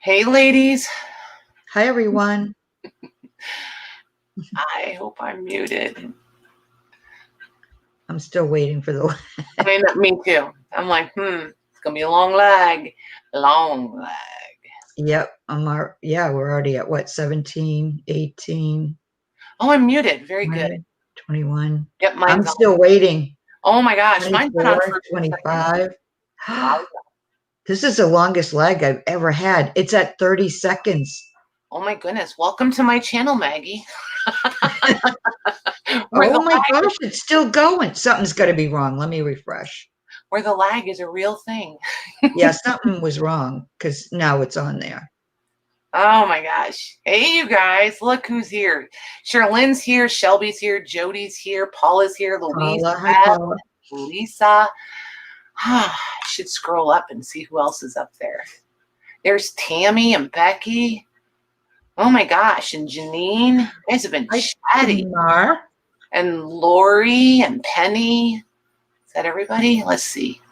Hey, ladies. Hi, everyone. I hope I'm muted. I'm still waiting for the. I know, me too. I'm like, it's gonna be a long leg. Long leg. Yep, yeah, we're already at what, 17, 18, Oh, I'm muted. Very good. 20, 21. Yep, I'm mine's on. still waiting. Oh my gosh, mine's been on 24, for 25. wow. This is the longest lag I've ever had. It's at 30 seconds. Oh my goodness. Welcome to my channel, Maggie. Oh my gosh, it's still going. Something's got to be wrong. Let me refresh. Where the lag is a real thing. Yeah, something was wrong because now it's on there. Oh my gosh. Hey, you guys, look who's here. Sherlynn's here, Shelby's here, Jody's here, Paula's here, Louise, Paula, hi, Paula. Lisa. I should scroll up and see who else is up there. There's Tammy and Becky. Oh my gosh, and Janine. You guys have been chatty. And Lori and Penny. Is that everybody? Let's see.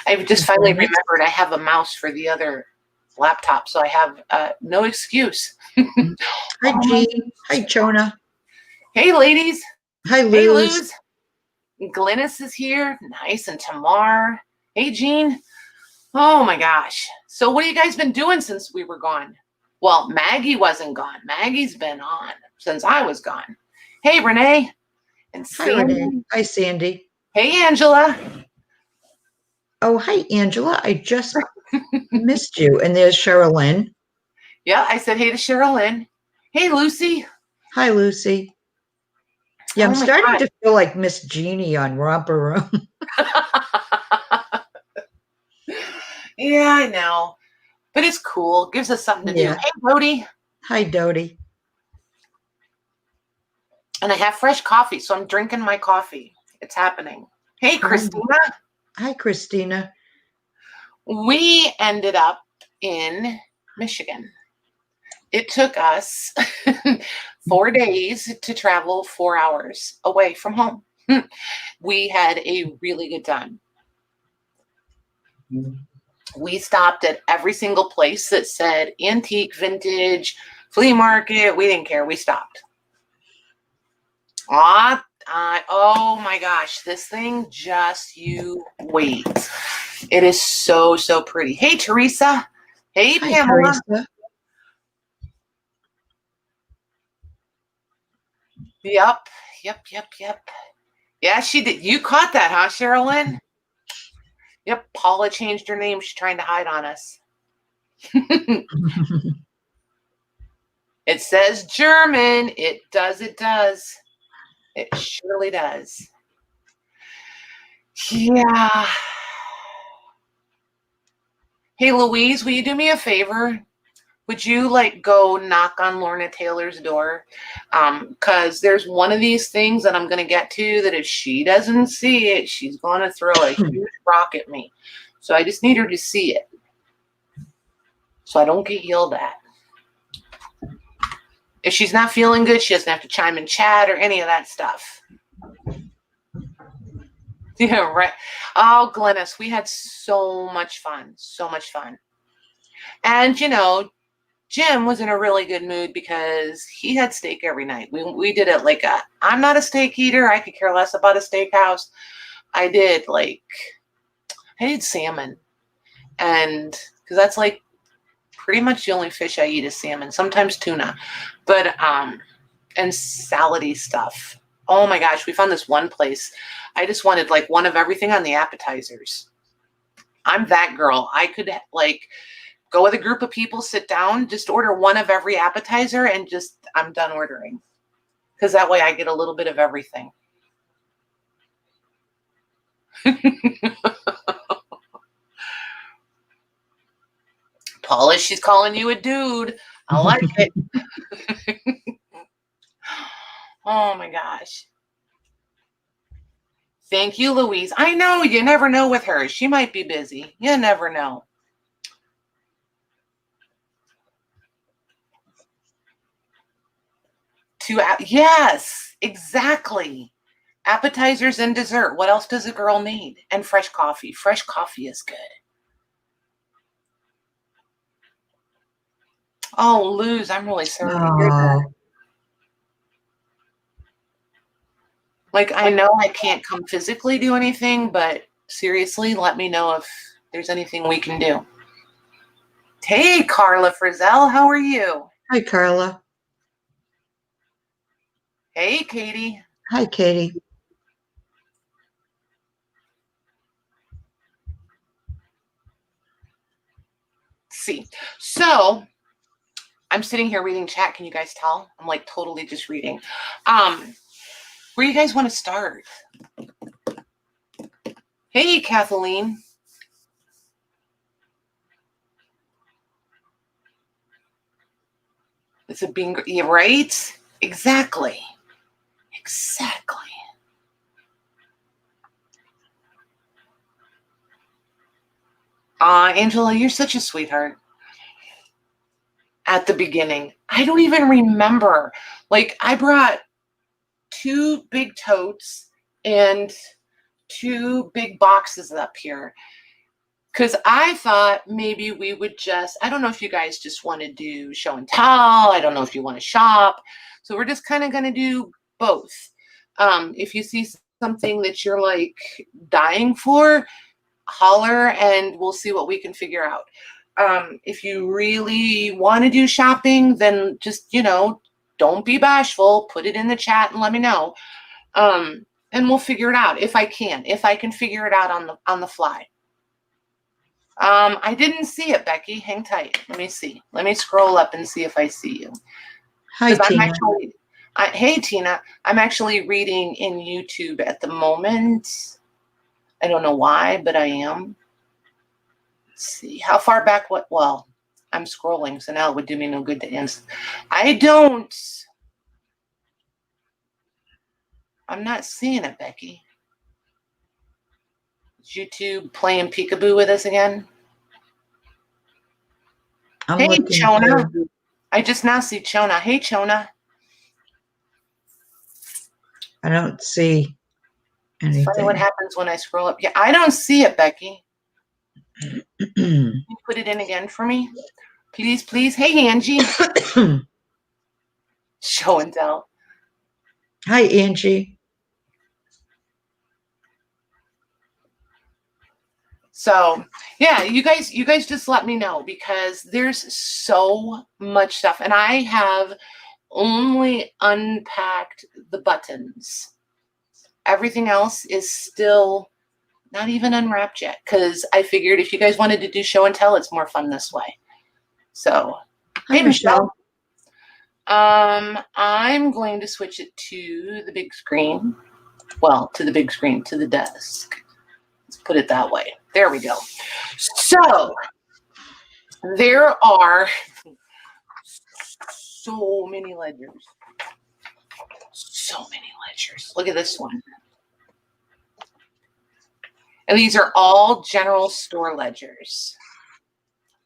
I just finally remembered I have a mouse for the other laptop, so I have no excuse. Hi, Jean. Hi, Chona. Hey, ladies. Hi, Luz. Hey, Luz. Glynis is here. Nice. And Tamar. Hey, Jean. Oh, my gosh. So what have you guys been doing since we were gone? Well, Maggie wasn't gone. Maggie's been on since I was gone. Hey, Renee. And Sandy. Hi, Renee. Hi, Sandy. Hey, Angela. Oh, hi, Angela. I just missed you. And there's Sherilyn. Yeah, I said hey to Sherylyn. Hey, Lucy. Hi, Lucy. Yeah, I'm starting to feel like Miss Jeannie on Romper Room. Yeah, I know. But it's cool. Gives us something to do. Hey, Dodie. Hi, Dodie. And I have fresh coffee, so I'm drinking my coffee. It's happening. Hey, Christina. Hi, Christina. We ended up in Michigan. It took us 4 days to travel 4 hours away from home. We had a really good time. We stopped at every single place that said antique, vintage, flea market. We didn't care. We stopped. Oh my gosh, this thing, just you wait. It is so, so pretty. Hey, Teresa. Hey, Pamela. Teresa. Yep. Yeah, she did. You caught that, huh, Sherilyn? Yep, Paula changed her name. She's trying to hide on us. It says German. It does. It surely does. Yeah. Hey, Louise, will you do me a favor? Would you go knock on Lorna Taylor's door? Because there's one of these things that I'm going to get to that if she doesn't see it, she's going to throw a huge rock at me. So I just need her to see it so I don't get yelled at. If she's not feeling good, she doesn't have to chime in chat or any of that stuff. Yeah, right. Oh, Glennis, we had so much fun. So much fun. And, Jim was in a really good mood because he had steak every night. We did it I'm not a steak eater. I could care less about a steakhouse. I did salmon. And because that's pretty much the only fish I eat is salmon, sometimes tuna, but, and salady stuff. Oh my gosh, we found this one place. I just wanted one of everything on the appetizers. I'm that girl. I could go with a group of people, sit down, just order one of every appetizer, and I'm done ordering. Because that way I get a little bit of everything. Paula, she's calling you a dude. I like it. Oh my gosh. Thank you, Louise. I know, you never know with her. She might be busy. You never know. Yes, exactly. Appetizers and dessert. What else does a girl need? And fresh coffee. Fresh coffee is good. Oh, Luz, I'm really sorry to hear that. Oh, Like, I know I can't come physically do anything, but seriously, let me know if there's anything we can do. Hey, Carla Frizzell, how are you? hi, Carla. Hey, Katie. Hi, Katie. Let's see. So I'm sitting here reading chat. Can you guys tell? I'm like totally just reading. Where you guys want to start? Hey, Kathleen. It's a bingo, yeah, right? Exactly. Exactly. Angela, you're such a sweetheart. At the beginning, I don't even remember. Like, I brought 2 big totes and 2 big boxes up here because I thought maybe we would just, I don't know if you guys just want to do show and tell. I don't know if you want to shop. So we're just kind of going to do both. If you see something that you're like dying for, holler and we'll see what we can figure out. If you really want to do shopping, then just, don't be bashful. Put it in the chat and let me know. And we'll figure it out if I can figure it out on the fly. I didn't see it, Becky. Hang tight. Let me see. Let me scroll up and see if I see you. Hi, Tina. Hey, Tina. I'm actually reading in YouTube at the moment. I don't know why, but I am. Let's see. How far back? Well, I'm scrolling, so now it would do me no good to answer. I'm not seeing it, Becky. Is YouTube playing peekaboo with us again? Hey, Chona. I just now see Chona. Hey, Chona. I don't see anything. It's funny what happens when I scroll up. Yeah, I don't see it, Becky. Can you put it in again for me? Please, please. Hey, Angie. Show and tell. Hi, Angie. So yeah, you guys just let me know because there's so much stuff and I have only unpacked the buttons. Everything else is still not even unwrapped yet because I figured if you guys wanted to do show and tell, it's more fun this way. So, Hi, hey, Michelle. I'm going to switch it to the big screen. Well, to the big screen, to the desk. Let's put it that way. There we go. So, there are so many ledgers. So many ledgers. Look at this one. And these are all general store ledgers.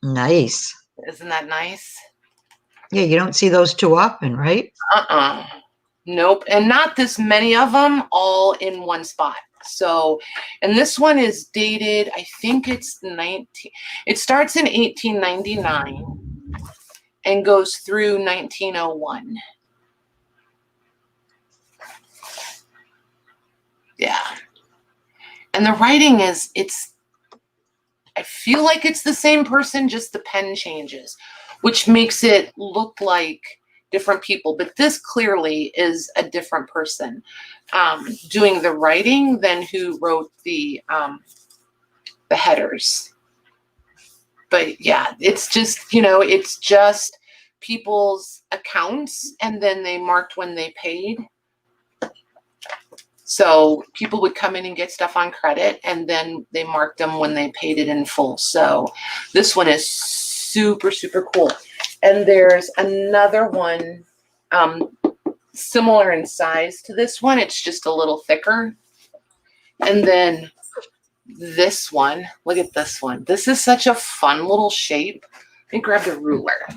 Nice. Isn't that nice? Yeah, you don't see those too often, right? Nope. And not this many of them all in one spot. So, and this one is dated, I think it starts in 1899 and goes through 1901. Yeah. And the writing I feel like it's the same person, just the pen changes, which makes it look like different people. But this clearly is a different person doing the writing than who wrote the headers. But yeah, it's just, it's just people's accounts and then they marked when they paid. So people would come in and get stuff on credit and then they marked them when they paid it in full. So this one is super, super cool. And there's another one similar in size to this one. It's just a little thicker. And then this one, look at this one. This is such a fun little shape. Let me grab the ruler.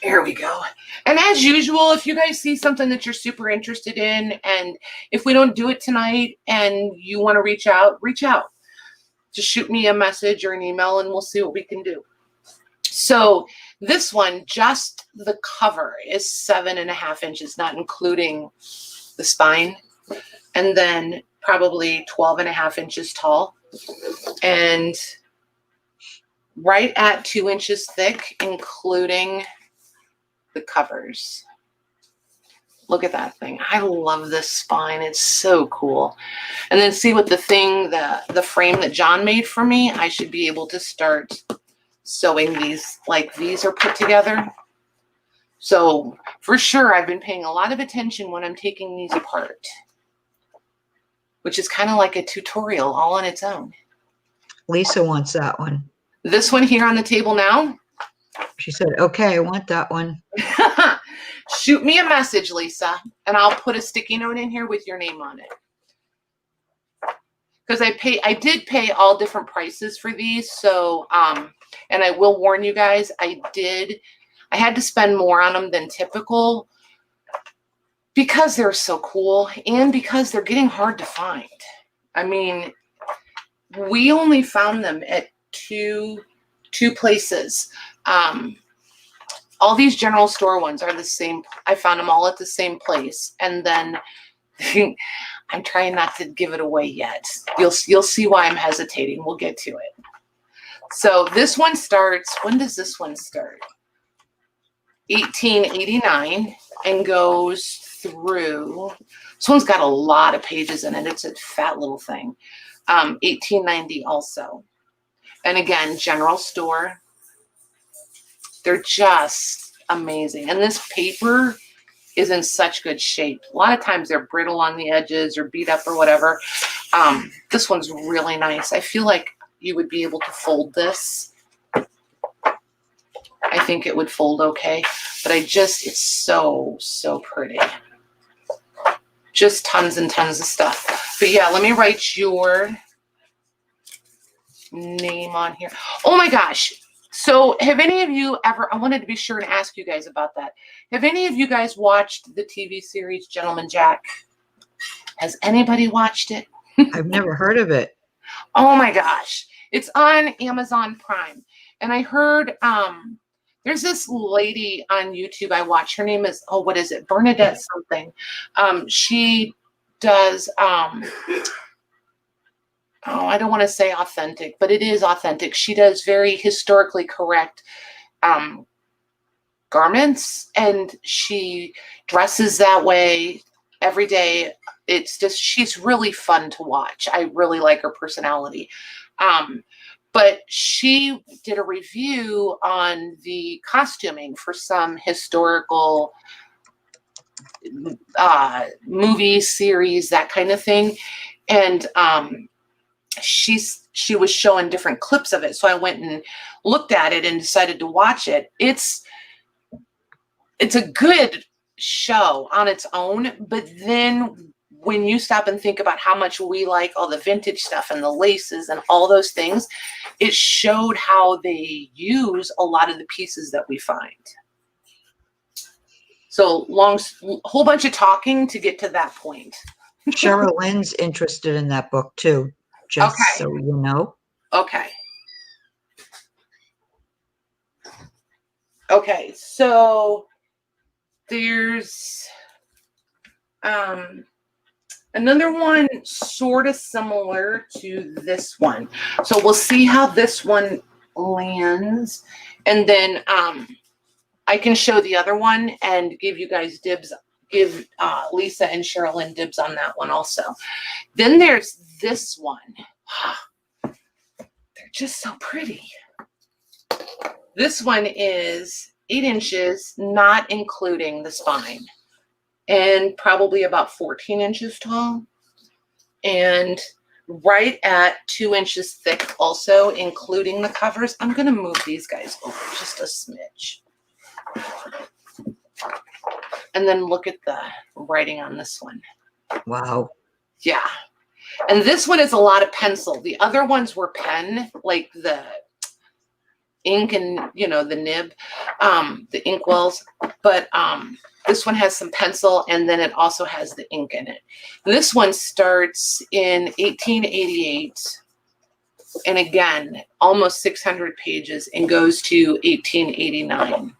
Here we go. And as usual, if you guys see something that you're super interested in, and if we don't do it tonight and you want to reach out, reach out. just shoot me a message or an email and we'll see what we can do. So this one, just the cover is 7.5 inches, not including the spine, and then probably 12.5 inches tall, and right at 2 inches thick, including the covers. Look at that thing. I love this spine. It's so cool. And then see what the thing, the frame that John made for me, I should be able to start sewing these like these are put together. So for sure, I've been paying a lot of attention when I'm taking these apart, which is kind of like a tutorial all on its own. Lisa wants that one. This one here on the table now. She said, okay, I want that one. Shoot me a message, Lisa, and I'll put a sticky note in here with your name on it. Because I did pay all different prices for these. So, and I will warn you guys, I had to spend more on them than typical because they're so cool and because they're getting hard to find. I mean, we only found them at two places. All these general store ones are the same. I found them all at the same place. And then I'm trying not to give it away yet. You'll see why I'm hesitating. We'll get to it. So this one starts, when does this one start? 1889 and goes through, this one's got a lot of pages in it. It's a fat little thing. 1890 also. And again, general store. They're just amazing. And this paper is in such good shape. A lot of times they're brittle on the edges or beat up or whatever. This one's really nice. I feel like you would be able to fold this. I think it would fold okay. But it's so, so pretty. Just tons and tons of stuff. But yeah, let me write your name on here. Oh my gosh. So have any of you ever, I wanted to be sure to ask you guys about that. Have any of you guys watched the TV series Gentleman Jack? Has anybody watched it? I've never heard of it. Oh my gosh. It's on Amazon Prime. And I heard there's this lady on YouTube I watch. Her name is, what is it? Bernadette something. She does I don't want to say authentic, but it is authentic. She does very historically correct garments, and she dresses that way every day. It's just, she's really fun to watch. I really like her personality. But she did a review on the costuming for some historical movie series, that kind of thing. And she was showing different clips of it. So I went and looked at it and decided to watch it. It's a good show on its own, but then when you stop and think about how much we like all the vintage stuff and the laces and all those things, it showed how they use a lot of the pieces that we find. So whole bunch of talking to get to that point. Cheryl Lynn's interested in that book too, just so you know. Okay. Okay, so there's another one sort of similar to this one. So we'll see how this one lands. And then I can show the other one and give you guys dibs, give Lisa and Sherilyn dibs on that one also. Then there's this one. They're just so pretty. This one is 8 inches, not including the spine, and probably about 14 inches tall, and right at 2 inches thick also, including the covers. I'm going to move these guys over just a smidge. And then look at the writing on this one. Wow. Yeah. And this one is a lot of pencil. The other ones were pen, like the ink and, the nib, the ink wells. But this one has some pencil, and then it also has the ink in it. This one starts in 1888 And again, almost 600 pages and goes to 1889.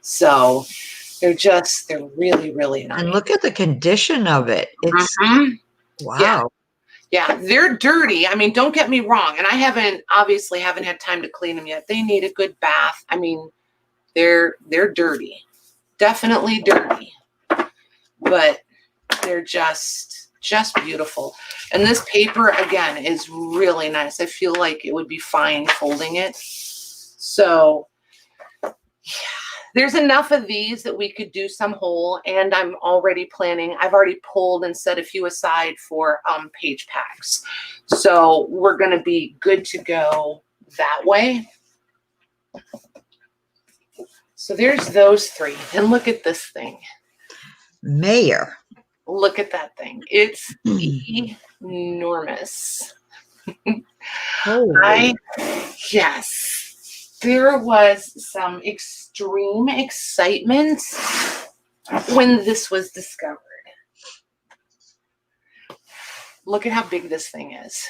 So they're really, really nice. And look at the condition of it. It's wow. Yeah, they're dirty. I mean, don't get me wrong. And I obviously haven't had time to clean them yet. They need a good bath. I mean, they're dirty. Definitely dirty. But they're just beautiful. And this paper, again, is really nice. I feel like it would be fine folding it. So, yeah. There's enough of these that we could do some whole, and I've already pulled and set a few aside for page packs. So we're going to be good to go that way. So there's those three. And look at this thing. Mayor. Look at that thing. It's enormous. Yes. There was some extreme excitement when this was discovered. Look at how big this thing is.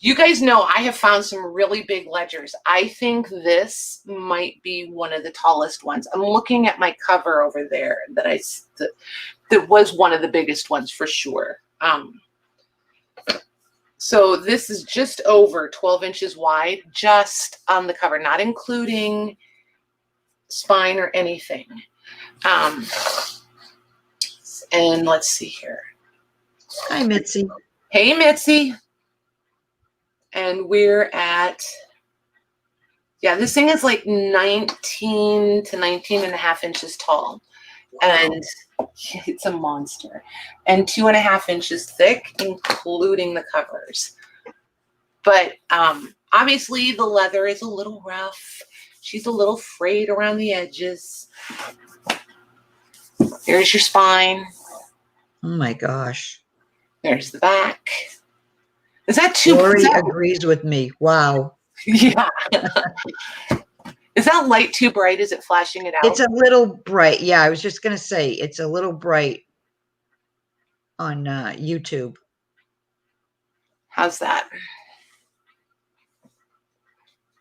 You guys know I have found some really big ledgers. I think this might be one of the tallest ones. I'm looking at my cover over there that was one of the biggest ones for sure. So this is just over 12 inches wide, just on the cover, not including spine or anything. And let's see here. Hi, Mitzi. Hey, Mitzi. And we're at, yeah, this thing is like 19 to 19 and a half inches tall. And it's a monster. And 2.5 inches thick, including the covers. But obviously the leather is a little rough. She's a little frayed around the edges. There's your spine. Oh my gosh. There's the back. Is that too? Lori agrees with me. Wow. Yeah. Is that light too bright? Is it flashing it out? It's a little bright. Yeah, I was just going to say it's a little bright on YouTube. How's that?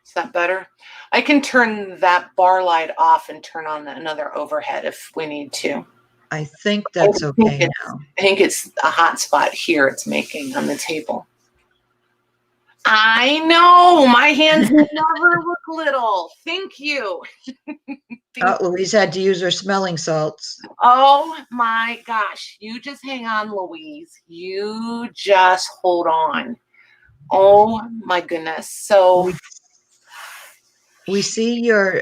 Is that better? I can turn that bar light off and turn on another overhead if we need to. I think that's okay now. I think it's a hot spot here it's making on the table. I know, my hands never look little. Thank you. Louise had to use her smelling salts. Oh my gosh. You just hang on, Louise. You just hold on. Oh my goodness. So we see your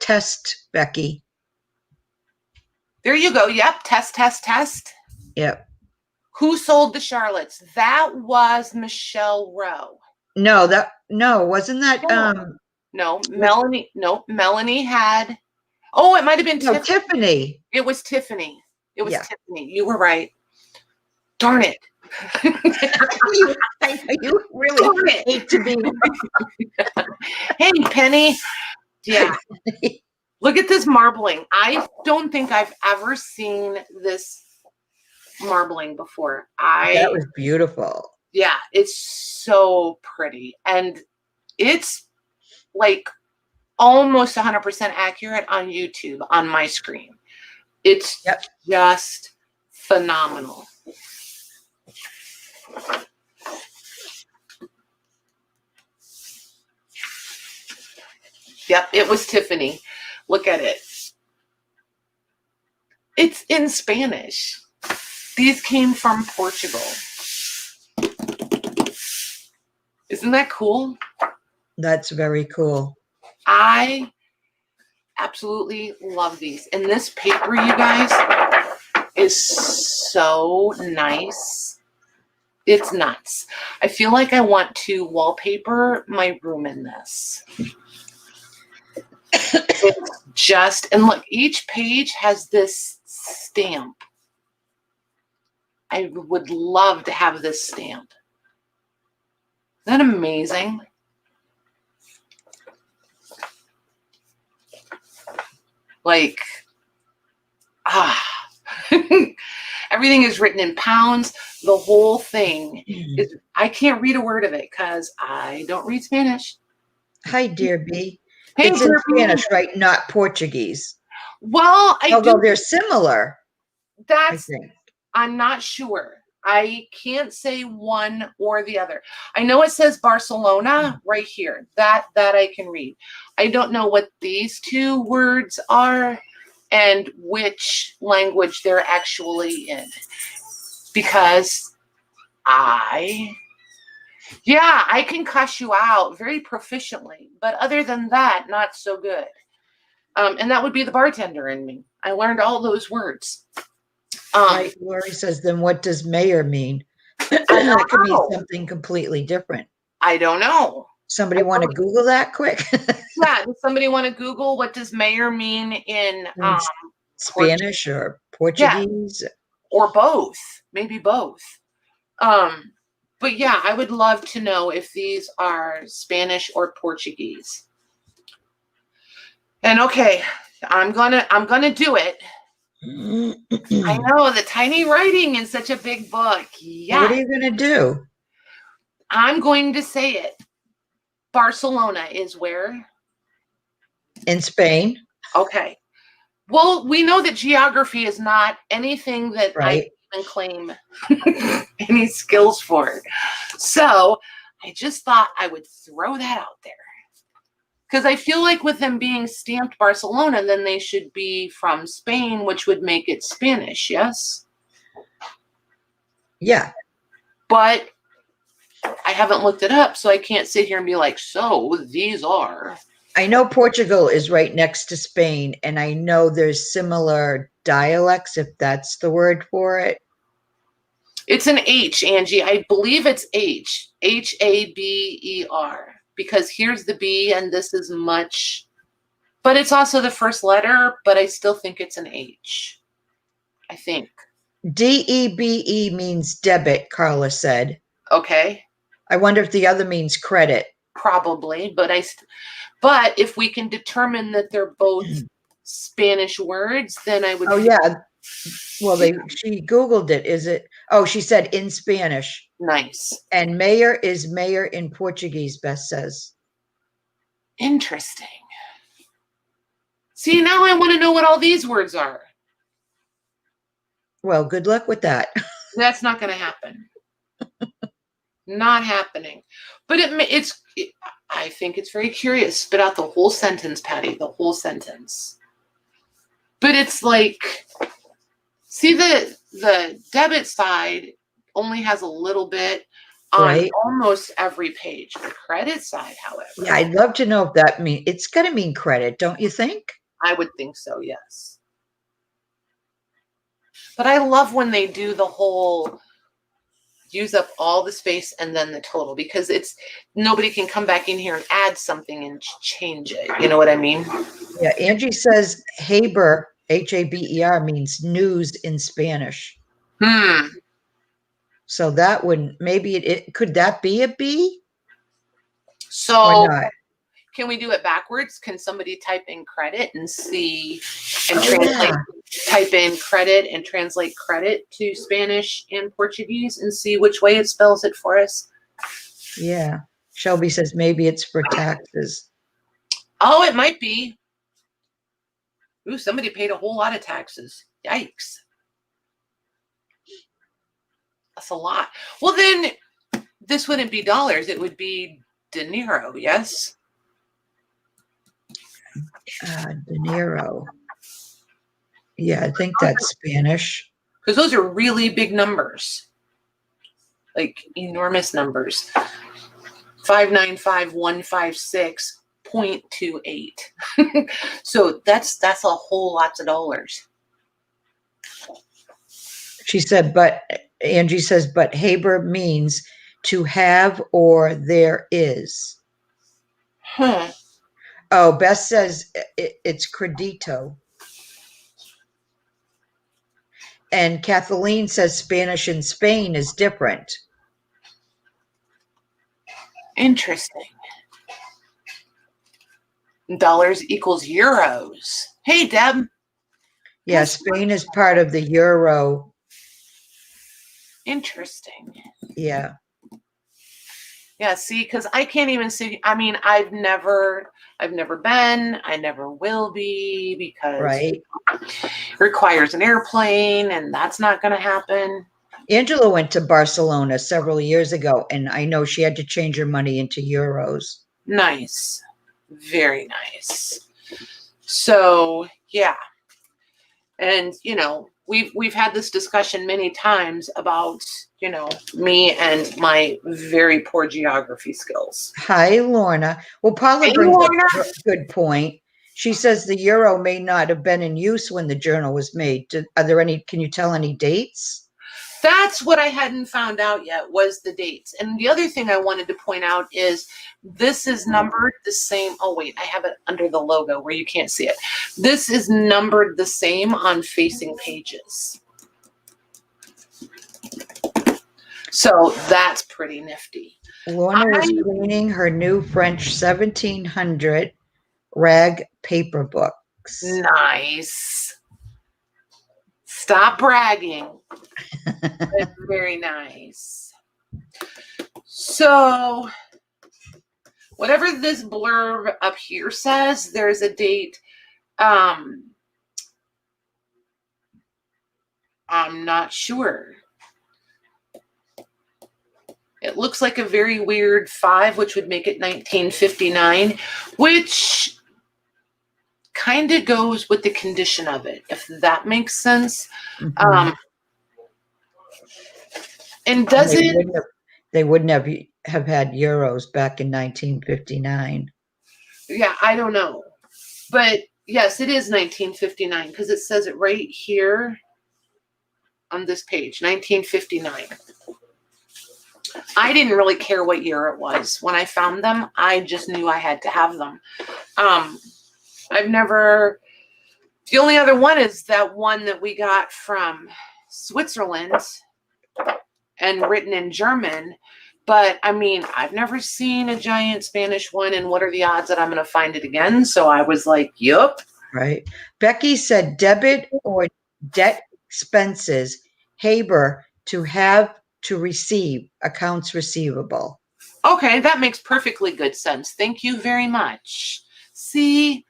test, Becky. There you go. Yep. Test. Yep. Who sold the Charlottes? That was Michelle Rowe. No, wasn't that no, Melanie. No, Melanie had. Oh, it might have been Tiffany. It was Tiffany. Tiffany. You were right. Darn it. you really hate to be. Hey, Penny. Yeah. Look at this marbling. I don't think I've ever seen this marbling before. That was beautiful. Yeah, it's so pretty. And it's like almost 100% accurate on YouTube on my screen. It's just phenomenal. Yep, it was Tiffany. Look at it. It's in Spanish. These came from Portugal. Isn't that cool? That's very cool. I absolutely love these. And this paper, you guys, is so nice. It's nuts. I feel like I want to wallpaper my room in this. And look, each page has this stamp. I would love to have this stamp. Isn't that amazing? Like, Everything is written in pounds. The whole thing is, I can't read a word of it because I don't read Spanish. Hi, dear B. Hey, It's in dear B. Spanish, right? Not Portuguese. Well, I Although do. they're similar, I That's, think. I'm not sure. I can't say one or the other. I know it says Barcelona right here. That I can read. I don't know what these two words are and which language they're actually in. Because I can cuss you out very proficiently, but other than that, not so good. And that would be the bartender in me. I learned all those words. Right. Lori says, then what does mayor mean? I That don't could mean know. something completely different. I don't know. Somebody want to Google that quick? Yeah. Does somebody want to Google what does mayor mean in Spanish or Portuguese? Yeah, or both, maybe both. But yeah, I would love to know if these are Spanish or Portuguese. And okay, I'm gonna do it. I know, the tiny writing in such a big book. Yeah. What are you going to do? I'm going to say it. Barcelona is where? In Spain. Okay. Well, we know that geography is not anything that Right. I can claim any skills for. So I just thought I would throw that out there. Because I feel like with them being stamped Barcelona, then they should be from Spain, which would make it Spanish, yes? Yeah. But I haven't looked it up, so I can't sit here and be like, so these are. I know Portugal is right next to Spain, and I know there's similar dialects, if that's the word for it. It's an H, Angie. I believe it's H. Haber. Because here's the B, and this is much. But it's also the first letter, but I still think it's an H. I think. DEBE means debit, Carla said. Okay. I wonder if the other means credit. Probably, but if we can determine that they're both Spanish words, then I would. Oh yeah. Well, she Googled it. Is it? Oh, she said in Spanish. Nice. And mayor is mayor in Portuguese, Beth says. Interesting. See, now I want to know what all these words are. Well, good luck with that. That's not going to happen. Not happening. But I think it's very curious. Spit out the whole sentence, Patty, the whole sentence. But it's like, see, the debit side only has a little bit on almost every page. The credit side, however. Yeah, I'd love to know if that means, it's got to mean credit, don't you think? I would think so, yes. But I love when they do the whole use up all the space and then the total, because nobody can come back in here and add something and change it. You know what I mean? Yeah, Angie says Haber, Haber, means news in Spanish. So that wouldn't, maybe could that be a B? So can we do it backwards? Can somebody type in credit and see and translate? Type in credit and translate credit to Spanish and Portuguese and see which way it spells it for us. Yeah. Shelby says maybe it's for taxes. Oh, it might be. Ooh, somebody paid a whole lot of taxes. Yikes. That's a lot. Well, then this wouldn't be dollars. It would be dinero, yes? Dinero. Yeah, I think that's Spanish. Because those are really big numbers. Like enormous numbers. 595,156.28. So that's a whole lot of dollars. She said, but Angie says, but Haber means to have or there is. Oh, Beth says it's credito. And Kathleen says Spanish in Spain is different. Interesting. Dollars equals euros. Hey, Deb. Yeah, Spain is part of the euro. Interesting. Yeah. Yeah, see, because I can't even see. I mean, I've never been. I never will be because Right. it requires an airplane, and that's not going to happen. Angela went to Barcelona several years ago, and I know she had to change her money into euros. Nice, very nice. So yeah, and we've had this discussion many times about me and my very poor geography skills. Hi, Lorna. Well, Paula Hey, brings up Lorna. a good point. She says the euro may not have been in use when the journal was made. Are there any, can you tell any dates? That's what I hadn't found out yet, was the dates. And the other thing I wanted to point out is this is numbered the same. Oh, wait, I have it under the logo where you can't see it. This is numbered the same on facing pages. So that's pretty nifty. Lorna is cleaning her new French 1700 rag paper books. Nice. Stop bragging. That's very nice. So whatever this blurb up here says, there's a date. I'm not sure. It looks like a very weird 5, which would make it 1959, which kind of goes with the condition of it, if that makes sense. Mhm. And does it? They wouldn't have had euros back in 1959. Yeah, I don't know. But yes, it is 1959 because it says it right here on this page, 1959. I didn't really care what year it was. When I found them, I just knew I had to have them. I've never, the only other one is that one that we got from Switzerland and written in German. But I mean, I've never seen a giant Spanish one, and what are the odds that I'm going to find it again? So I was like, yup. Right. Becky said debit or debt expenses, Haber, to have to receive, accounts receivable. Okay, that makes perfectly good sense. Thank you very much. See,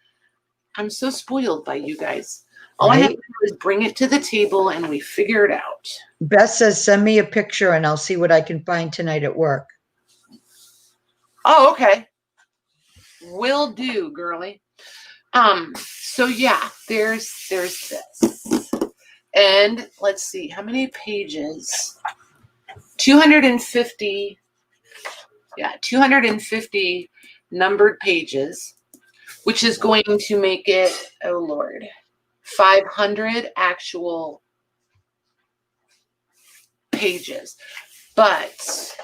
I'm so spoiled by you guys. All I have to do is bring it to the table and we figure it out. Beth says, send me a picture and I'll see what I can find tonight at work. Oh, okay. Will do, girly. So yeah, there's this. And let's see, how many pages? 250. Yeah, 250 numbered pages, which is going to make it, oh Lord, 500 actual pages. But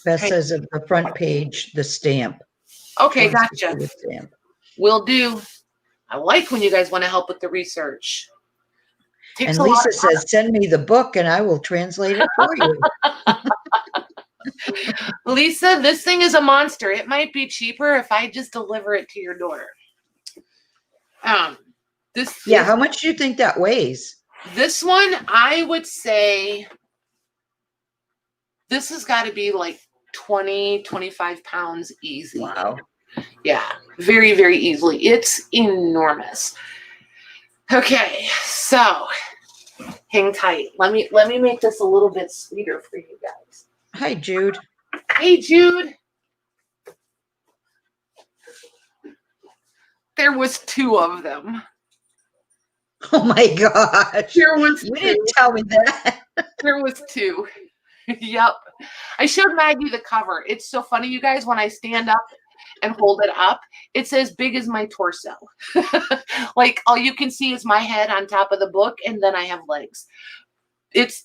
Beth says at the front page, the stamp. Okay, gotcha. The stamp. Will do. I like when you guys want to help with the research. And Lisa says, send me the book and I will translate it for you. Lisa, this thing is a monster. It might be cheaper if I just deliver it to your door. How much do you think that weighs? This one, I would say this has got to be like 20, 25 pounds easy. Wow. Yeah, very, very easily. It's enormous. Okay, so hang tight. Let me make this a little bit sweeter for you guys. Hi, Jude. Hey, Jude. There was 2 of them. Oh my gosh. There was 2. You didn't tell me that. There was 2. Yep. I showed Maggie the cover. It's so funny, you guys, when I stand up and hold it up, it's as big as my torso. Like all you can see is my head on top of the book, and then I have legs. It's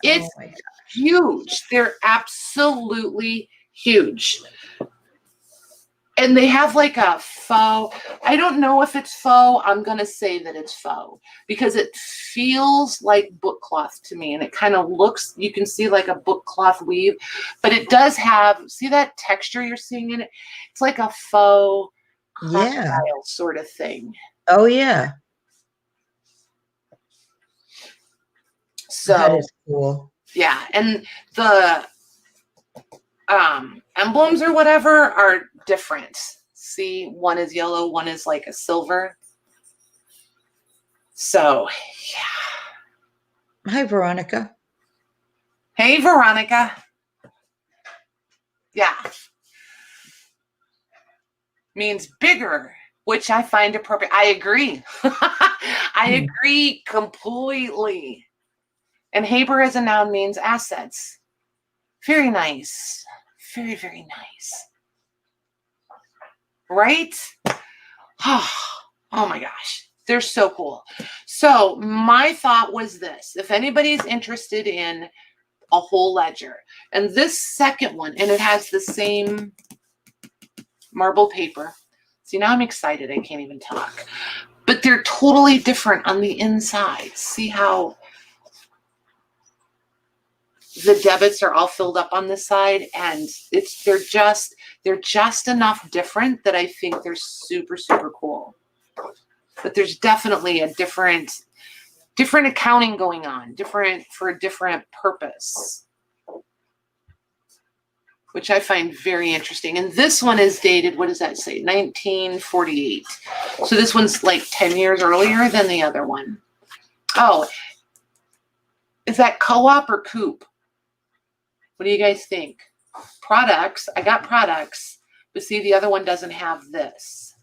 huge. They're absolutely huge. And they have like a faux, I don't know if it's faux. I'm going to say that it's faux because it feels like book cloth to me. And it kind of looks, you can see like a book cloth weave, but it does have, see that texture you're seeing in it? It's like a faux Yeah. crocodile sort of thing. Oh, yeah. So That is cool. yeah, and the emblems or whatever are different. See, one is yellow, one is like a silver. So yeah. Hi, Veronica. Hey, Veronica. Yeah. Means bigger, which I find appropriate. I agree. I agree completely. And Haber as a noun means assets. Very nice. Very, very nice. Right? Oh my gosh. They're so cool. So my thought was this. If anybody's interested in a whole ledger, and this second one, and it has the same marble paper. See, now I'm excited. I can't even talk. But they're totally different on the inside. See how the debits are all filled up on this side, and they're just enough different that I think they're super, super cool. But there's definitely a different accounting going on, for a different purpose, which I find very interesting. And this one is dated, what does that say? 1948. So this one's like 10 years earlier than the other one. Oh, is that co-op or coop? What do you guys think? Products, I got products, but see, the other one doesn't have this.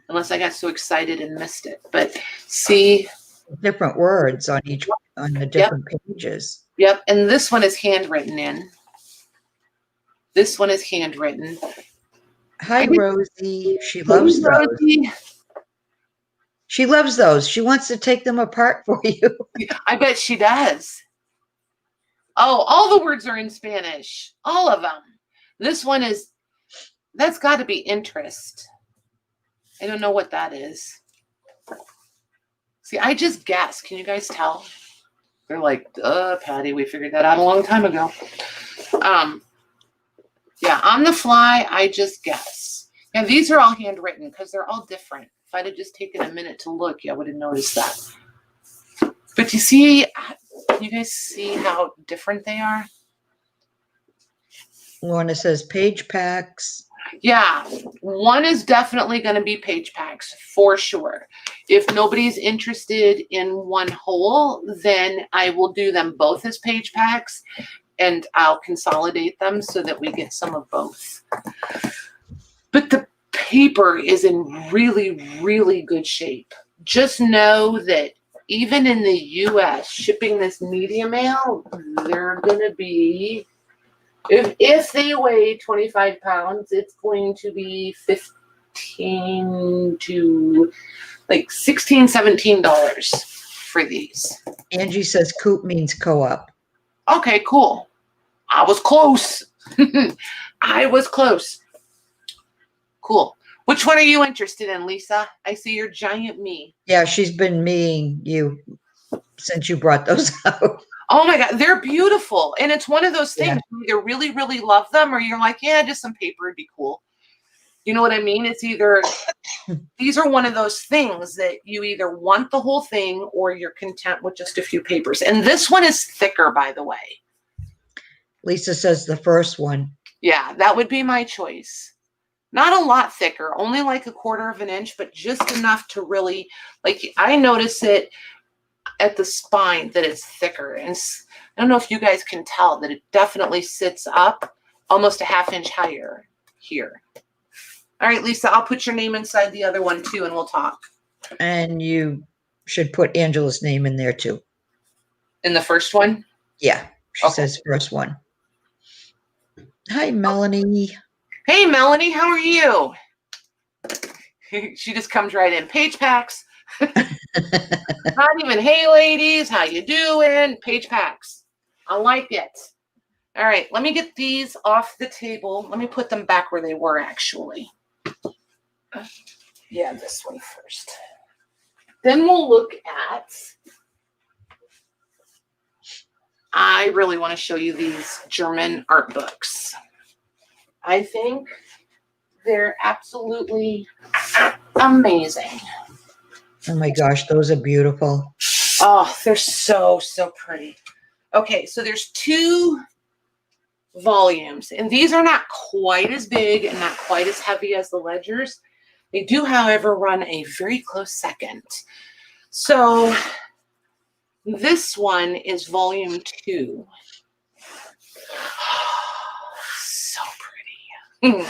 Unless I got so excited and missed it. But see. Different words on the different pages. Yep, and this one is handwritten in. This one is handwritten. Hi, Rosie. She loves those. Rosie. She loves those. She wants to take them apart for you. I bet she does. Oh, all the words are in Spanish. All of them. This one is, that's got to be interest. I don't know what that is. See, I just guessed. Can you guys tell? They're like, Patty, we figured that out a long time ago. Yeah, on the fly, I just guess. And these are all handwritten because they're all different. If I'd have just taken a minute to look, I would have noticed that. But you see, you guys see how different they are? Lorna says page packs. Yeah, one is definitely going to be page packs for sure. If nobody's interested in one whole, then I will do them both as page packs, and I'll consolidate them so that we get some of both. But the paper is in really, really good shape. Just know that even in the US, shipping this media mail, they're going to be, if they weigh 25 pounds, it's going to be $15 to like $16, $17 for these. Angie says coop means co-op. Okay, cool. I was close. I was close. Cool. Which one are you interested in, Lisa? I see your giant me. Yeah, she's been meeing you since you brought those out. Oh my God, they're beautiful. And it's one of those things, you either really, really love them or you're like, yeah, just some paper would be cool. You know what I mean? It's either, these are one of those things that you either want the whole thing or you're content with just a few papers. And this one is thicker, by the way. Lisa says the first one. Yeah, that would be my choice. Not a lot thicker, only like 1/4 of an inch, but just enough to really, like, I notice it at the spine that it's thicker. And I don't know if you guys can tell that it definitely sits up almost a 1/2 inch higher here. All right, Lisa, I'll put your name inside the other one too, and we'll talk. And you should put Angela's name in there too. In the first one? Yeah, she says first one. Hi, Melanie. Hey, Melanie, how are you? She just comes right in. Page packs. Not even, hey, ladies, how you doing? Page packs. I like it. All right, let me get these off the table. Let me put them back where they were, actually. Yeah, this one first. Then we'll look at, I really want to show you these German art books. I think They're absolutely amazing. Oh my gosh, those are beautiful. Oh, they're so, so pretty. Okay, so there's 2 volumes, and these are not quite as big and not quite as heavy as the ledgers. They do, however, run a very close second. So this one is volume 2. So pretty.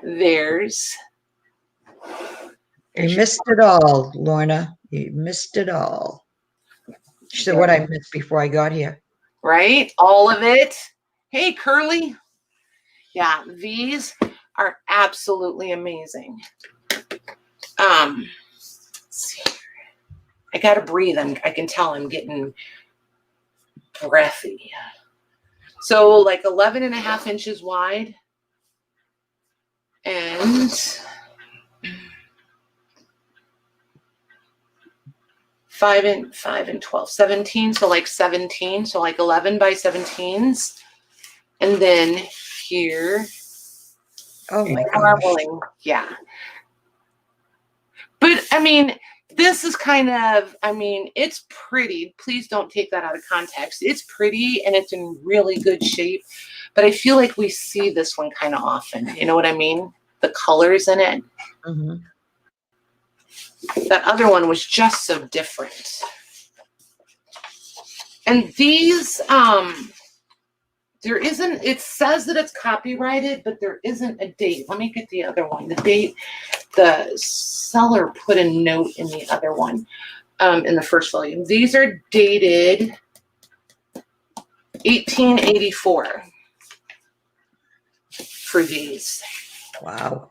There's You missed it all, Lorna. You missed it all. She said what I missed before I got here. right, all of it. Hey, Curly. Yeah, these are absolutely amazing. Let's see. I gotta breathe. I can tell I'm getting breathy. So like 11.5 inches wide and 5 and 12, 17. So like 17. So like 11 by 17s. And then here. Oh my gosh. Marbling. Yeah. But I mean, this is kind of, I mean, it's pretty. Please don't take that out of context. It's pretty and it's in really good shape. But I feel like we see this one kind of often. You know what I mean? The colors in it. Mm-hmm. That other one was just so different. And these, there isn't, it says that it's copyrighted, but there isn't a date. Let me get the other one. The date, the seller put a note in the other one, in the first volume. These are dated 1884 for these. Wow.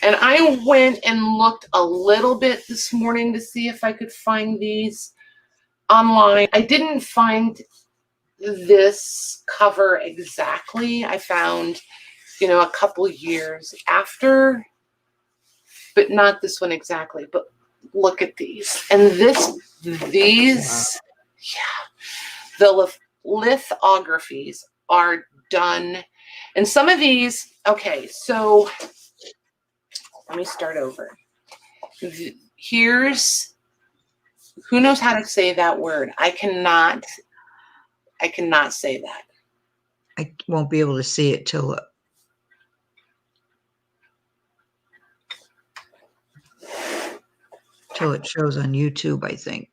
And I went and looked a little bit this morning to see if I could find these online. I didn't find this cover exactly. I found, you know, a couple years after, but not this one exactly. But look at these. And these, yeah, the lithographies are done. And some of these, okay, so let me start over. Here's, who knows how to say that word? I cannot say that. I won't be able to see it till it shows on YouTube, I think.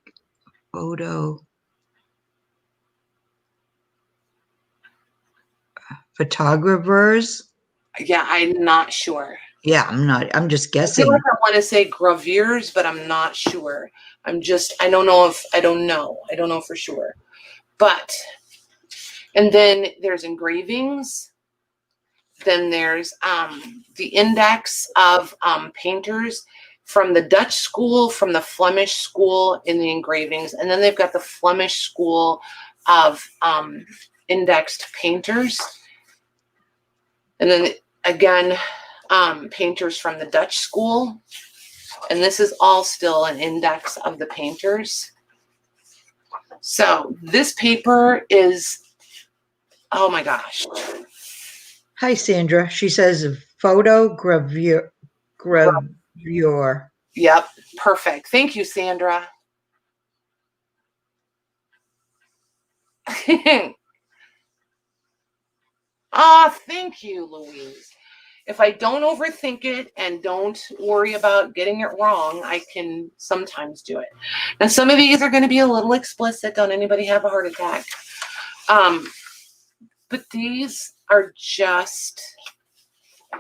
Photographers. Yeah, I'm not sure. Yeah, I'm just I guessing. feel like I want to say gravures, but I'm not sure. I don't know for sure. But, and then there's engravings. Then there's the index of painters from the Dutch school, from the Flemish school in the engravings. And then they've got the Flemish school of indexed painters. And then again, painters from the Dutch school. And this is all still an index of the painters. So this paper is, oh my gosh. Hi, Sandra. She says photo gravure. Yep, perfect. Thank you, Sandra. Thank you, Louise. If I don't overthink it and don't worry about getting it wrong, I can sometimes do it. Now, some of these are going to be a little explicit. Don't anybody have a heart attack? But these are just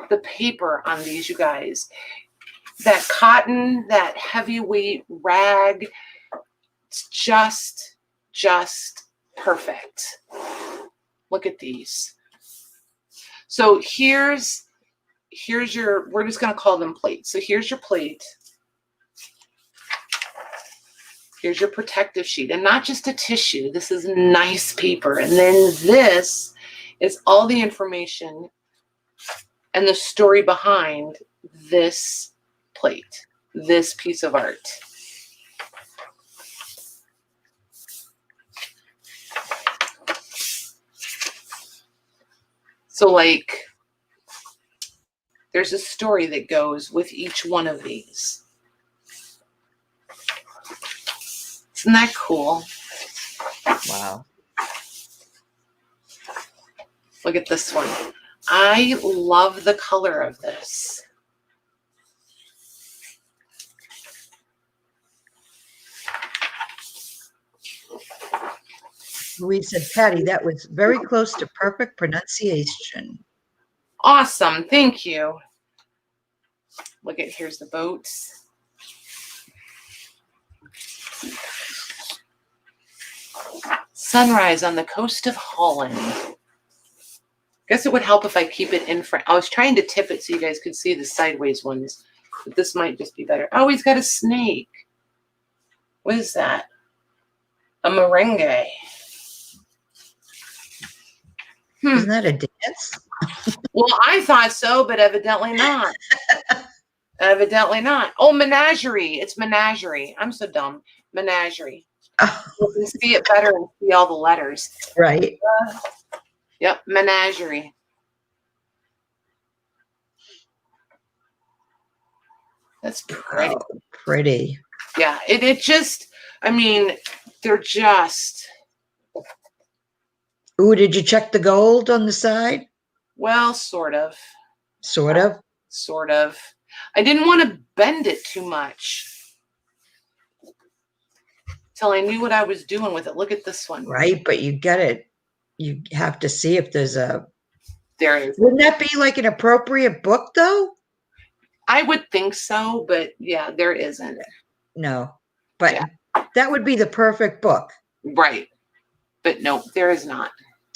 the paper on these, you guys. That cotton, that heavyweight rag, it's just perfect. Look at these. So here's your, we're just going to call them plates. So here's your plate. Here's your protective sheet, and not just a tissue. This is nice paper. And then this is all the information and the story behind this plate, this piece of art. So like, there's a story that goes with each one of these. Isn't that cool? Wow. Look at this one. I love the color of this. Louise said, Patty, that was very close to perfect pronunciation. Awesome. Thank you. Look at, here's the boats. Sunrise on the coast of Holland. Guess it would help if I keep it in front. I was trying to tip it so you guys could see the sideways ones, but this might just be better. Oh, he's got a snake. What is that? A merengue. Isn't that a dance? Well, I thought so, but evidently not. Evidently not. Oh, menagerie. It's menagerie. I'm so dumb. Menagerie. Oh, You can see it better and see all the letters. right. Yep, menagerie. That's pretty. Oh, pretty. Yeah, it just, I mean, they're just. Ooh, did you check the gold on the side? Well, sort of. Sort of. Sort of. I didn't want to bend it too much till I knew what I was doing with it. Look at this one. Right, but you get it. You have to see if there's a. There is. Wouldn't that be like an appropriate book, though? I would think so, but yeah, there isn't. No, but Yeah. that would be the perfect book. Right. But no, there is not.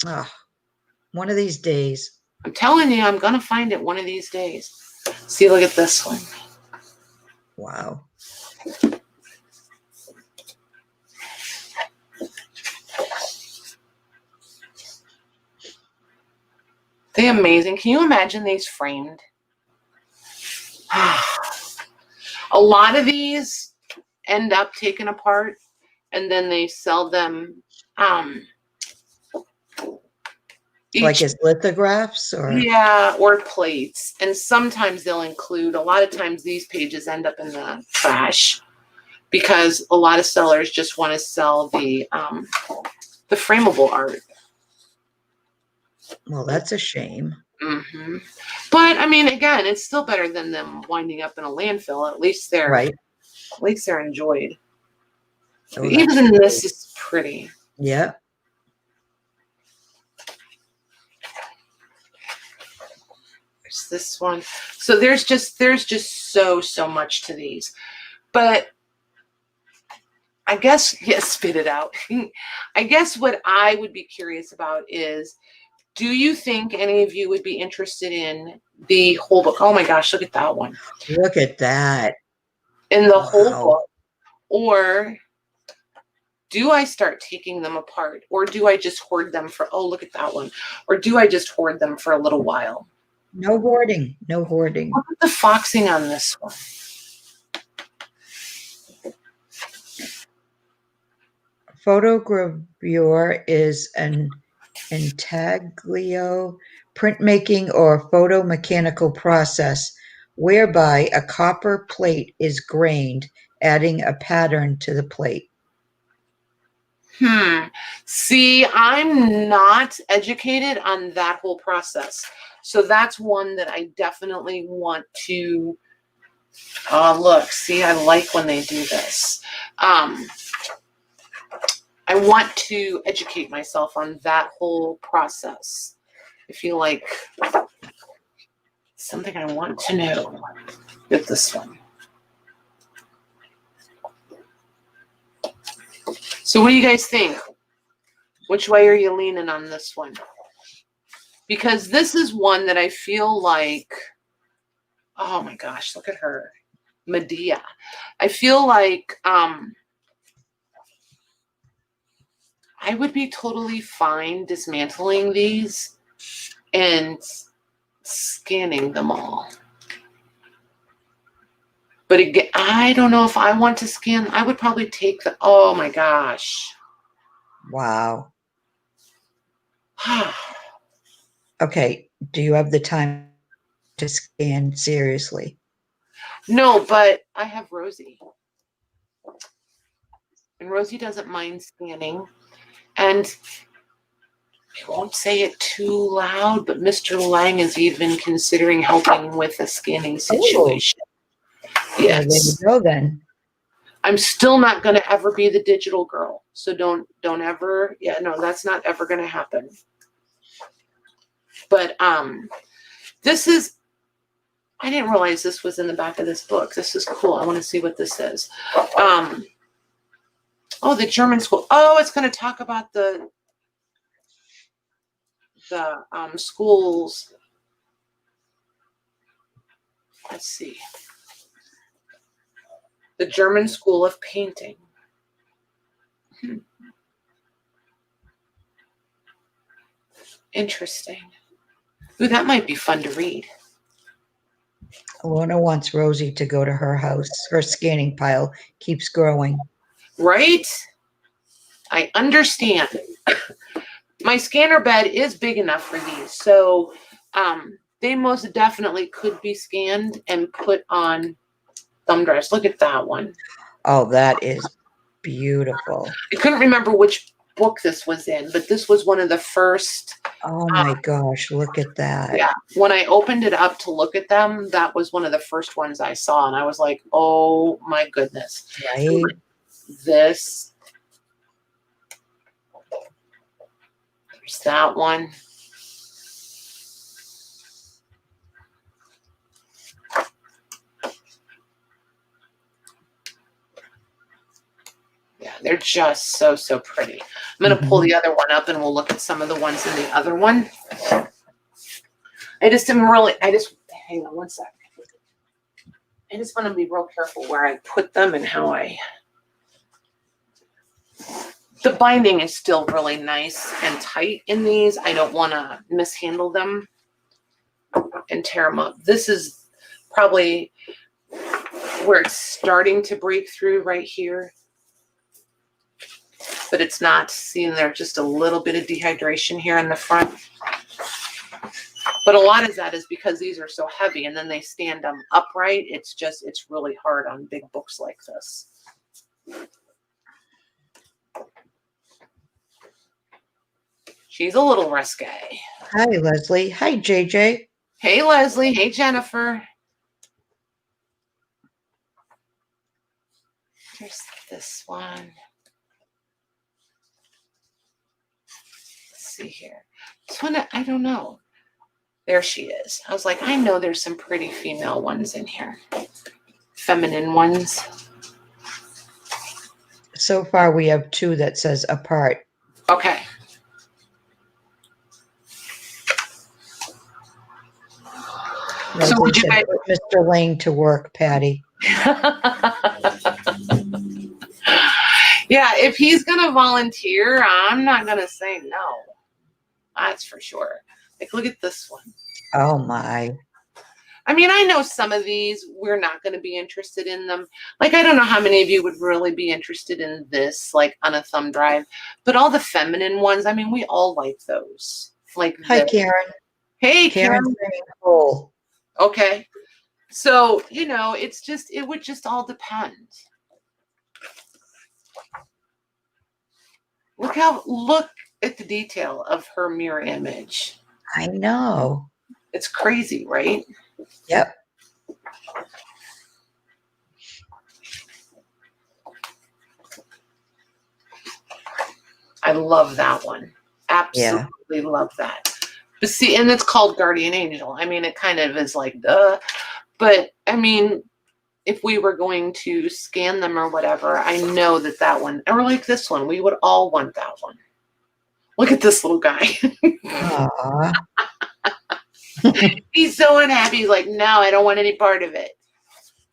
Oh, one of these days. I'm telling you, I'm going to find it one of these days. See, look at this one. Wow. They're amazing. Can you imagine these framed? A lot of these end up taken apart and then they sell them Like as lithographs or? Yeah, or plates. And sometimes they'll include, a lot of times these pages end up in the trash because a lot of sellers just want to sell the frameable art. Well, that's a shame. Mm-hmm. But I mean, again, it's still better than them winding up in a landfill. At least they're right. At least they're enjoyed. Oh, even this is pretty. Yeah. There's this one. So there's just so much to these. But I guess, yes, spit it out. I guess what I would be curious about is, do you think any of you would be interested in the whole book? Oh my gosh, look at that one. Look at that. In the whole book. Or do I start taking them apart? Or do I just hoard them for, oh, look at that one. Or do I just hoard them for a little while? No hoarding. No hoarding. Look at the foxing on this one. Photogravure is an intaglio printmaking or photomechanical process whereby a copper plate is grained, adding a pattern to the plate. See, I'm not educated on that whole process. So that's one that I definitely want to look. See, I like when they do this. I want to educate myself on that whole process. I feel like something I want to know with this one. So what do you guys think? Which way are you leaning on this one? Because this is one that I feel like, oh my gosh, look at her. Medea. I feel like I would be totally fine dismantling these and scanning them all. But again, I don't know if I want to scan. I would probably take the, oh my gosh. Wow. Okay. Do you have the time to scan seriously. No, but I have Rosie. And Rosie doesn't mind scanning. And I won't say it too loud, but Mr. Lang is even considering helping with a scanning situation. Well, there you Yes. go then. I'm still not going to ever be the digital girl. So don't ever, no, that's not ever going to happen. But this is, I didn't realize this was in the back of this book. This is cool. I want to see what this says. Oh, the German school. Oh, it's going to talk about the schools. Let's see. The German School of Painting. Interesting. Ooh, that might be fun to read. Alona wants Rosie to go to her house. Her scanning pile keeps growing. Right? I understand. My scanner bed is big enough for these, so they most definitely could be scanned and put on thumb drives. Look at that one. Oh, that is beautiful. I couldn't remember which book this was in, but this was one of the first. Oh my gosh, look at that. Yeah, when I opened it up to look at them, that was one of the first ones I saw, and I was like, oh my goodness. Right? This. There's that one. Yeah, they're just so pretty. I'm going to pull the other one up and we'll look at some of the ones in the other one. Hang on one sec. I just want to be real careful where I put them and how the binding is still really nice and tight in these. I don't want to mishandle them and tear them up. This is probably where it's starting to break through right here. But it's not. Seeing there's just a little bit of dehydration here in the front. But a lot of that is because these are so heavy and then they stand them upright. It's really hard on big books like this. She's a little risque. Hi, Leslie. Hi, JJ. Hey, Leslie. Hey, Jennifer. There's this one. Let's see here. This one, I don't know. There she is. I was like, I know there's some pretty female ones in here. Feminine ones. So far, we have two that says apart. Okay. Leslie So would you said, put Mr. Lane to work, Patty. Yeah, if he's going to volunteer, I'm not going to say no. That's for sure. Like, look at this one. Oh, my. I mean, I know some of these, we're not going to be interested in them. Like, I don't know how many of you would really be interested in this, like, on a thumb drive. But all the feminine ones, I mean, we all like those. Like, hi, Karen. Hey, Karen's Karen. saying cool. Okay. So, it would just all depend. Look at the detail of her mirror image. I know. It's crazy, right? Yep. I love that one. Absolutely love that. But see, and it's called Guardian Angel. I mean, it kind of is like, duh. But, I mean, if we were going to scan them or whatever, I know that one, or like this one, we would all want that one. Look at this little guy. Aww. He's so unhappy. He's like, no, I don't want any part of it.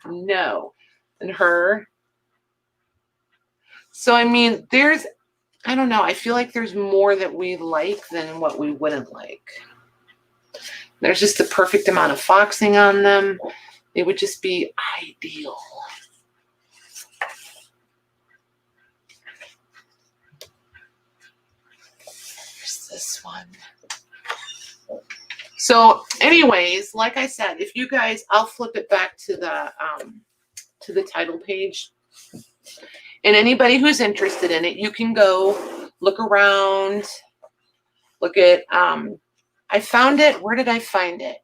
No. And her. So, I mean, I don't know. I feel like there's more that we like than what we wouldn't like. There's just the perfect amount of foxing on them. It would just be ideal. There's this one. So anyways, like I said, if you guys, I'll flip it back to the title page. And anybody who's interested in it, you can go look around, look at, I found it. Where did I find it?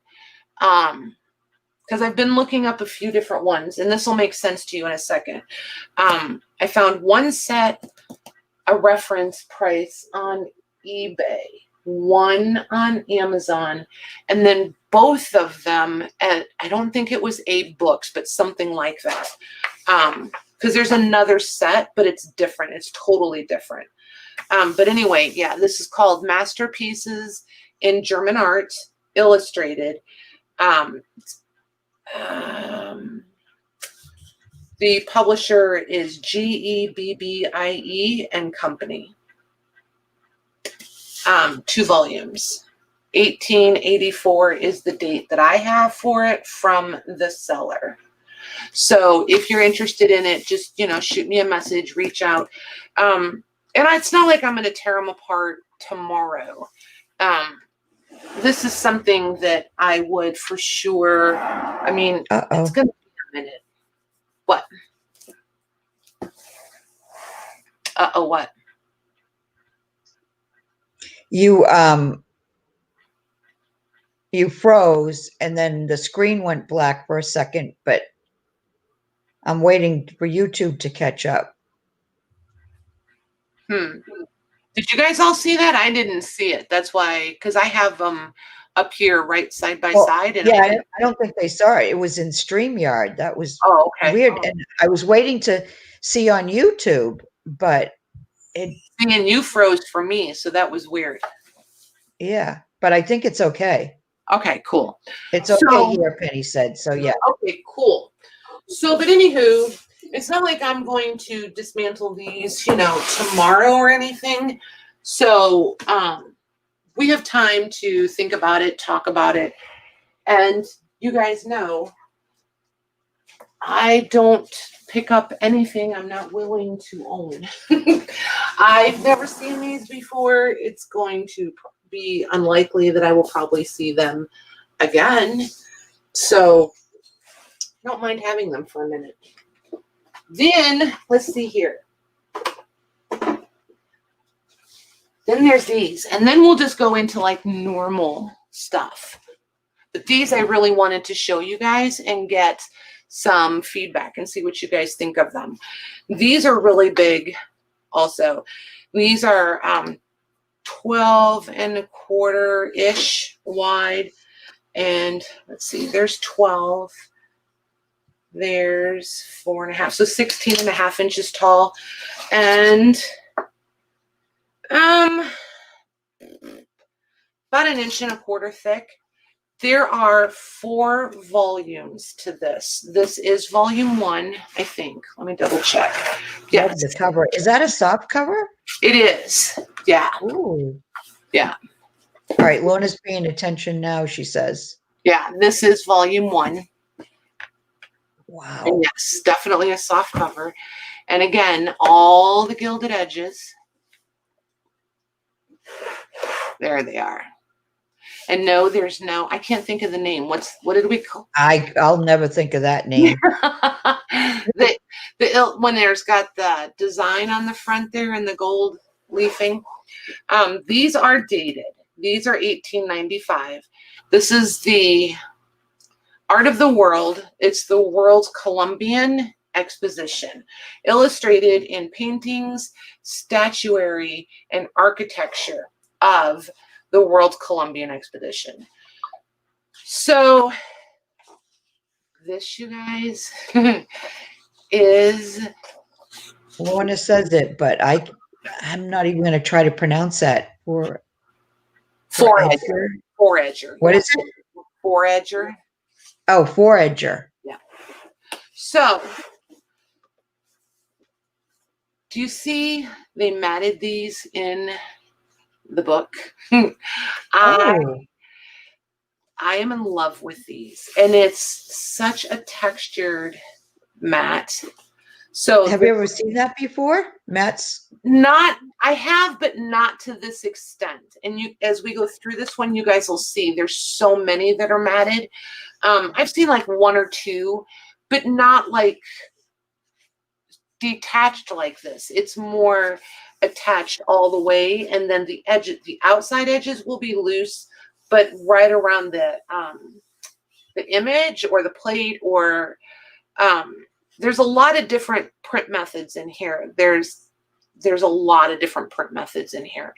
Because I've been looking up a few different ones, and this will make sense to you in a second. I found one set, a reference price on eBay, one on Amazon, and then both of them at, I don't think it was 8 books, but something like that. Because there's another set, but it's different. It's totally different. But anyway, yeah, this is called Masterpieces in German Art, Illustrated. The publisher is GEBBIE and Company. 2 volumes. 1884 is the date that I have for it from the seller. So if you're interested in it, just, shoot me a message, reach out. And it's not like I'm going to tear them apart tomorrow. This is something that I would for sure, it's going to be a minute. What? What? You froze and then the screen went black for a second, but I'm waiting for YouTube to catch up. Did you guys all see that? I didn't see it. That's why, because I have them up here right side by side. And yeah, I don't think they saw it. It was in StreamYard. That was weird. And I was waiting to see on YouTube, but and you froze for me, so that was weird. Yeah, but I think it's okay. Okay, cool. It's okay here, Penny said. So yeah. Okay, cool. So, but anywho, it's not like I'm going to dismantle these, tomorrow or anything. So, we have time to think about it, talk about it. And you guys know, I don't pick up anything I'm not willing to own. I've never seen these before. It's going to be unlikely that I will probably see them again. So I don't mind having them for a minute. Then let's see here. Then there's these, and then we'll just go into like normal stuff. But these I really wanted to show you guys and get some feedback and see what you guys think of them. These are really big also. These are 12 1/4-ish wide. And let's see, there's 12. There's 4.5, so 16.5 inches tall. And about 1.25 inches thick. There are 4 volumes to this. This is volume 1, I think. Let me double check. Yes. The cover. Is that a soft cover? It is. Yeah. Ooh. Yeah. All right. Lona's paying attention now, she says. Yeah, this is volume 1. Wow. And yes, definitely a soft cover. And again, all the gilded edges. There they are. And no, there's no, I can't think of the name. What did we call? I'll never think of that name. When there's got the design on the front there and the gold leafing. These are dated. These are 1895. This is the Art of the World. It's the World's Columbian Exposition, illustrated in paintings, statuary, and architecture of the World's Columbian Expedition. So this, you guys, is... Lorna says it, but I'm not even going to try to pronounce that. Four-edger. Four-edger. What is it? Four-edger. Oh, four-edger. Yeah. So, do you see they matted these in the book? I am in love with these, and it's such a textured matte So Have you ever seen that before? Matt's? not, I have, but not to this extent. And you, as we go through this one, you guys will see there's so many that are matted. I've seen like one or two, but not like detached like this. It's more attached all the way, and then the outside edges will be loose, but right around the image or the plate, or there's a lot of different print methods in here. There's a lot of different print methods in here.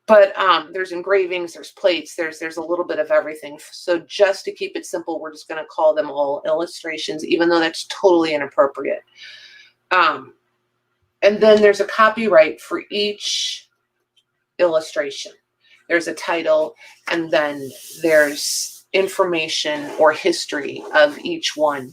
But there's engravings, there's plates, there's a little bit of everything. So just to keep it simple, we're just going to call them all illustrations, even though that's totally inappropriate. And then there's a copyright for each illustration. There's a title, and then there's information or history of each one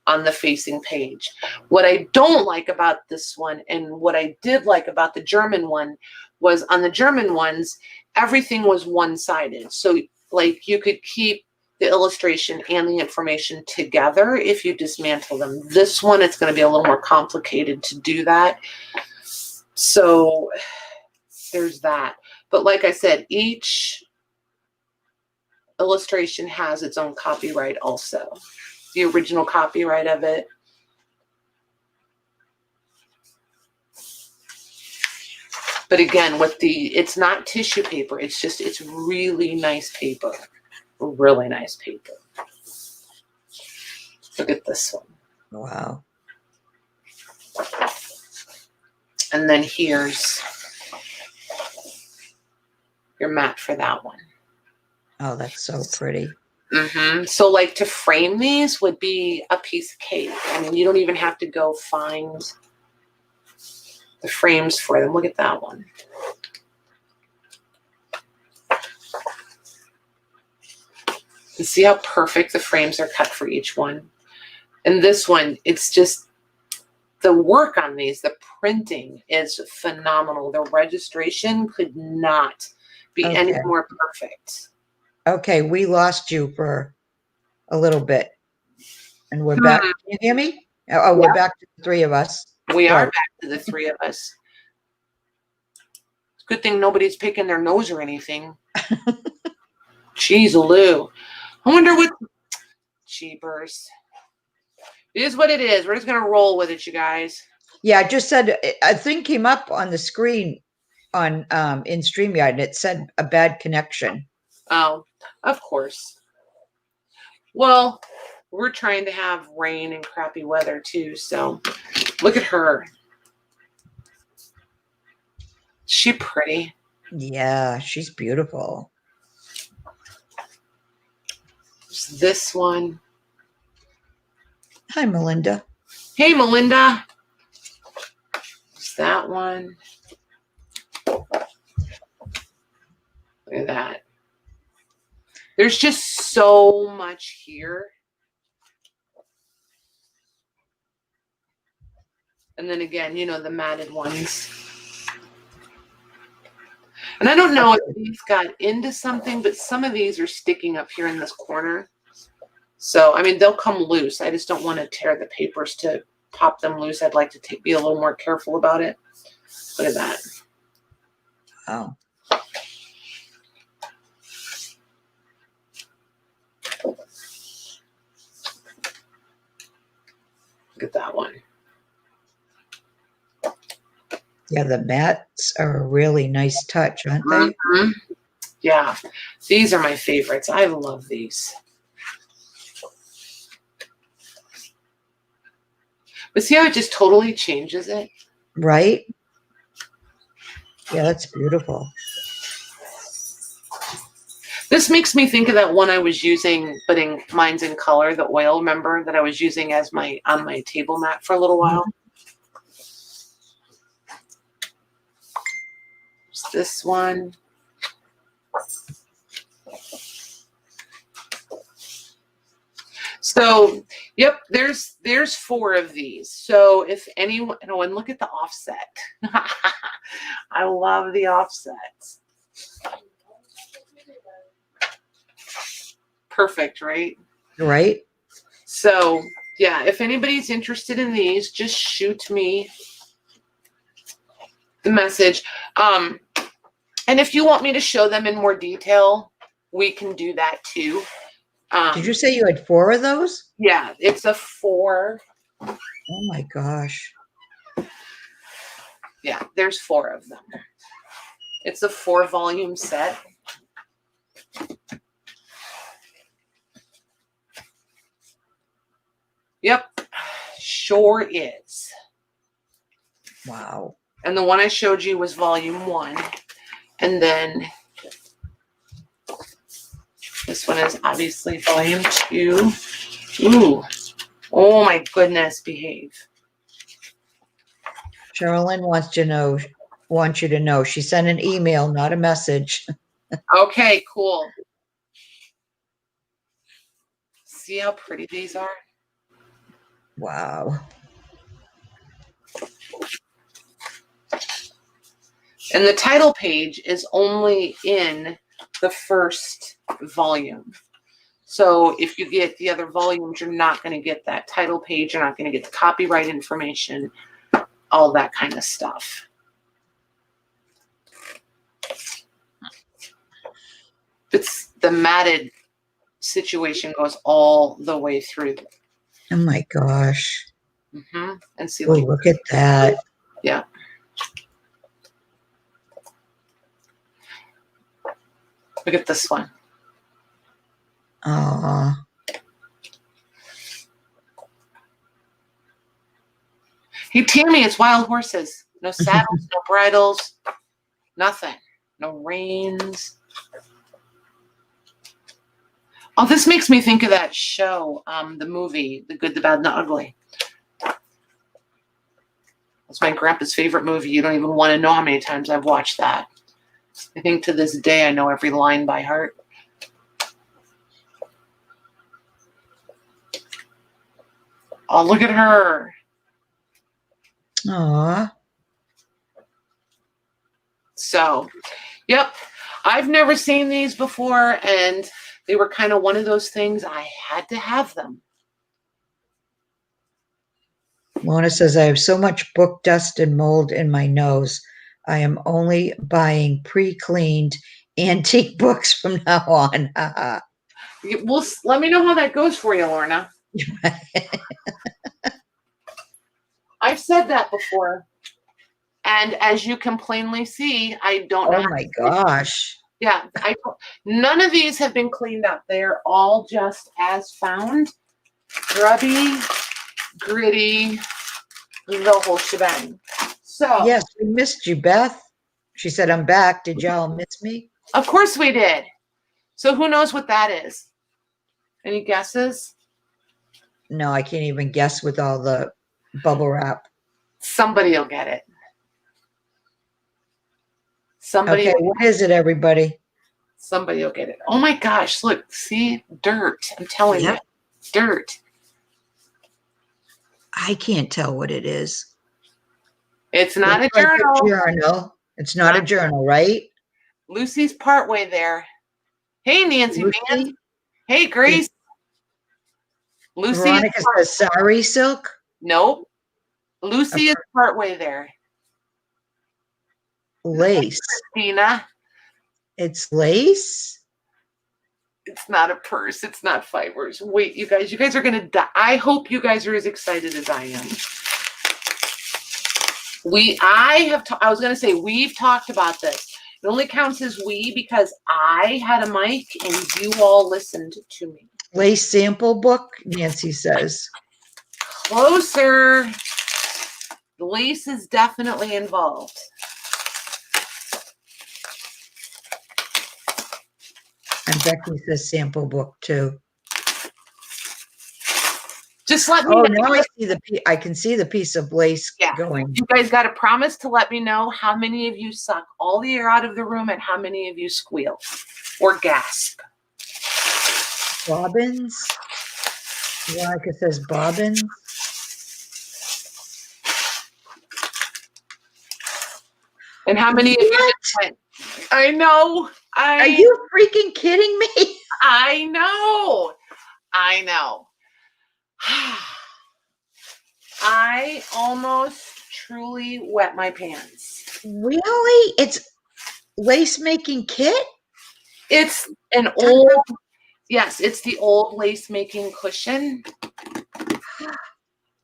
on the facing page. What I don't like about this one, and what I did like about the German one, was on the German ones, everything was one-sided. So like you could keep the illustration and the information together if you dismantle them. This one, it's going to be a little more complicated to do that. So there's that. But like I said, each illustration has its own copyright also. The original copyright of it. But again, with it's not tissue paper. It's really nice paper. Really nice paper. Look at this one. Wow. And then here's your mat for that one. Oh, that's so pretty. So like to frame these would be a piece of cake. I mean, you don't even have to go find the frames for them. Look at that one. You see how perfect the frames are cut for each one. And this one, it's just the work on these, the printing is phenomenal. The registration could not be any more perfect. Okay, we lost you for a little bit. And we're back. Can you hear me? Oh, we're back to the three of us. We are back to the three of us. Good thing nobody's picking their nose or anything. Jeez-a-loo. I wonder what... Jeepers. It is what it is. We're just going to roll with it, you guys. Yeah, I just said, a thing came up on the screen on in StreamYard, and it said a bad connection. Oh, of course. Well, we're trying to have rain and crappy weather too, so look at her. Is she pretty? Yeah, she's beautiful. There's this one. Hi, Melinda. Hey, Melinda. There's that one. Look at that. There's just so much here. And then again, you know, the matted ones. And I don't know if these got into something, but some of these are sticking up here in this corner. So, I mean, they'll come loose. I just don't want to tear the papers to pop them loose. I'd like to be a little more careful about it. Look at that. Oh. Look at that one. Yeah, the mats are a really nice touch, aren't they? Yeah, these are my favorites. I love these. But see how it just totally changes it? Right? Yeah, that's beautiful. This makes me think of that one I was using, but mine's in color, the oil, remember, that I was using as on my table mat for a little while. There's this one. So, yep, there's 4 of these. So if anyone, oh, and look at the offset. I love the offsets. Perfect, right? Right? So Yeah, if anybody's interested in these, just shoot me the message. And if you want me to show them in more detail, we can do that too. Did you say you had 4 of those? Yeah, it's a 4. Oh my gosh. Yeah, there's 4 of them. It's a 4-volume set. Yep, sure is. Wow. And the one I showed you was volume 1. And then this one is obviously volume 2. Ooh. Oh my goodness, behave. Sherilyn wants you to know. She sent an email, not a message. Okay, cool. See how pretty these are? Wow. And the title page is only in the first volume. So if you get the other volumes, you're not going to get that title page. You're not going to get the copyright information, all that kind of stuff. It's the matted situation goes all the way through. Oh my gosh. And see, Oh, look at that. Yeah. Look at this one. Aw. Hey, Tammy, it's wild horses. No saddles, no bridles, nothing. No reins. Oh, this makes me think of that show, the movie, The Good, the Bad, and the Ugly. That's my grandpa's favorite movie. You don't even want to know how many times I've watched that. I think to this day I know every line by heart. Oh, look at her. Aw. So, yep. I've never seen these before, and they were kind of one of those things I had to have them. Mona says, I have so much book dust and mold in my nose. I am only buying pre-cleaned antique books from now on. Well, let me know how that goes for you, Lorna. I've said that before. And as you can plainly see, I don't know. Oh my gosh. Yeah, none of these have been cleaned up. They're all just as found. Grubby, gritty, the whole shebang. So yes, we missed you, Beth. She said, I'm back. Did y'all miss me? Of course we did. So who knows what that is? Any guesses? No, I can't even guess with all the bubble wrap. Somebody will get it. Somebody. Okay, what is it, everybody? Somebody will get it. Oh my gosh, look, see? Dirt. I'm telling you. Dirt. I can't tell what it is. It's not Looks a like journal. a journal. It's not a journal, right? Lucy's partway there. Hey, Nancy Van. Hey, Grace. Lucy. Veronica says sari silk. Nope. Lucy is partway there. Lace. Christina. It's lace. It's not a purse. It's not fibers. Wait, you guys are going to die. I hope you guys are as excited as I am. I was going to say, we've talked about this. It only counts as we because I had a mic and you all listened to me. Lace sample book, Nancy says. Closer. The lace is definitely involved. And Becky says sample book too. Just let me know. know. Now I can see the piece of lace going. You guys got to promise to let me know how many of you suck all the air out of the room and how many of you squeal or gasp. Bobbins. Veronica says bobbins. And how many of you went? I know. Are you freaking kidding me? I know. I almost truly wet my pants. Really? It's lace making kit? It's an old, yes, it's the old lace making cushion.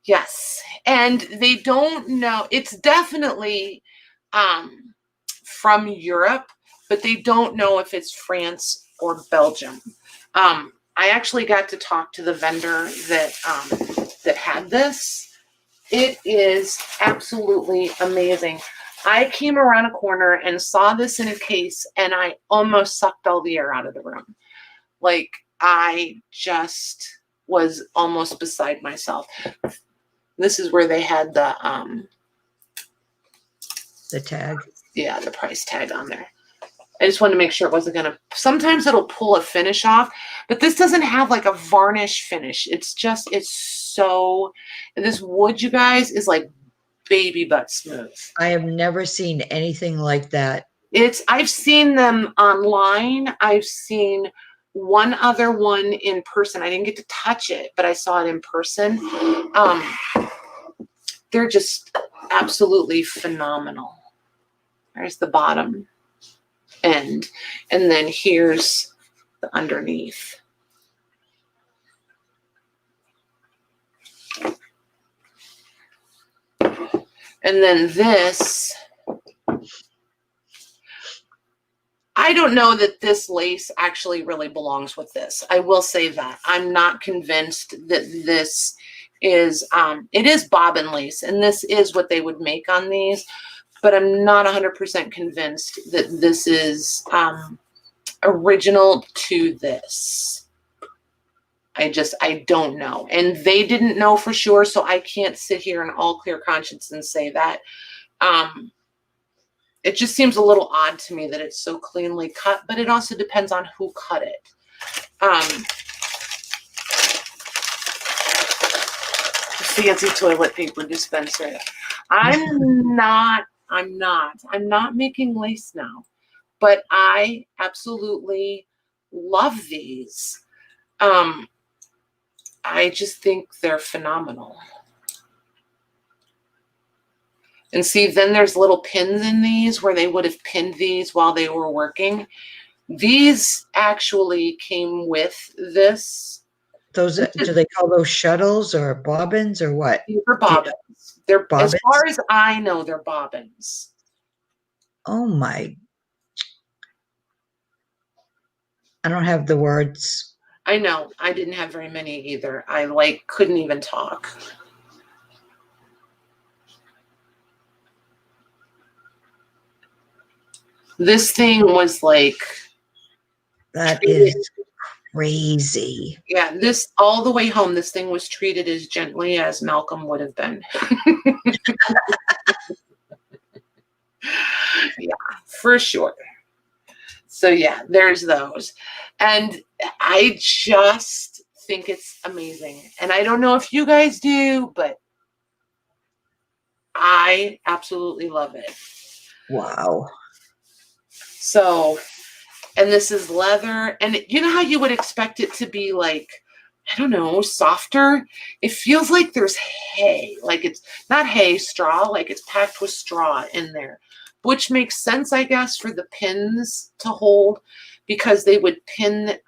Yes. And they don't know, it's definitely from Europe, but they don't know if it's France or Belgium. I actually got to talk to the vendor that had this. It is absolutely amazing. I came around a corner and saw this in a case, and I almost sucked all the air out of the room. Like, I just was almost beside myself. This is where they had the tag. Yeah, the price tag on there. I just wanted to make sure it wasn't gonna, sometimes it'll pull a finish off, but this doesn't have like a varnish finish. It's just, it's so, and this wood, you guys, is like baby butt smooth. I have never seen anything like that. I've seen them online. I've seen one other one in person. I didn't get to touch it, but I saw it in person. They're just absolutely phenomenal. There's the bottom end, and then here's the underneath. And then this, I don't know that this lace actually really belongs with this. I will say that. I'm not convinced that this is, it is bobbin lace, and this is what they would make on these, but I'm not 100% convinced that this is original to this. I don't know. And they didn't know for sure, so I can't sit here in all clear conscience and say that. It just seems a little odd to me that it's so cleanly cut, but it also depends on who cut it. Fancy toilet paper dispenser. I'm not making lace now, but I absolutely love these. I just think they're phenomenal. And see, then there's little pins in these where they would have pinned these while they were working. These actually came with this. Those, do they call those shuttles or bobbins or what? These are bobbins. They're bobbins? As far as I know, they're bobbins. Oh my. I don't have the words. I know. I didn't have very many either. I couldn't even talk. This thing was like, that is crazy. Yeah, this all the way home, this thing was treated as gently as Malcolm would have been. Yeah, for sure. So yeah, there's those. And I just think it's amazing. And I don't know if you guys do, but I absolutely love it. Wow. So, and this is leather. And you know how you would expect it to be like, I don't know, softer? It feels like there's hay. Like it's not hay, straw. Like it's packed with straw in there. Which makes sense, I guess, for the pins to hold, because they would pin.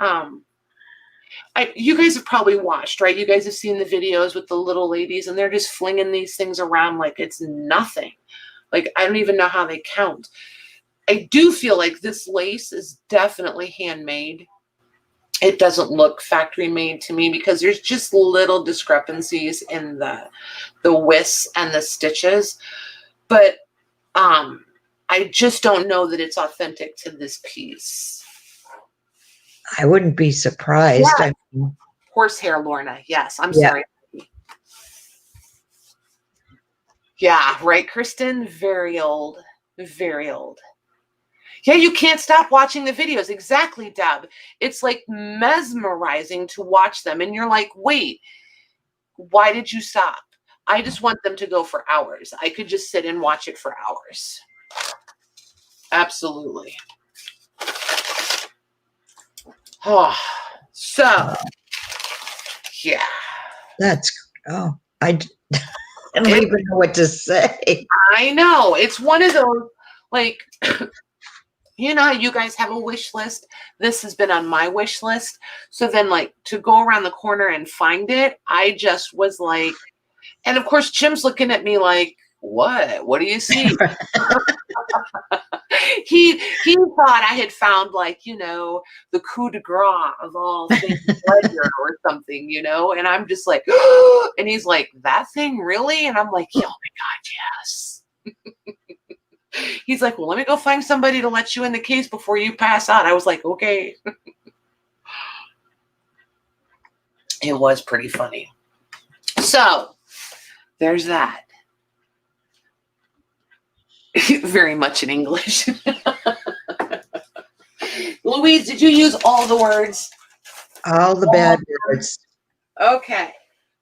You guys have probably watched, right? You guys have seen the videos with the little ladies, and they're just flinging these things around like it's nothing. Like, I don't even know how they count. I do feel like this lace is definitely handmade. It doesn't look factory made to me because there's just little discrepancies in the widths and the stitches. But I just don't know that it's authentic to this piece. I wouldn't be surprised. Yeah. I mean, horsehair, Lorna. Yes, I'm sorry. Yeah, right, Kristen? Very old. Very old. Yeah, you can't stop watching the videos. Exactly, Deb. It's like mesmerizing to watch them. And you're like, wait, why did you stop? I just want them to go for hours. I could just sit and watch it for hours. Absolutely. Oh, so, yeah. That's, oh, I don't even know what to say. I know. It's one of those, like, you know how you guys have a wish list? This has been on my wish list. So then, like, to go around the corner and find it, I just was like, and of course, Jim's looking at me like, what? What do you see? He thought I had found, like, you know, the coup de grace of all things pleasure or something, you know? And I'm just like, and he's like, that thing really? And I'm like, oh my God, yes. He's like, well, let me go find somebody to let you in the case before you pass out. I was like, okay. It was pretty funny. So there's that. Very much in English. Louise, did you use all the words? All the bad words. Okay.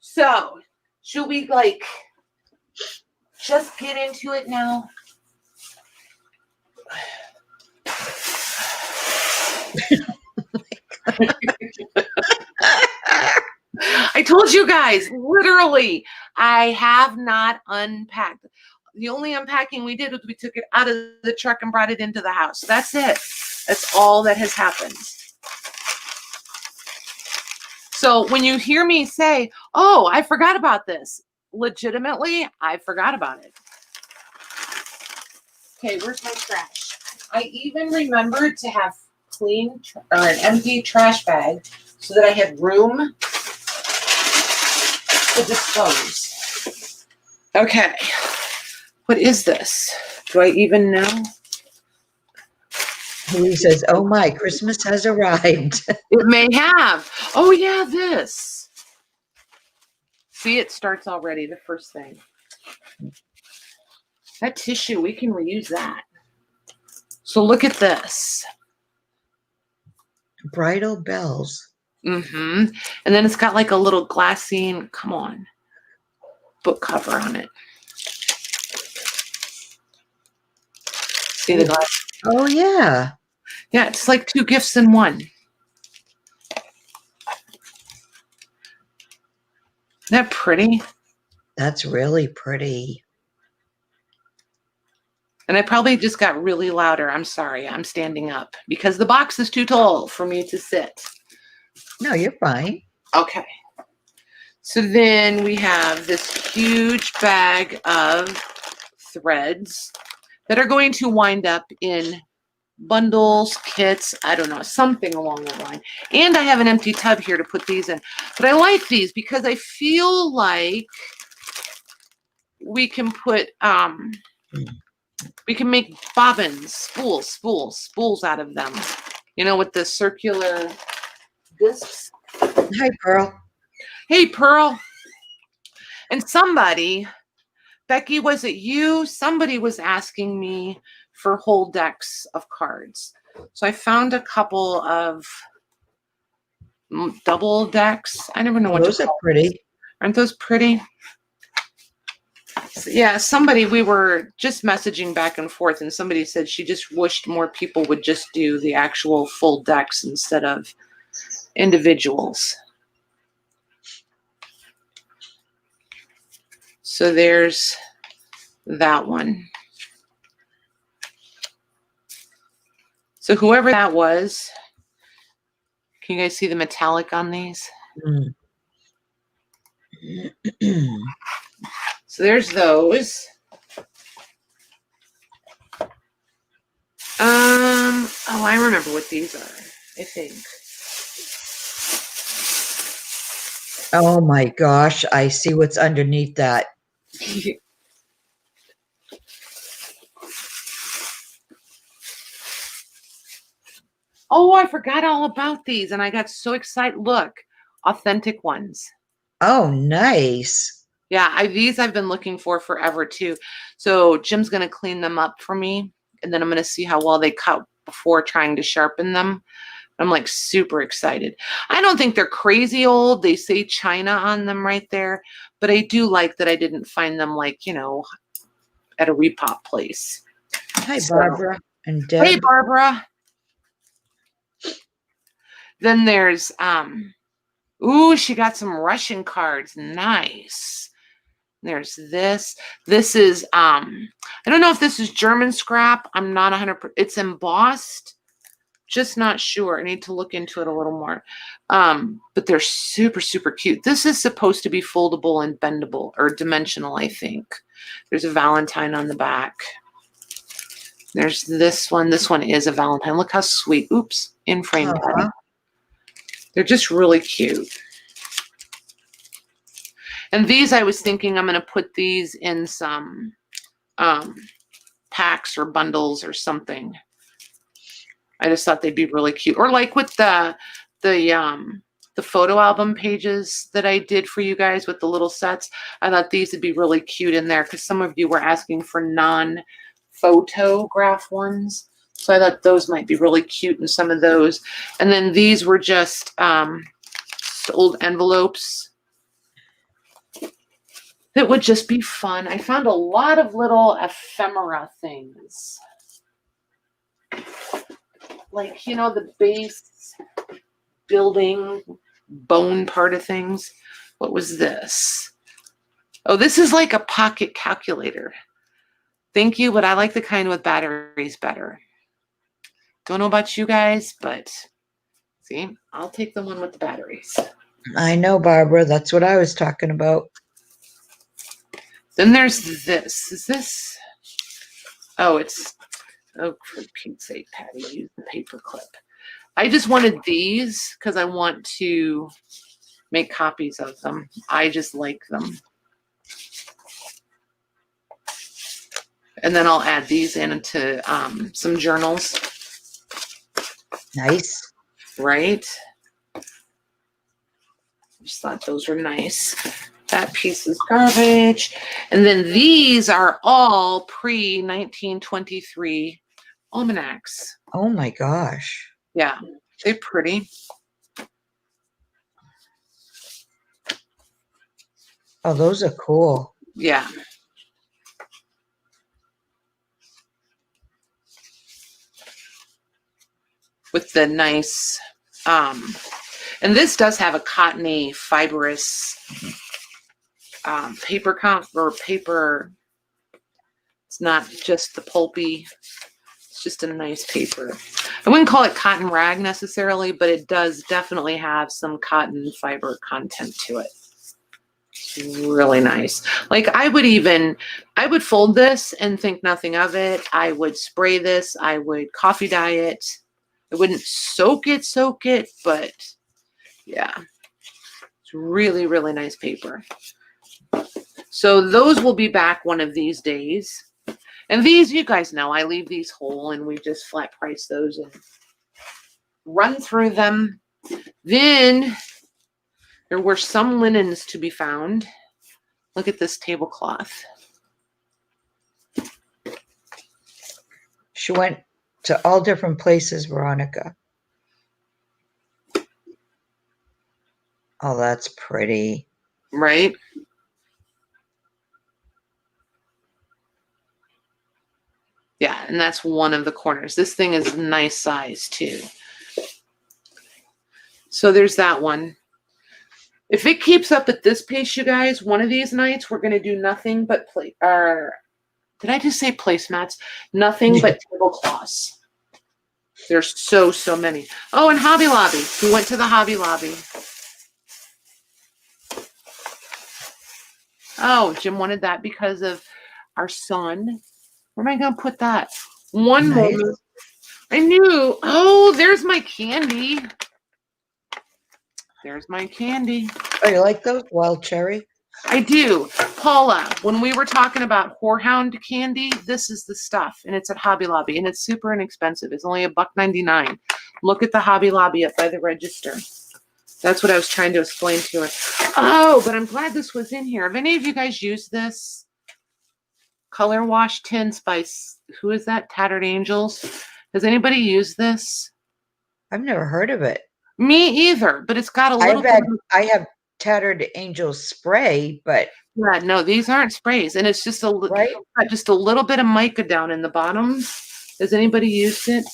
So should we like just get into it now? I told you guys, literally, I have not unpacked. The only unpacking we did was we took it out of the truck and brought it into the house. That's it. That's all that has happened. So when you hear me say, oh, I forgot about this, legitimately, I forgot about it. Okay, where's my trash? I even remembered to have clean or an empty trash bag so that I had room to dispose. Okay. What is this? Do I even know? He says, oh my, Christmas has arrived. It may have. Oh yeah, this. See, it starts already, the first thing. That tissue, we can reuse that. So look at this. Bridal bells. Mm-hmm. And then it's got like a little glassine, come on, book cover on it. See the glass? Oh, yeah. Yeah, it's like 2 gifts in one. Isn't that pretty? That's really pretty. And I probably just got really louder. I'm sorry. I'm standing up because the box is too tall for me to sit. No, you're fine. Okay. So then we have this huge bag of threads that are going to wind up in bundles, kits, I don't know, something along that line. And I have an empty tub here to put these in. But I like these because I feel like we can put, we can make bobbins, spools out of them. You know, with the circular discs. Hi, Pearl. Hey, Pearl. And somebody, Becky, was it you? Somebody was asking me for whole decks of cards. So I found a couple of double decks. I never know what Those to are call pretty. them. Aren't those pretty? So, yeah, somebody, we were just messaging back and forth, and somebody said she just wished more people would just do the actual full decks instead of individuals. So there's that one. So whoever that was, can you guys see the metallic on these? Mm. So there's those. Oh, I remember what these are, I think. Oh my gosh, I see what's underneath that. Oh, I forgot all about these, and I got so excited. Look, authentic ones. Oh, nice. Yeah, these I've been looking for forever too. So Jim's going to clean them up for me, and then I'm going to see how well they cut before trying to sharpen them. I'm like super excited. I don't think they're crazy old. They say China on them right there, but I do like that I didn't find them like, you know, at a repop place. Hi, Barbara and Deb. Hey, Barbara. Then there's, ooh, she got some Russian cards. Nice. There's this. This is, I don't know if this is German scrap. I'm not 100%. It's embossed. Just not sure. I need to look into it a little more. But they're super, super cute. This is supposed to be foldable and bendable or dimensional, I think. There's a Valentine on the back. There's this one. This one is a Valentine. Look how sweet. Oops, in frame tag. They're just really cute. And these, I was thinking I'm going to put these in some packs or bundles or something. I just thought they'd be really cute. Or like with the photo album pages that I did for you guys with the little sets. I thought these would be really cute in there because some of you were asking for non-photograph ones. So I thought those might be really cute in some of those. And then these were just old envelopes that would just be fun. I found a lot of little ephemera things. Like, you know, the base building bone part of things. What was this? Oh, this is like a pocket calculator. Thank you, but I like the kind with batteries better. Don't know about you guys, but see, I'll take the one with the batteries. I know, Barbara. That's what I was talking about. Then there's this. Is this? Oh, it's, oh, for Pete's sake, Patty, use the paper clip. I just wanted these because I want to make copies of them. I just like them. And then I'll add these into some journals. Nice. Right? Just thought those were nice. That piece is garbage. And then these are all pre-1923 almanacs. Oh my gosh. Yeah, they're pretty. Oh, those are cool. Yeah. With the nice, and this does have a cottony, fibrous paper paper. It's not just the pulpy. It's just a nice paper. I wouldn't call it cotton rag necessarily, but it does definitely have some cotton fiber content to it. It's really nice. Like I would fold this and think nothing of it. I would spray this. I would coffee dye it. I wouldn't soak it, but yeah, it's really, really nice paper. So those will be back one of these days. And these, you guys know, I leave these whole and we just flat price those and run through them. Then there were some linens to be found. Look at this tablecloth. She went to all different places, Veronica. Oh, that's pretty. Right? Yeah, and that's one of the corners. This thing is nice size too. So there's that one. If it keeps up at this pace, you guys, one of these nights we're going to do nothing but play. Did I just say placemats? Nothing but tablecloths. There's so many. Oh, and Hobby Lobby. We went to the Hobby Lobby. Oh, Jim wanted that because of our son. Where am I going to put that? One moment. I knew. Oh, there's my candy. There's my candy. Oh, you like those? Wild cherry? I do. Paula, when we were talking about Whorehound candy, this is the stuff. And it's at Hobby Lobby. And it's super inexpensive. It's only $1.99. Look at the Hobby Lobby up by the register. That's what I was trying to explain to her. Oh, but I'm glad this was in here. Have any of you guys used this? Color Wash Tints by, who is that? Tattered Angels. Has anybody used this? I've never heard of it. Me either, but it's got a little bit. I have Tattered Angels spray, but yeah, no, these aren't sprays, and it's just just a little bit of mica down in the bottom. Has anybody used it?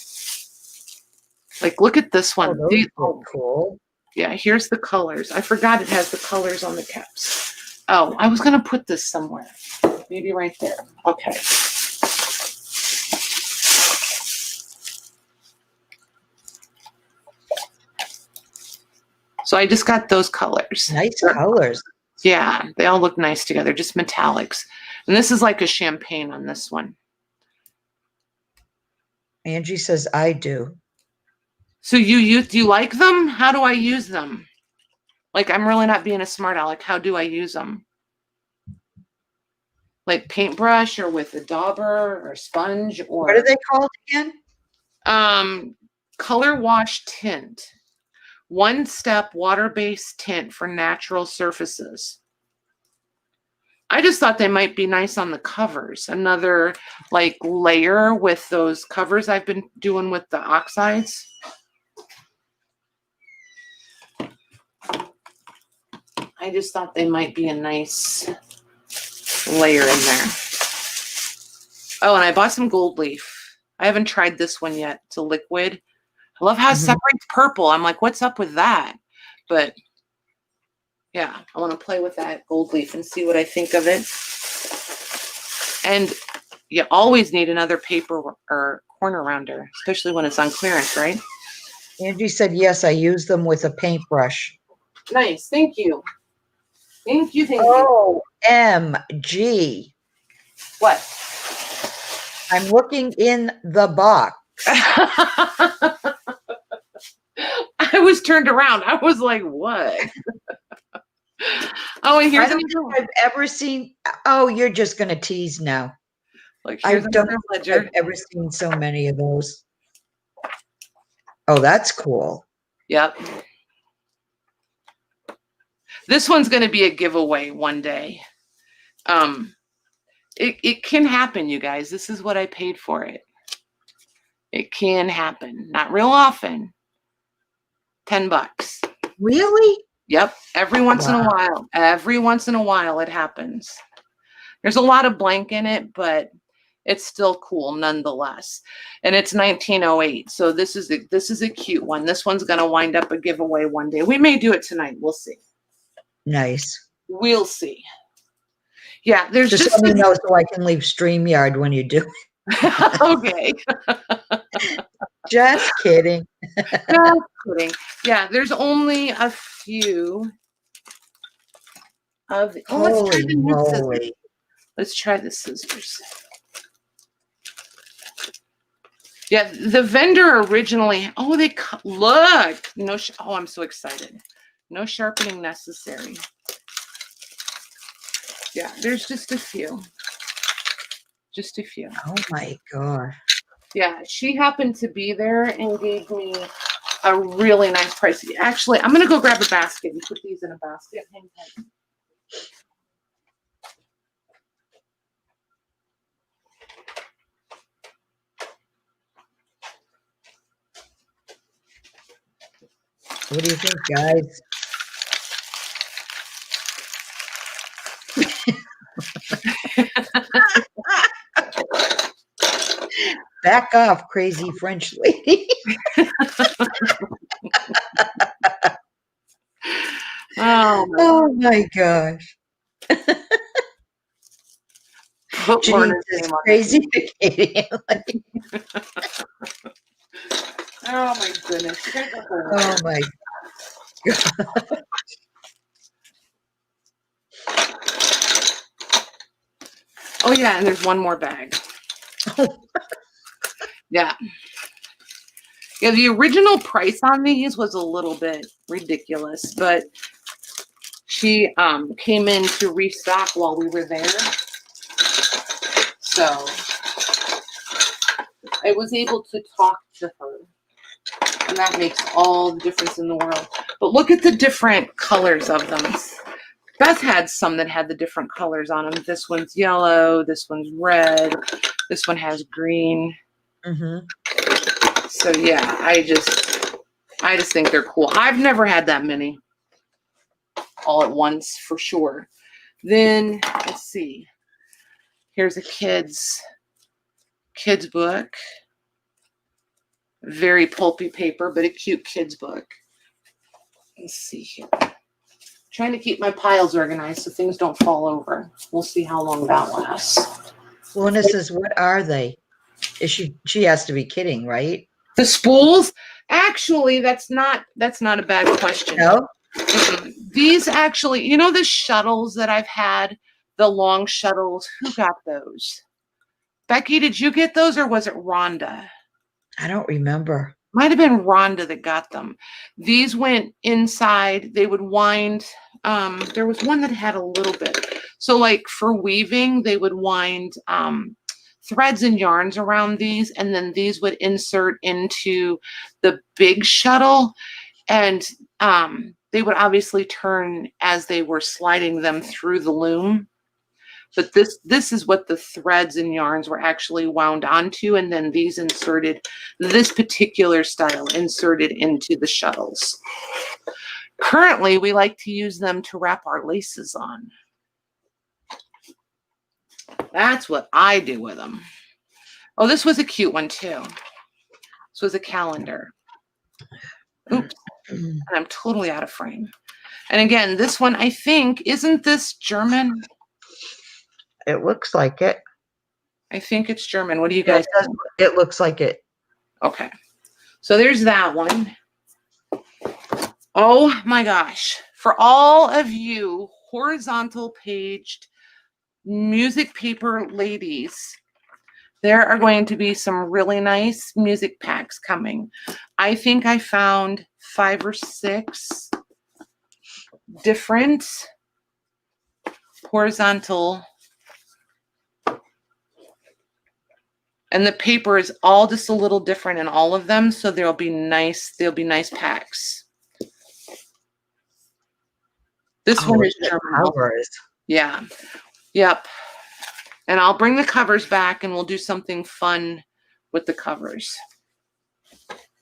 Like, look at this one. Oh, those look cool. Yeah, here's the colors. I forgot it has the colors on the caps. Oh, I was going to put this somewhere. Maybe right there. Okay. So I just got those colors. Nice colors. Yeah, they all look nice together, just metallics. And this is like a champagne on this one. Angie says, I do. So do you like them? How do I use them? Like, I'm really not being a smart aleck. How do I use them? Like paintbrush or with a dauber or sponge or What are they called again? color wash tint. One step water-based tint for natural surfaces. I just thought they might be nice on the covers. Another like layer with those covers I've been doing with the oxides. I just thought they might be a nice layer in there. Oh, and I bought some gold leaf. I haven't tried this one yet. It's a liquid. I love how it separates purple. I'm like, what's up with that? But yeah, I want to play with that gold leaf and see what I think of it. And you always need another paper or corner rounder, especially when it's on clearance, right? Angie said, yes, I use them with a paintbrush. Nice. Thank you. Thank you. Thank you. OMG. What? I'm looking in the box. I was turned around. I was like, what? Oh, and here's I don't think I've ever seen. Oh, you're just going to tease now. Like, I here's don't another think ledger. I've ever seen so many of those. Oh, that's cool. Yep. This one's going to be a giveaway one day. It can happen, you guys. This is what I paid for it. It can happen. Not real often. $10. Really? Yep. Every once in a while. Every once in a while it happens. There's a lot of blank in it, but it's still cool nonetheless. And it's 1908. So this is a cute one. This one's going to wind up a giveaway one day. We may do it tonight. We'll see. Nice. We'll see. Yeah, there's just let me know so I can leave StreamYard when you do. Okay. Just kidding. Just kidding. Yeah, there's only a few of the. Oh, Holy moly. Let's try the scissors. Yeah, the vendor originally. Oh, look. No. Oh, I'm so excited. No sharpening necessary. Yeah, there's just a few. Just a few. Oh my God. Yeah, she happened to be there and gave me a really nice price. Actually, I'm going to go grab a basket and put these in a basket. Hang tight. What do you think, guys? Back off, crazy French lady. Oh my gosh. Janine is crazy. Oh my goodness. Oh my God. Oh yeah, and there's one more bag. Yeah. Yeah, the original price on these was a little bit ridiculous, but she came in to restock while we were there. So I was able to talk to her. And that makes all the difference in the world. But look at the different colors of them. Beth had some that had the different colors on them. This one's yellow. This one's red. This one has green. So yeah, I just think they're cool. I've never had that many all at once for sure. Then let's see. Here's a kid's book. Very pulpy paper, but a cute kid's book. Let's see here. Trying to keep my piles organized so things don't fall over. We'll see how long that lasts. Luna says, what are they? She has to be kidding, right? The spools? Actually, that's not a bad question. No? These actually, you know the shuttles that I've had, the long shuttles, who got those? Becky, did you get those or was it Rhonda? I don't remember. Might have been Rhonda that got them. These went inside. They would wind. There was one that had a little bit. So like for weaving, they would wind threads and yarns around these, and then these would insert into the big shuttle, and they would obviously turn as they were sliding them through the loom. But this is what the threads and yarns were actually wound onto, and then these inserted, this particular style inserted into the shuttles. Currently, we like to use them to wrap our laces on. That's what I do with them. Oh, this was a cute one too. This was a calendar. Oops, and I'm totally out of frame. And again, this one, I think, isn't this German? It looks like it. I think it's German. What do you guys think? It looks like it. Okay. So there's that one. Oh my gosh. For all of you horizontal paged music paper ladies, there are going to be some really nice music packs coming. I think I found 5 or 6 different horizontal, and the paper is all just a little different in all of them, so there'll be nice packs. This one is German. Yeah. Yep. And I'll bring the covers back and we'll do something fun with the covers.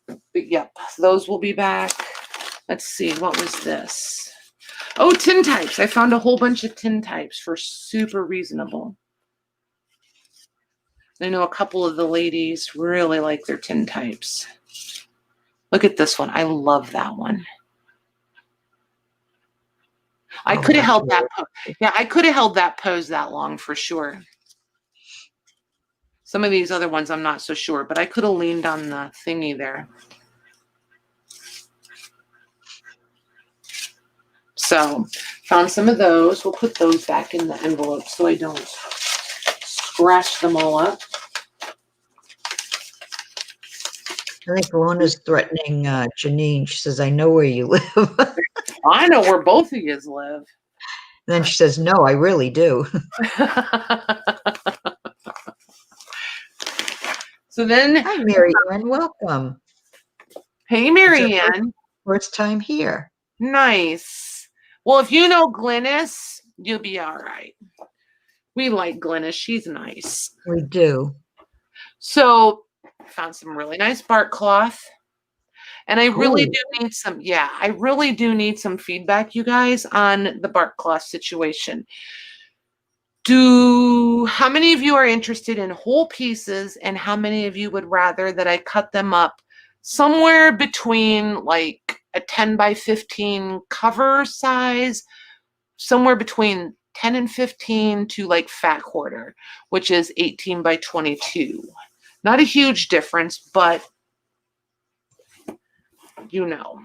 But yep, those will be back. Let's see, what was this? Oh, tin types. I found a whole bunch of tin types for super reasonable. I know a couple of the ladies really like their tin types. Look at this one. I love that one. I could have held that. Yeah, I could have held that pose that long for sure. Some of these other ones I'm not so sure, but I could have leaned on the thingy there. So found some of those. We'll put those back in the envelope so I don't scratch them all up. I think Luna's threatening Janine. She says, I know where you live. I know where both of you live. And then she says, no, I really do. So then, hi, Mary Ann, welcome. Hey, Mary Ann. First time here. Nice. Well, if you know Glynis, you'll be all right. We like Glynis. She's nice. We do. So found some really nice bark cloth. And I really do need some, I really do need some feedback, you guys, on the bark cloth situation. How many of you are interested in whole pieces, and how many of you would rather that I cut them up somewhere between like a 10 by 15 cover size, somewhere between 10 and 15 to like fat quarter, which is 18 by 22. Not a huge difference, but you know.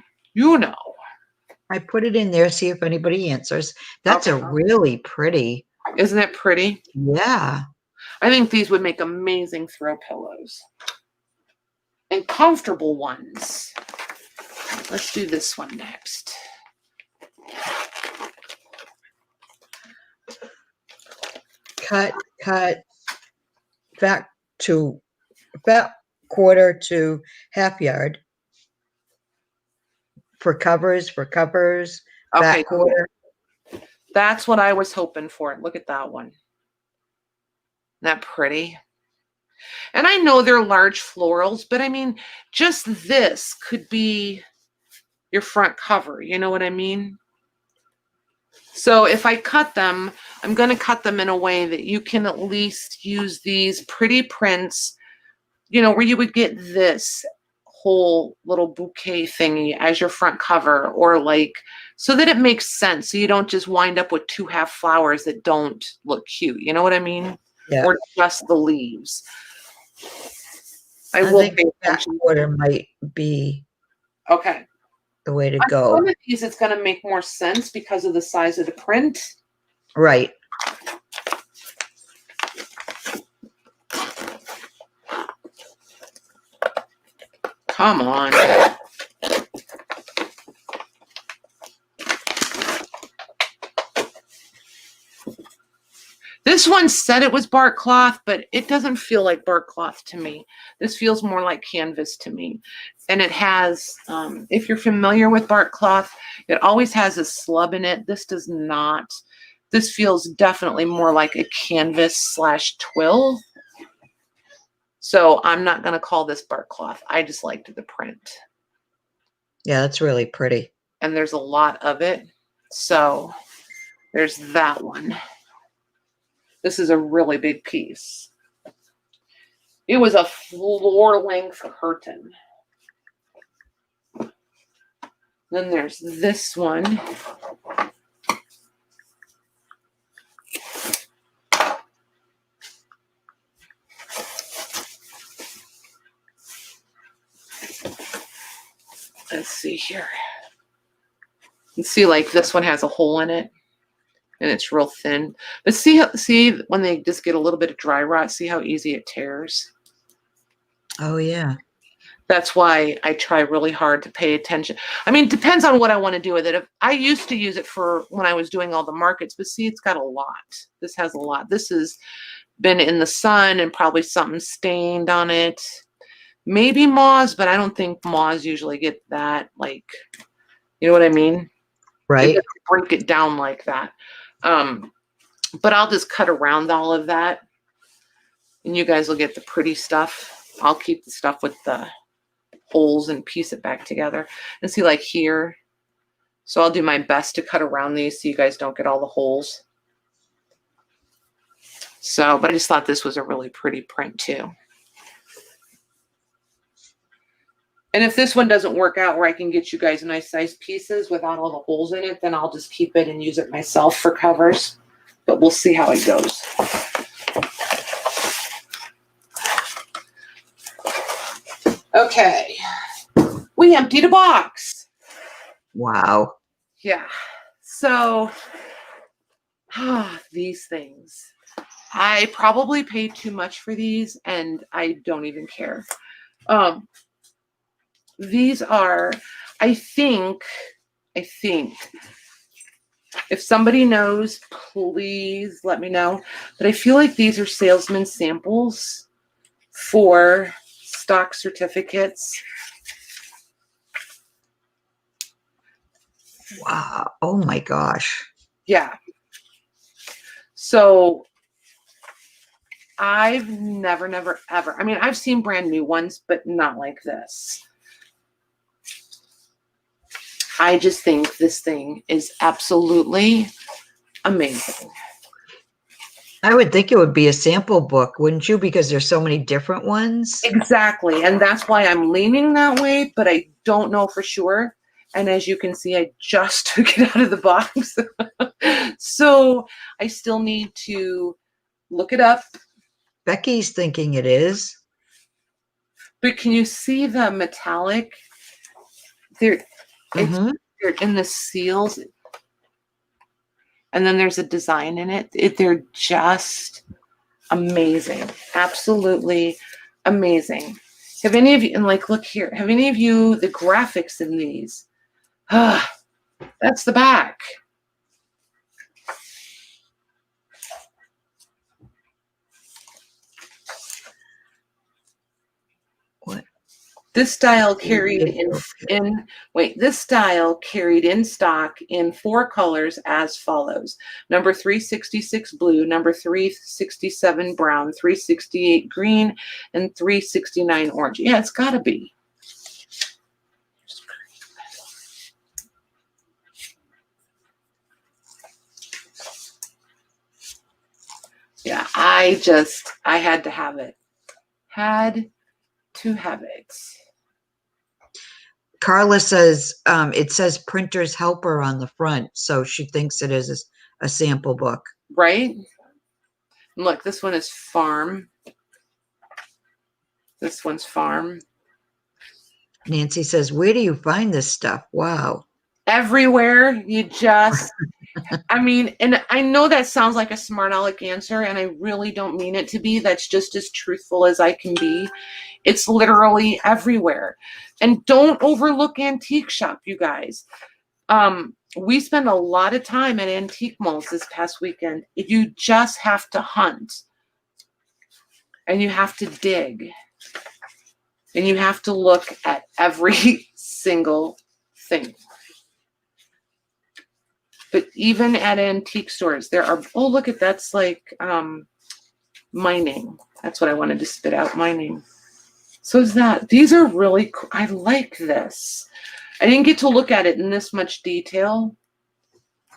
I put it in there, see if anybody answers. That's a really pretty. Isn't it pretty? Yeah. I think these would make amazing throw pillows. And comfortable ones. Let's do this one next. Cut back quarter to half yard for covers, Okay, back quarter. That's what I was hoping for. Look at that one. Isn't that pretty? And I know they're large florals, but I mean, just this could be your front cover. You know what I mean? So if I cut them, I'm going to cut them in a way that you can at least use these pretty prints, you know, where you would get this whole little bouquet thingy as your front cover, or like, so that it makes sense. So you don't just wind up with 2 half flowers that don't look cute. You know what I mean? Yeah. Or just the leaves. I I will think pay back attention. order might be Okay. the way to On go. some of these, it's going to make more sense because of the size of the print. Right. Come on. This one said it was bark cloth, but it doesn't feel like bark cloth to me. This feels more like canvas to me. And it has, if you're familiar with bark cloth, it always has a slub in it. This does not. This feels definitely more like a canvas / twill. So I'm not going to call this bark cloth. I just liked the print. Yeah, that's really pretty. And there's a lot of it. So there's that one. This is a really big piece. It was a floor-length curtain. Then there's this one. Let's see here. You see, like, this one has a hole in it, and it's real thin. But see when they just get a little bit of dry rot, see how easy it tears? Oh, yeah. That's why I try really hard to pay attention. I mean, it depends on what I want to do with it. If I used to use it for when I was doing all the markets, but see, it's got a lot. This has a lot. This has been in the sun and probably something stained on it. Maybe moths, but I don't think moths usually get that, like, you know what I mean? Right. It doesn't break it down like that. But I'll just cut around all of that, and you guys will get the pretty stuff. I'll keep the stuff with the holes and piece it back together. And see, like here, so I'll do my best to cut around these so you guys don't get all the holes. So, but I just thought this was a really pretty print too. And if this one doesn't work out where I can get you guys nice size pieces without all the holes in it, then I'll just keep it and use it myself for covers. But we'll see how it goes. Okay. We emptied a box. Wow. Yeah. So, these things. I probably paid too much for these, and I don't even care. These are, I think, if somebody knows, please let me know. But I feel like these are salesman samples for stock certificates. Wow. Oh my gosh. Yeah. So I've never, ever, I mean, I've seen brand new ones, but not like this. I just think this thing is absolutely amazing. I would think it would be a sample book, wouldn't you? Because there's so many different ones. Exactly. And that's why I'm leaning that way, but I don't know for sure. And as you can see, I just took it out of the box. So I still need to look it up. Becky's thinking it is. But can you see the metallic? They're in the seals. And then there's a design in it. They're just amazing. Absolutely amazing. Have any of you, and like, look here, have any of you, the graphics in these? That's the back. What? This style carried this style carried in stock in 4 colors as follows. Number 366 blue, number 367 brown, 368 green, and 369 orange. Yeah, it's gotta be. Yeah, I had to have it. Had to have it. Carla says, it says printer's helper on the front, so she thinks it is a sample book. Right? Look, this one is farm. This one's farm. Nancy says, where do you find this stuff? Wow. Everywhere. You just, I mean, and I know that sounds like a smart aleck answer, and I really don't mean it to be. That's just as truthful as I can be. It's literally everywhere. And don't overlook antique shop, you guys. We spend a lot of time at antique malls this past weekend. You just have to hunt, and you have to dig, and you have to look at every single thing. But even at antique stores, there are, oh, look at that's like mining. That's what I wanted to spit out, mining. So is that, these are really cool. I like this. I didn't get to look at it in this much detail.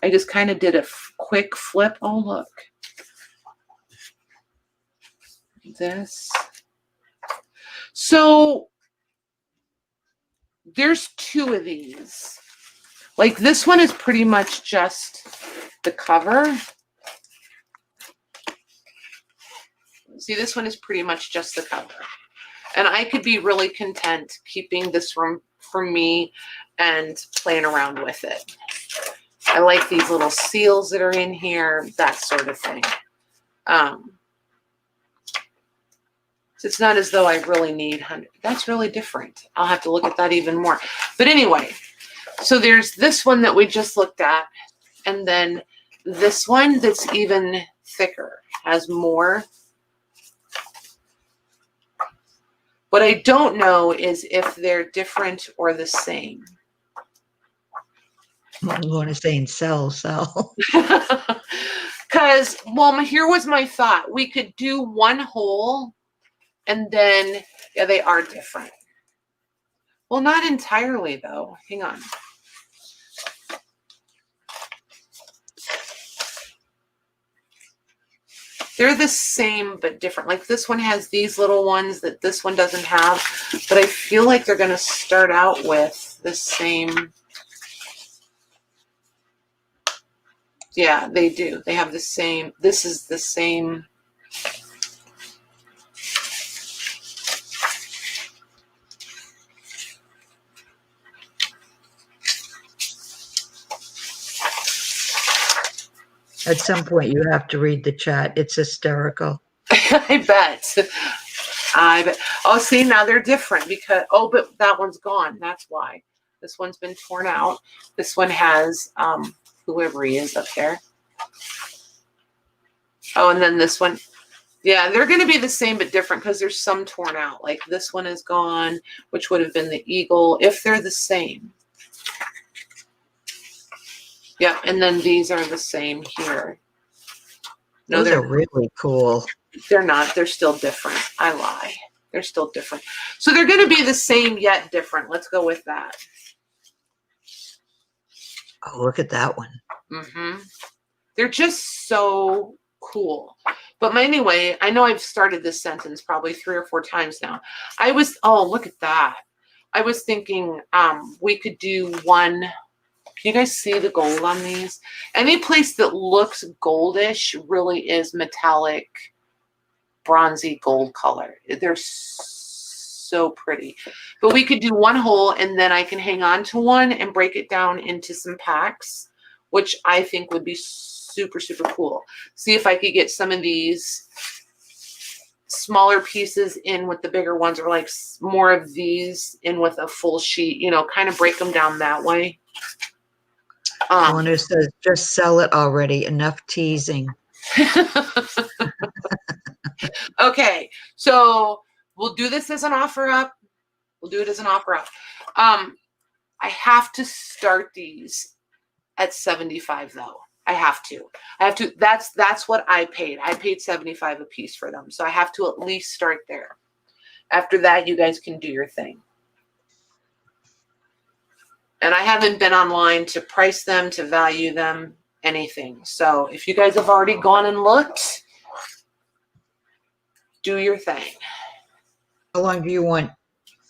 I just kind of did a quick flip. Oh, look. This. So there's two of these. Like this one is pretty much just the cover. See, this one is pretty much just the cover. And I could be really content keeping this room for me and playing around with it. I like these little seals that are in here, that sort of thing. So it's not as though I really need 100. That's really different. I'll have to look at that even more. But anyway, so there's this one that we just looked at, and then this one that's even thicker, has more. What I don't know is if they're different or the same. I'm going to say sell. Because, well, here was my thought. We could do one hole, and then, yeah, they are different. Well, not entirely, though. Hang on. They're the same, but different. Like this one has these little ones that this one doesn't have, but I feel like they're going to start out with the same. Yeah, they do. They have the same. This is the same. At some point, you have to read the chat. It's hysterical. I bet. I bet. Oh, see, now they're different because, oh, but that one's gone. That's why. This one's been torn out. This one has whoever he is up there. Oh, and then this one. Yeah, they're going to be the same but different because there's some torn out. Like this one is gone, which would have been the eagle, if they're the same. Yep, and then these are the same here. No, those are really cool. They're not. They're still different. I lie. They're still different. So they're going to be the same yet different. Let's go with that. Oh, look at that one. Mm-hmm. They're just so cool. But anyway, I know I've started this sentence probably 3 or 4 times now. Oh, look at that. I was thinking we could do one. Can you guys see the gold on these? Any place that looks goldish really is metallic, bronzy gold color. They're so pretty. But we could do one hole, and then I can hang on to one and break it down into some packs, which I think would be super, super cool. See if I could get some of these smaller pieces in with the bigger ones, or like more of these in with a full sheet, you know, kind of break them down that way. Owner says, just sell it already. Enough teasing. Okay, so we'll do this as an offer up. We'll do it as an offer up. I have to start these at 75 though. I have to. That's what I paid. I paid 75 a piece for them. So I have to at least start there. After that, you guys can do your thing. And I haven't been online to price them, to value them, anything. So if you guys have already gone and looked, do your thing. How long do you want?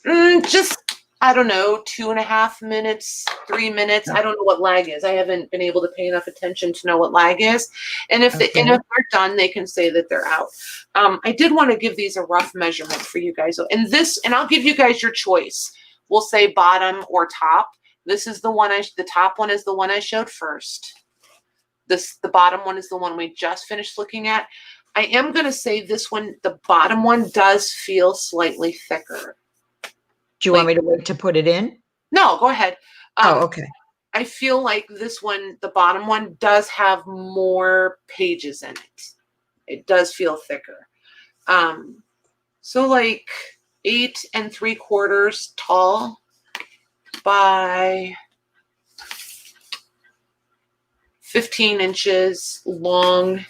Just I don't know, 2.5 minutes, 3 minutes. I don't know what lag is. I haven't been able to pay enough attention to know what lag is. And if Okay. they're done, they can say that they're out. I did want to give these a rough measurement for you guys. And I'll give you guys your choice. We'll say bottom or top. This is the one the top one is the one I showed first. The bottom one is the one we just finished looking at. I am going to say this one, the bottom one does feel slightly thicker. Do you want me to wait to put it in? No, go ahead. Okay. I feel like this one, the bottom one, does have more pages in it. It does feel thicker. So like 8 3/4 tall by 15 inches long.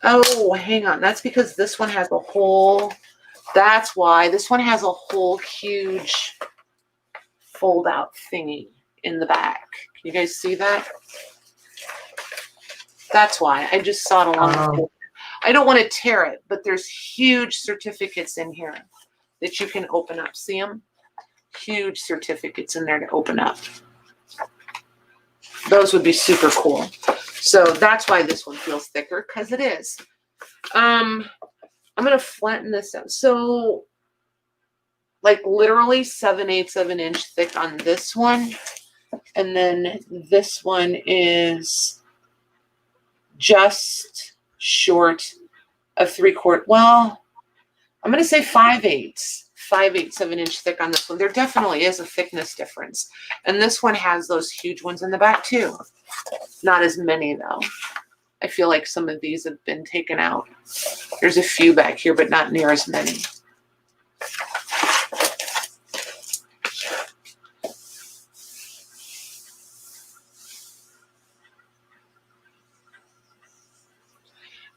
Oh, hang on. That's because this one has a whole, that's why this one has a whole huge fold out thingy in the back. Can you guys see that? That's why. I just saw it along the floor. I don't want to tear it, but there's huge certificates in here that you can open up. See them? Huge certificates in there to open up. Those would be super cool. So that's why this one feels thicker, because it is. I'm going to flatten this out. So like literally 7/8 of an inch thick on this one. And then this one is just short of 3/4. Well, I'm going to say 5/8 of an inch thick on this one. There definitely is a thickness difference. And this one has those huge ones in the back too. Not as many though. I feel like some of these have been taken out. There's a few back here, but not near as many.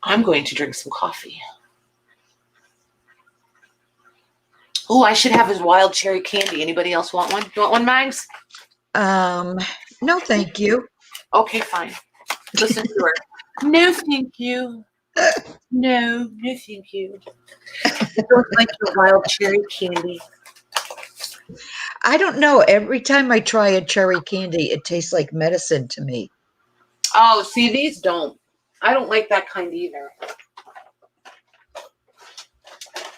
I'm going to drink some coffee. Oh, I should have his wild cherry candy. Anybody else want one? You want one, Mags? No, thank you. Okay, fine. Listen to her. No, thank you. No, thank you. I don't like your wild cherry candy. I don't know. Every time I try a cherry candy, it tastes like medicine to me. Oh, see, these don't. I don't like that kind either.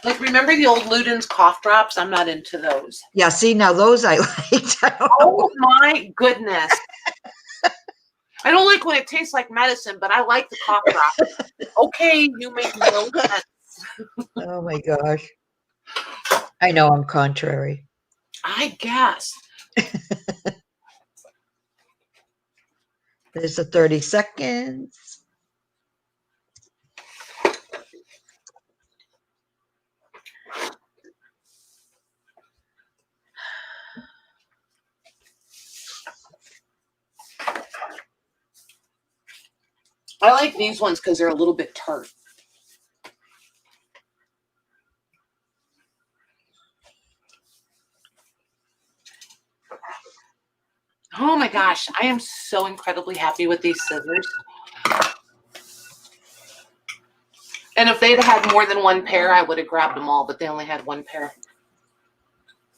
Like, remember the old Luden's cough drops? I'm not into those. Yeah, see, now those I liked. Oh, my goodness. I don't like when it tastes like medicine, but I like the cough drops. Okay, you make no sense. Oh, my gosh. I know I'm contrary. I guess. There's the 30 seconds. I like these ones because they're a little bit tart. Oh my gosh, I am so incredibly happy with these scissors. And if they'd had more than one pair, I would have grabbed them all, but they only had one pair.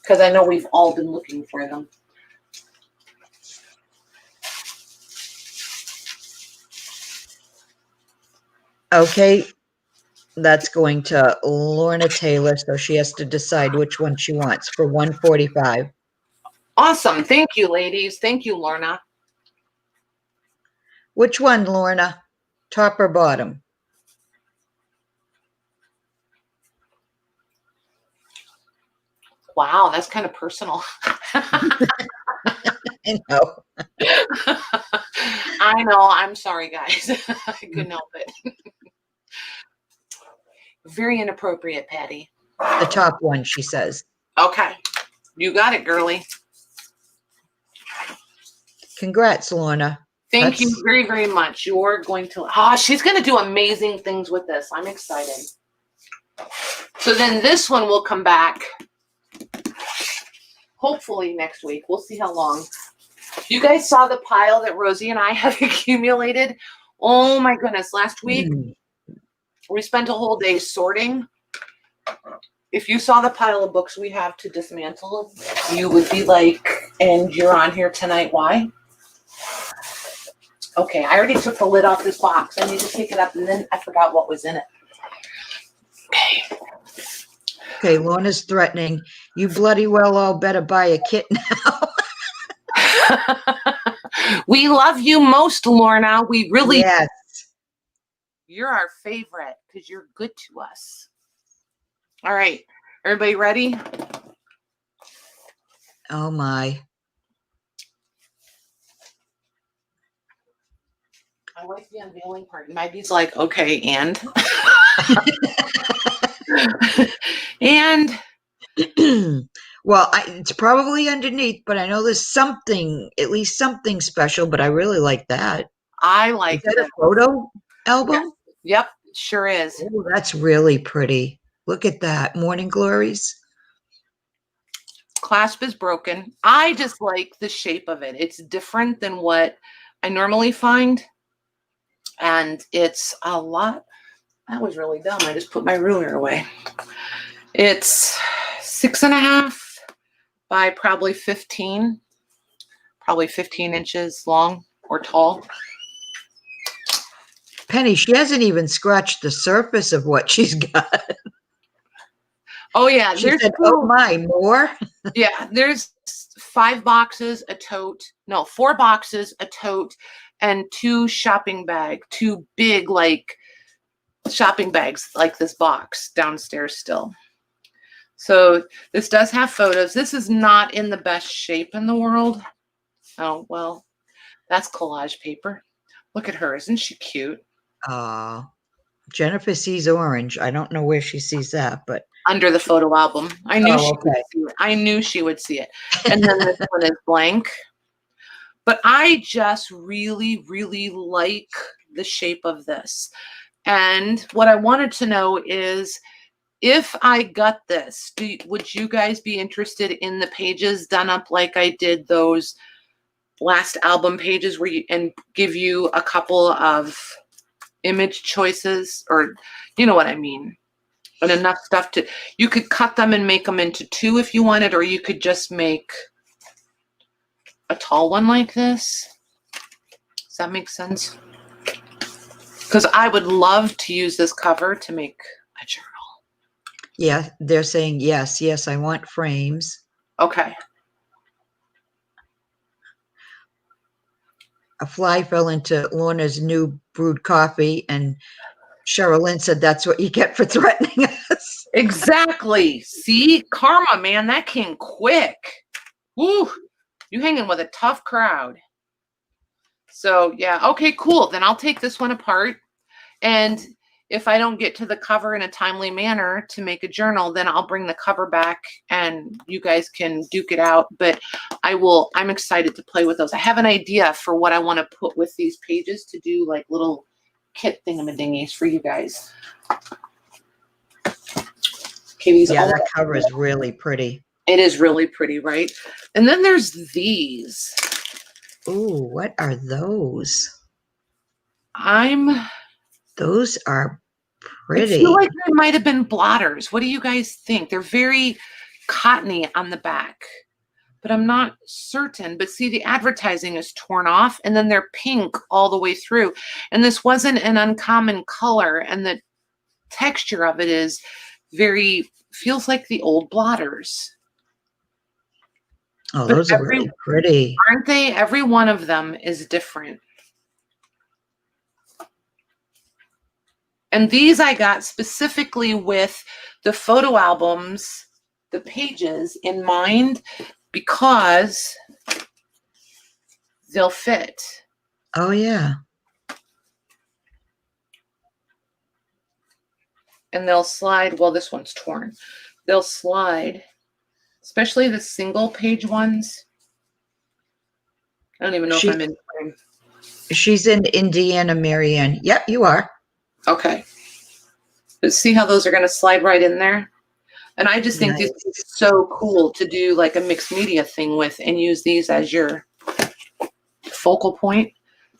Because I know we've all been looking for them. Okay, that's going to Lorna Taylor, so she has to decide which one she wants for 145. Awesome. Thank you, ladies. Thank you, Lorna. Which one, Lorna? Top or bottom? Wow, that's kind of personal. I know. I know. I'm sorry, guys. I couldn't help it. Very inappropriate, Patty. The top one, she says. Okay. You got it, girly. Congrats, Lorna. Thank you very, very much. You're going to, she's going to do amazing things with this. I'm excited. So then this one will come back hopefully next week. We'll see how long. You guys saw the pile that Rosie and I have accumulated. Oh my goodness. Last week, we spent a whole day sorting. if you saw the pile of books we have to dismantle, you would be like, and you're on here tonight, why? Okay, I already took the lid off this box. I need to pick it up, and then I forgot what was in it. Okay. Okay, Lorna's threatening. You bloody well all better buy a kit now. We love you most, Lorna. We really, Yes. you're our favorite because you're good to us. All right, everybody ready? Oh my. I like the unveiling part. Maggie's like, okay, and and Well, it's probably underneath, but I know there's something, at least something special, but I really like that. I Is like that that. a photo album? Yep, sure is. Oh, that's really pretty. Look at that. Morning Glories. Clasp is broken. I just like the shape of it. It's different than what I normally find. And it's a lot. That was really dumb. I just put my ruler away. It's 6.5 by probably 15 inches long or tall. Penny, she hasn't even scratched the surface of what she's got. Oh yeah, She said, oh my, more? Yeah, there's 5 boxes, a tote. No, 4 boxes, a tote, and 2 shopping bags, 2 big like shopping bags like this box downstairs still. So this does have photos. This is not in the best shape in the world. Oh, well, that's collage paper. Look at her. Isn't she cute? Jennifer sees orange. I don't know where she sees that, but Under the photo album. I knew she would okay. see it. I knew she would see it. And then this one is blank. But I just really, really like the shape of this. And what I wanted to know is, if I got this, would you guys be interested in the pages done up like I did those last album pages where you and give you a couple of image choices, or you know what I mean? And enough stuff to, you could cut them and make them into 2 if you wanted, or you could just make a tall one like this. Does that make sense? Because I would love to use this cover to make a journal. Yeah, they're saying yes, yes, I want frames. Okay. A fly fell into Lorna's new brewed coffee, and Sherilyn said that's what you get for threatening us. Exactly. See? Karma, man, that came quick. Woo! You hanging with a tough crowd. So, yeah. Okay, cool. Then I'll take this one apart. And if I don't get to the cover in a timely manner to make a journal, then I'll bring the cover back and you guys can duke it out. But I'm excited to play with those. I have an idea for what I want to put with these pages to do like little kit thingamadingies for you guys. Okay, Yeah, that cover is really pretty. It is really pretty, right? And then there's these. Ooh, what are those? Those are pretty. I feel like they might have been blotters. What do you guys think? They're very cottony on the back, but I'm not certain. But see, the advertising is torn off, and then they're pink all the way through. And this wasn't an uncommon color, and the texture of it is feels like the old blotters. Oh, those are really pretty. Aren't they? Every one of them is different. And these I got specifically with the photo albums, the pages in mind, because they'll fit. Oh, yeah. And they'll slide. Well, this one's torn. They'll slide, especially the single page ones. I don't even know if I'm in frame. She's in Indiana, Marianne. Yep, you are. Okay. But see how those are going to slide right in there? And I just think this is so cool to do like a mixed media thing with and use these as your focal point.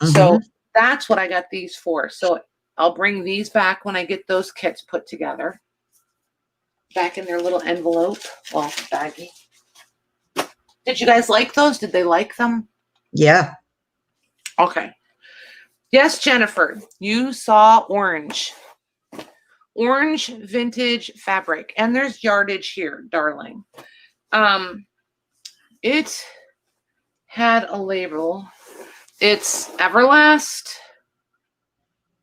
So that's what I got these for. So I'll bring these back when I get those kits put together. back in their little envelope. Well, baggie. Did you guys like those? Did they like them? Yeah. Okay. Yes, Jennifer, you saw orange. Orange vintage fabric. And there's yardage here, darling. It had a label. It's Everlast.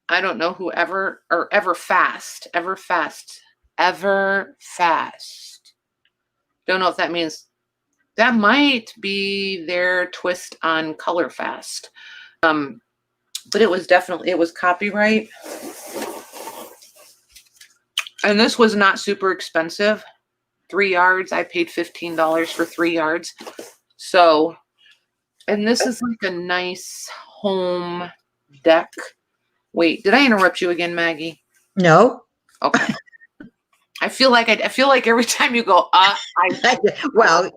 I don't know whoever, or Everfast. Don't know if that means, that might be their twist on Color Fast. But it was definitely, it was copyright. And this was not super expensive. 3 yards. I paid $15 for 3 yards. So, and this is like a nice home deck. Wait, did I interrupt you again, Maggie? No. Okay. I feel like every time you go, well,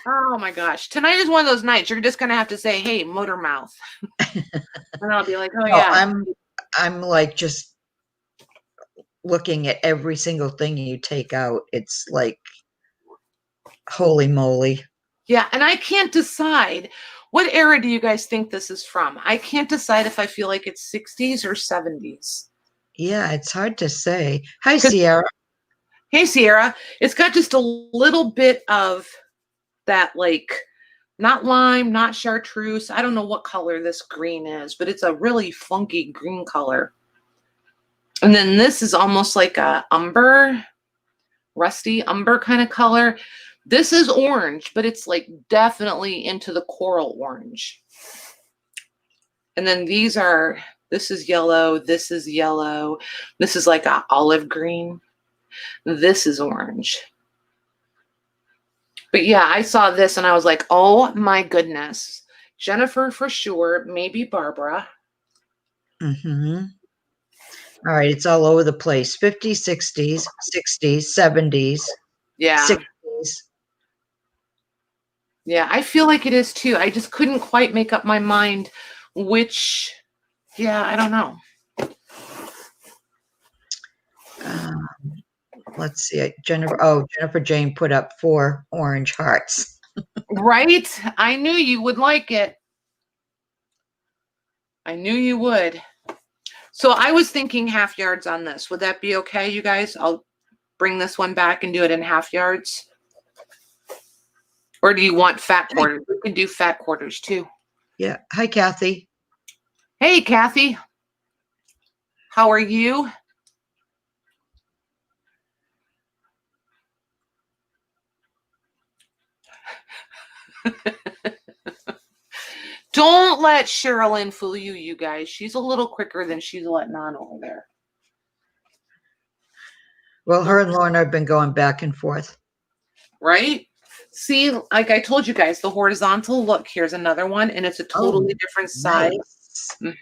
oh my gosh. Tonight is one of those nights you're just gonna have to say, hey, motor mouth. And I'll be like, oh no, yeah. I'm like just looking at every single thing you take out. It's like, holy moly. Yeah, and I can't decide. What era do you guys think this is from? I can't decide if I feel like it's 60s or 70s. Yeah, it's hard to say. Hi, Sierra. Hey, Sierra. It's got just a little bit of that, like, not lime, not chartreuse. I don't know what color this green is, but it's a really funky green color. And then this is almost like a umber, rusty umber kind of color. This is orange, but it's like definitely into the coral orange. And then these are, this is yellow, this is yellow. This is like a olive green. This is orange. But yeah, I saw this and I was like, oh my goodness. Jennifer for sure, maybe Barbara. Mm-hmm. All right, it's all over the place. 50s, 60s, 60s, 70s, Yeah. 60s. Yeah, I feel like it is too. I just couldn't quite make up my mind which, yeah, I don't know. Let's see. Jennifer Jane put up 4 orange hearts. Right? I knew you would like it. I knew you would. So I was thinking half yards on this. Would that be okay, you guys? I'll bring this one back and do it in half yards. Or do you want fat quarters? We can do fat quarters too. Yeah. Hi, Kathy. Hey, Kathy. How are you? Don't let Sherilyn fool you, you guys. She's a little quicker than she's letting on over there. Well, her and Lorna have been going back and forth. Right? See, like I told you guys, the horizontal, look, here's another one, and it's a totally different size. Nice.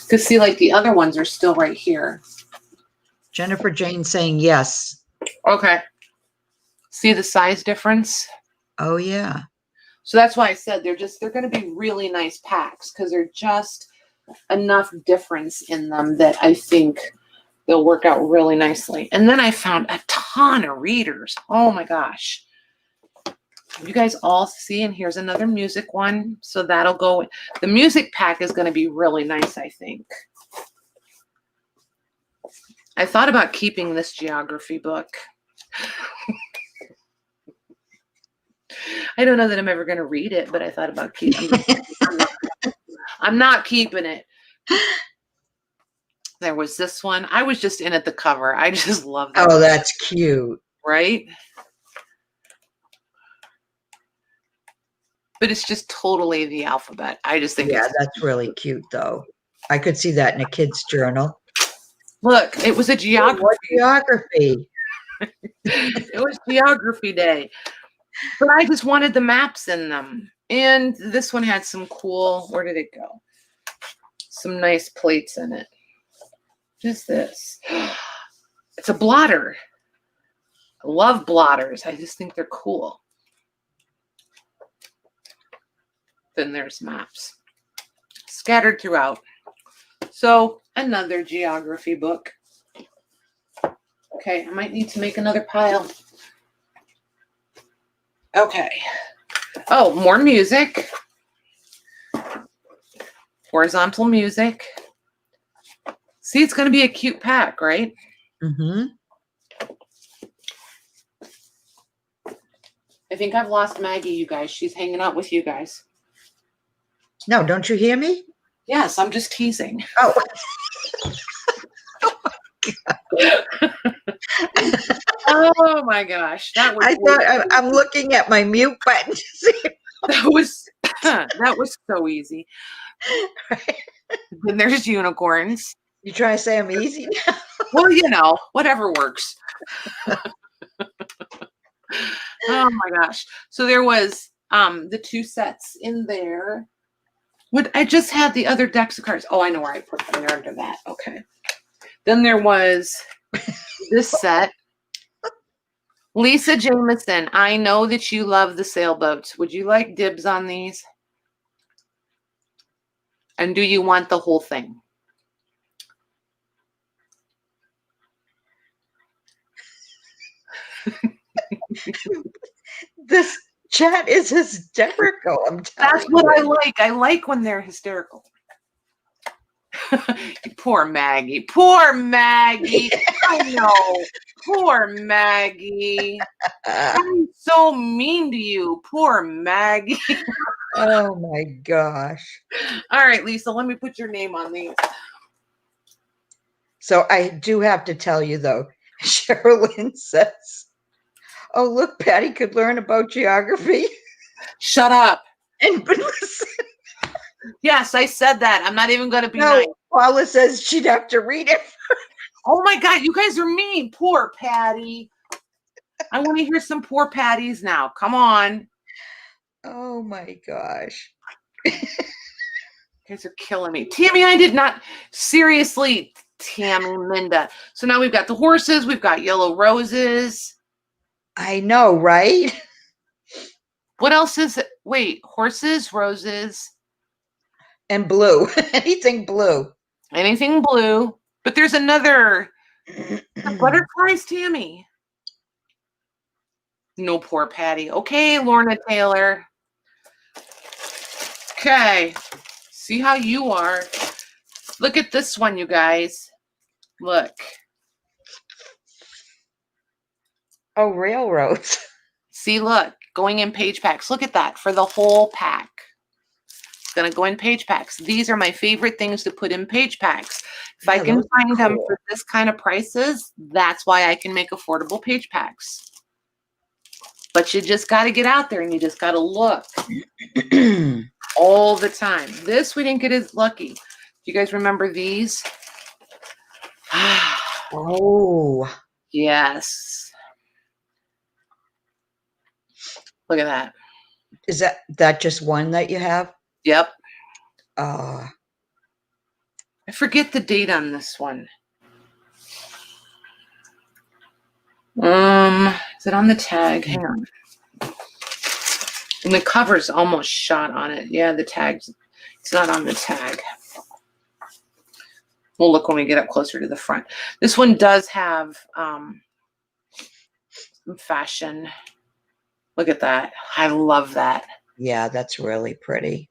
Because see, like the other ones are still right here. Jennifer Jane saying yes. Okay. See the size difference? Oh, yeah. So that's why I said they're going to be really nice packs because they're just enough difference in them that I think they'll work out really nicely. And then I found a ton of readers. Oh my gosh. You guys all see, and here's another music one. So that'll go. The music pack is going to be really nice, I think. I thought about keeping this geography book. I don't know that I'm ever going to read it, but I thought about keeping it. I'm not keeping it. There was this one. I was just in at the cover. I just love that. Oh, that's cute. Right? But it's just totally the alphabet. I just think that's really cute, though. I could see that in a kid's journal. Look, it was a geography. What geography? It was geography day. But I just wanted the maps in them. And this one had some cool, where did it go? Some nice plates in it. Just this. It's a blotter. I love blotters. I just think they're cool. Then there's maps. Scattered throughout. So another geography book. Okay, I might need to make another pile. Okay. Oh, more music. Horizontal music. See, it's going to be a cute pack, right? Mm-hmm. I think I've lost Maggie, you guys. She's hanging out with you guys. No, don't you hear me? Yes, I'm just teasing. Oh. Oh my gosh, that was. I thought I'm looking at my mute button to see. That was so easy. Then there's unicorns. You trying to say I'm easy now? Well, you know, whatever works. Oh my gosh. So there was the 2 sets in there. What I just had the other decks of cards. Oh, I know where I put them. They're under that. Okay. Then there was this set. Lisa Jameson, I know that you love the sailboats. Would you like dibs on these? And do you want the whole thing? This chat is hysterical. I'm telling That's you. what I like. I like when they're hysterical. Poor Maggie. Poor Maggie. I know. Poor Maggie. I'm so mean to you. Poor Maggie. Oh my gosh. All right, Lisa, let me put your name on these. So I do have to tell you though, Sherilyn says, oh, look, Patty could learn about geography. Shut up. And but listen. Yes, I said that. I'm not even going to be No, nice. Paula says she'd have to read it. Oh my God, you guys are mean. Poor Patty. I want to hear some poor Patties now. Come on. Oh my gosh. You guys are killing me. Tammy, I did not. Seriously, Tammy, Linda. So now we've got the horses. We've got yellow roses. I know, right? What else is it? Wait, horses, roses. And blue. Anything blue. Anything blue. But there's another. The butterflies, Tammy. No, poor Patty. Okay, Lorna Taylor. Okay. See how you are. Look at this one, you guys. Look. Oh, railroads. See, look. Going in page packs. Look at that for the whole pack. It's going to go in page packs. These are my favorite things to put in page packs. If I can find them for this kind of prices, that's why I can make affordable page packs. But you just got to get out there and you just got to look all the time. This we didn't get as lucky. Do you guys remember these? Oh. Yes. Look at that. Is that just one that you have? Yep. I forget the date on this one. Is it on the tag? Hang on. And the cover's almost shot on it. Yeah, the tag's, it's not on the tag. We'll look when we get up closer to the front. This one does have some fashion. Look at that. I love that. Yeah, that's really pretty.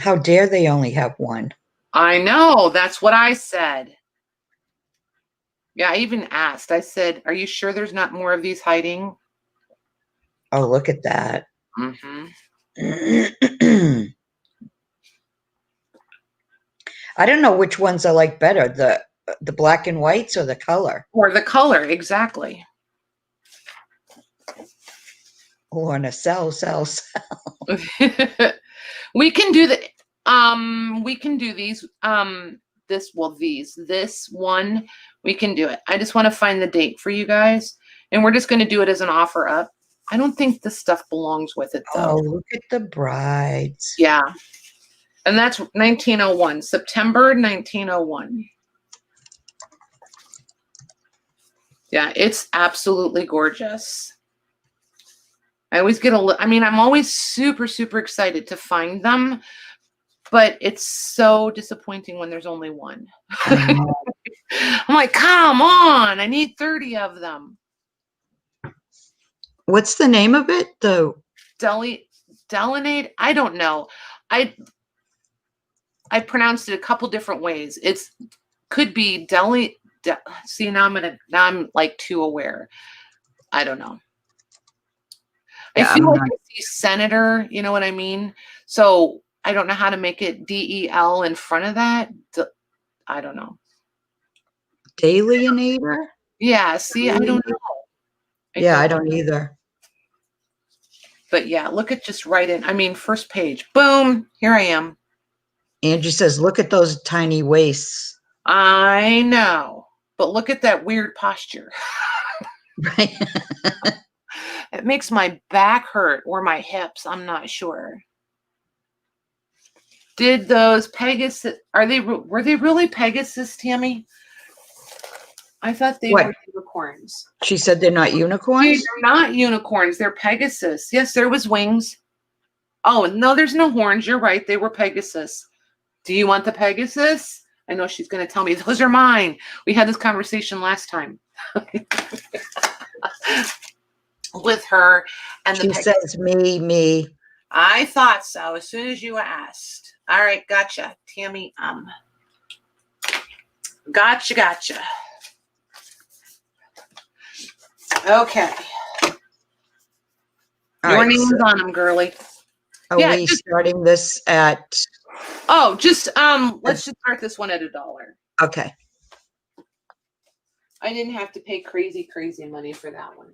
How dare they only have one? I know. That's what I said. Yeah, I even asked. I said, are you sure there's not more of these hiding? Oh, look at that. Mm-hmm. I don't know which ones I like better, the black and whites or the color. Or the color, exactly. Lorna, sell. We can do the we can do these this one we can do it. I just want to find the date for you guys, and we're just going to do it as an offer up. I don't think this stuff belongs with it though. Oh, look at the brides. Yeah. And that's 1901, September 1901. Yeah, it's absolutely gorgeous. I always get I mean, I'm always super, super excited to find them, but it's so disappointing when there's only one. I know. I'm like, come on, I need 30 of them. What's the name of it? The Delinate? I don't know. I pronounced it a couple different ways. It's could be see, now I'm like too aware. I don't know. Yeah, I feel I'm like not. I see senator, you know what I mean? So I don't know how to make it DEL in front of that. I don't know. Dalienator? Yeah, see, I don't know. Yeah, I don't either. But yeah, look at just right in. I mean, first page. Boom, here I am. Angie says, look at those tiny waists. I know. But look at that weird posture. Right. It makes my back hurt or my hips. I'm not sure. Did those Pegasus, were they really Pegasus, Tammy? I thought they What? were unicorns. She said they're not unicorns? They're not unicorns. They're Pegasus. Yes, there was wings. Oh, no, there's no horns. You're right. They were Pegasus. Do you want the Pegasus? I know she's going to tell me, those are mine. We had this conversation last time with her and the She Pegasus. says, me. I thought so as soon as you asked. All right, gotcha. Tammy, gotcha. Okay. Your name's on them, girly. Are we starting this at? Oh, just let's just start this one at $1. Okay. I didn't have to pay crazy money for that one.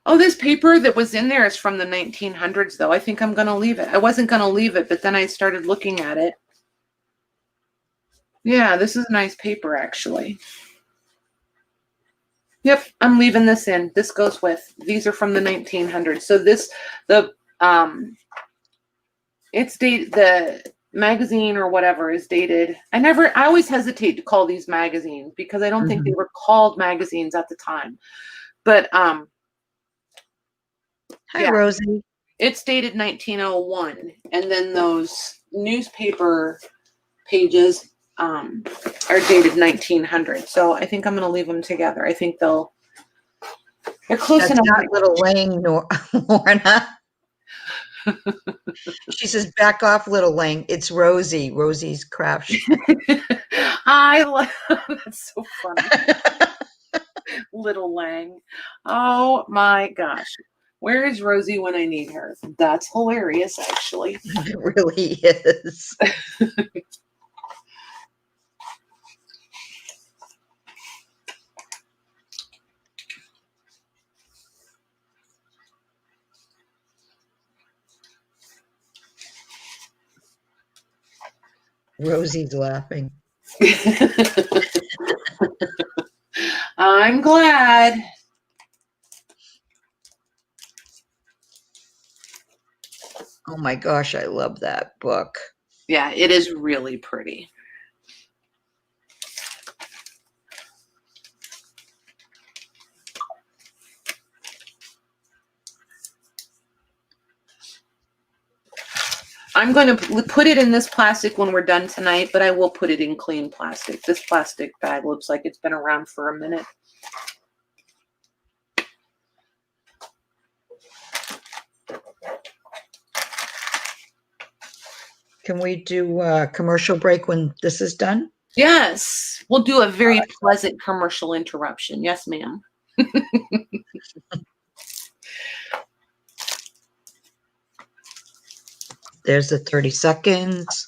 Oh, this paper that was in there is from the 1900s, though. I think I'm going to leave it. I wasn't going to leave it, but then I started looking at it. Yeah, this is nice paper, actually. Yep, I'm leaving this in. This goes with. These are from the 1900s. So it's dated, the magazine or whatever is dated. I always hesitate to call these magazines because I don't think they were called magazines at the time. But Hi, yeah, Rosie. it's dated 1901, and then those newspaper pages are dated 1900. So I think I'm going to leave them together. I think they're close enough. Not little Lang, Lorna. She says, back off, little Lang. It's Rosie. Rosie's craft. I love that's so funny. Little Lang. Oh my gosh. Where is Rosie when I need her? That's hilarious, actually. It really is. Rosie's laughing. I'm glad. Oh my gosh, I love that book. Yeah, it is really pretty. I'm going to put it in this plastic when we're done tonight, but I will put it in clean plastic. This plastic bag looks like it's been around for a minute. Can we do a commercial break when this is done? Yes, we'll do a very pleasant commercial interruption. Yes, ma'am. There's the 30 seconds.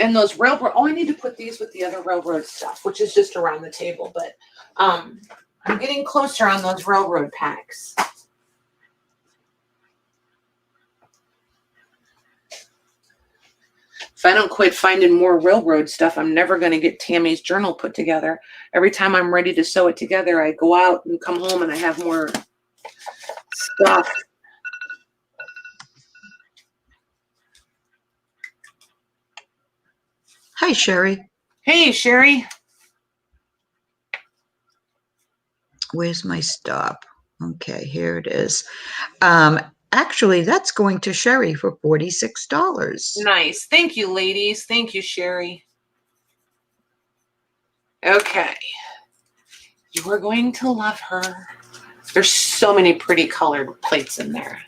And those railroad, I need to put these with the other railroad stuff, which is just around the table, but I'm getting closer on those railroad packs. If I don't quit finding more railroad stuff, I'm never going to get Tammy's journal put together. Every time I'm ready to sew it together, I go out and come home and I have more stuff. Hi, Sherry. Hey, Sherry. Where's my stop? Okay, here it is. Um, Actually, that's going to Sherry for $46. Nice. Thank you, ladies. Thank you, Sherry. Okay. You are going to love her. There's so many pretty colored plates in there.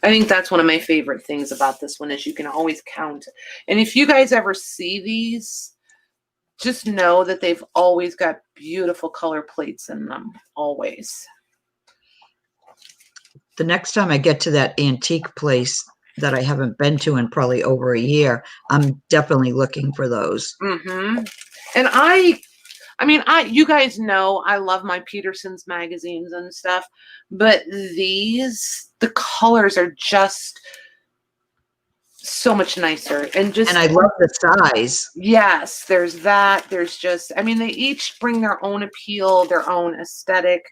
I think that's one of my favorite things about this one is you can always count. And if you guys ever see these, just know that they've always got beautiful color plates in them. Always. The next time I get to that antique place that I haven't been to in probably over a year, I'm definitely looking for those. Mm-hmm. And you guys know I love my Peterson's magazines and stuff, but the colors are just so much nicer. And I love the size. yes, there's that. There's just, they each bring their own appeal, their own aesthetic,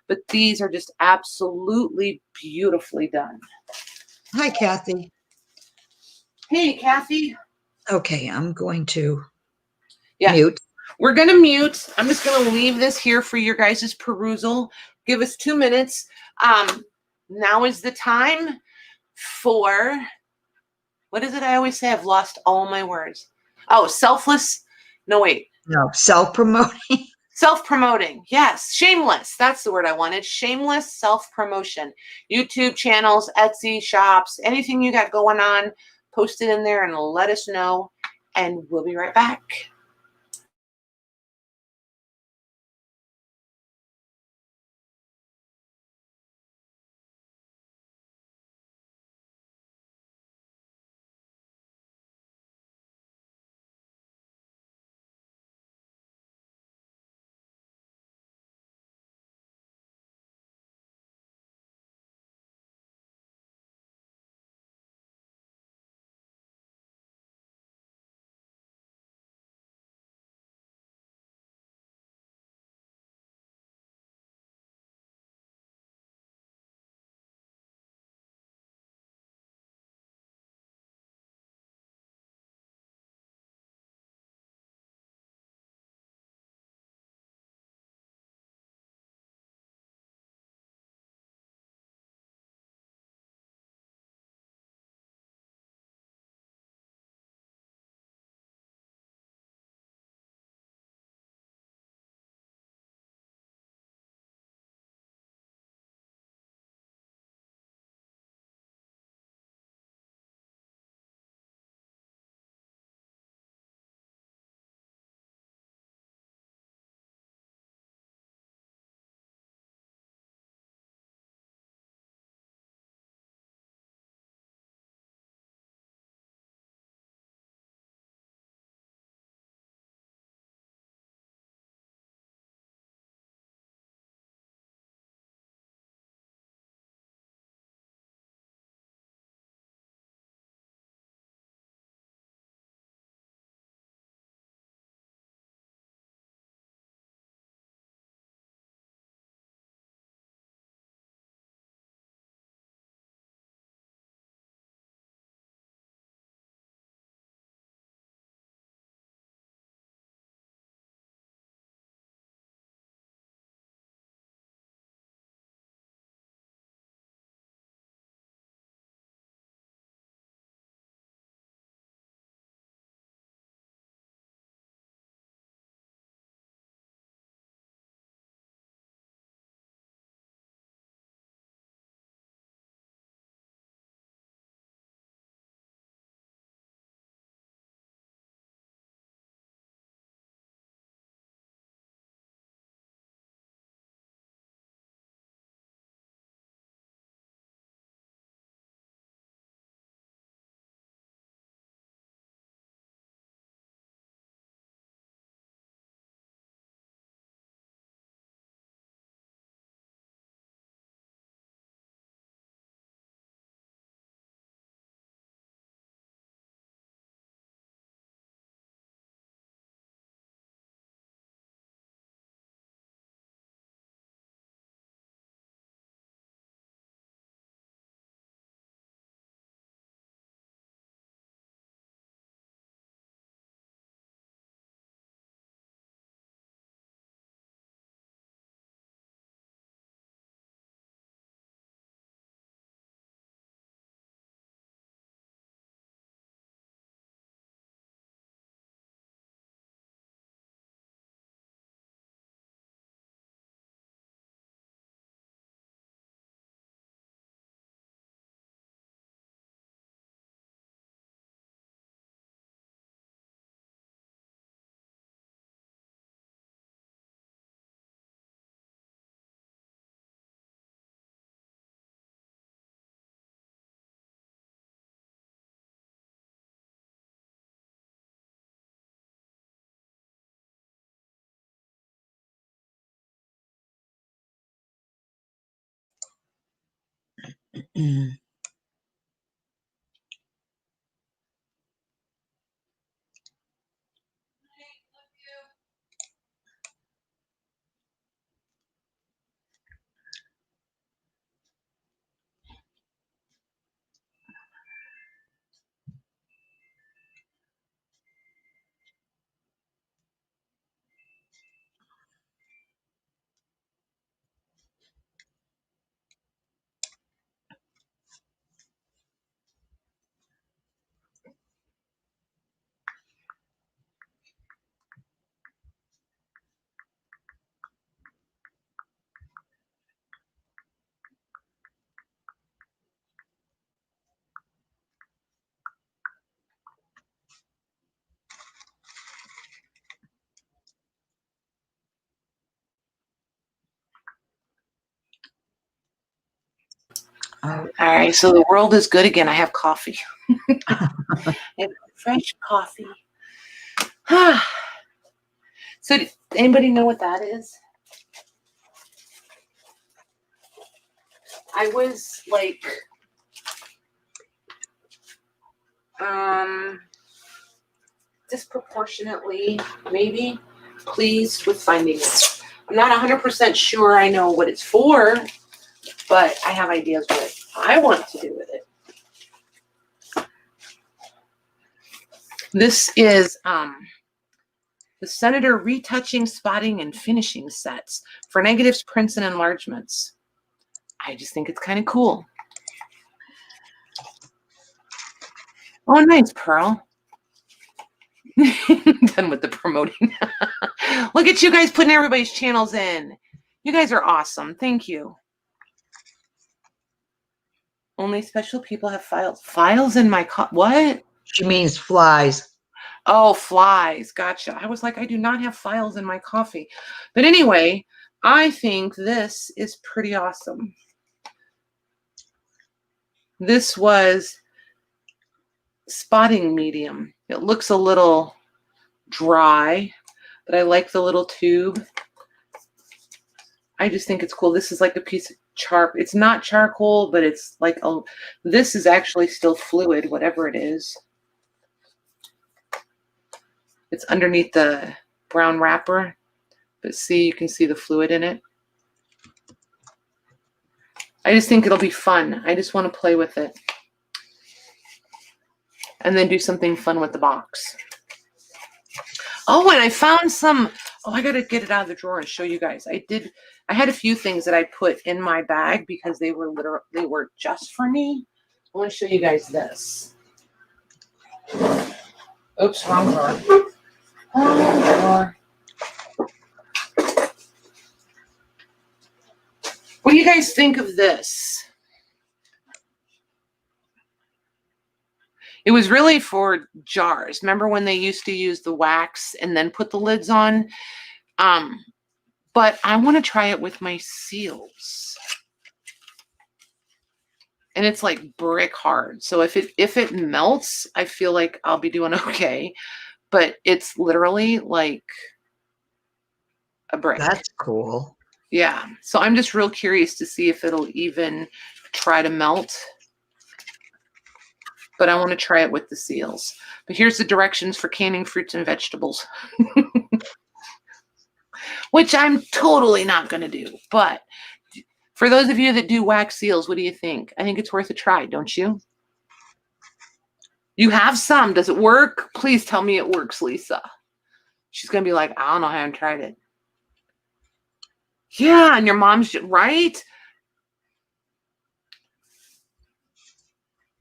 but these are just absolutely beautifully done. Hi, Kathy. Hey, Kathy. Okay, I'm going to Yeah. mute. We're going to mute. I'm just going to leave this here for your guys' perusal. Give us 2 minutes. Now is the time for, what is it I always say? I've lost all my words. Oh, Self-promoting. self-promoting. Yes, shameless. That's the word I wanted. Shameless self-promotion. YouTube channels, Etsy shops, anything you got going on, post it in there and let us know. And we'll be right back. Mm. Oh. All right, so the world is good again. I have coffee. I have fresh coffee. So, anybody know what that is? I was like, disproportionately, maybe, pleased with finding it. I'm not 100% sure I know what it's for, but I have ideas what I want to do with it. This is the Senator Retouching, Spotting, and Finishing Sets for negatives, prints, and enlargements. I just think it's kind of cool. Oh, nice, Pearl. Done with the promoting. Look at you guys putting everybody's channels in. You guys are awesome. Thank you. Only special people have files. Files in my what? She means flies. Oh, flies. Gotcha. I was like, I do not have files in my coffee. But anyway, I think this is pretty awesome. This was spotting medium. It looks a little dry, but I like the little tube. I just think it's cool. This is like a piece of charcoal. It's not charcoal, but it's like this is actually still fluid, whatever it is. It's underneath the brown wrapper, but see, you can see the fluid in it. I just think it'll be fun. I just want to play with it. And then do something fun with the box. Oh, and I found some, I got to get it out of the drawer and show you guys. I had a few things that I put in my bag because they were just for me. I want to show you guys this. Oops, wrong drawer. Wrong drawer. What do you guys think of this? It was really for jars. Remember when they used to use the wax and then put the lids on? But I want to try it with my seals. And it's like brick hard. So if it melts, I feel like I'll be doing okay. But it's literally like a brick. That's cool. Yeah. So I'm just real curious to see if it'll even try to melt. But I want to try it with the seals. But here's the directions for canning fruits and vegetables. Which I'm totally not going to do. But for those of you that do wax seals, what do you think? I think it's worth a try, don't you? You have some. Does it work? Please tell me it works, Lisa. She's going to be like, I don't know, I haven't tried it. Yeah, and your mom's right?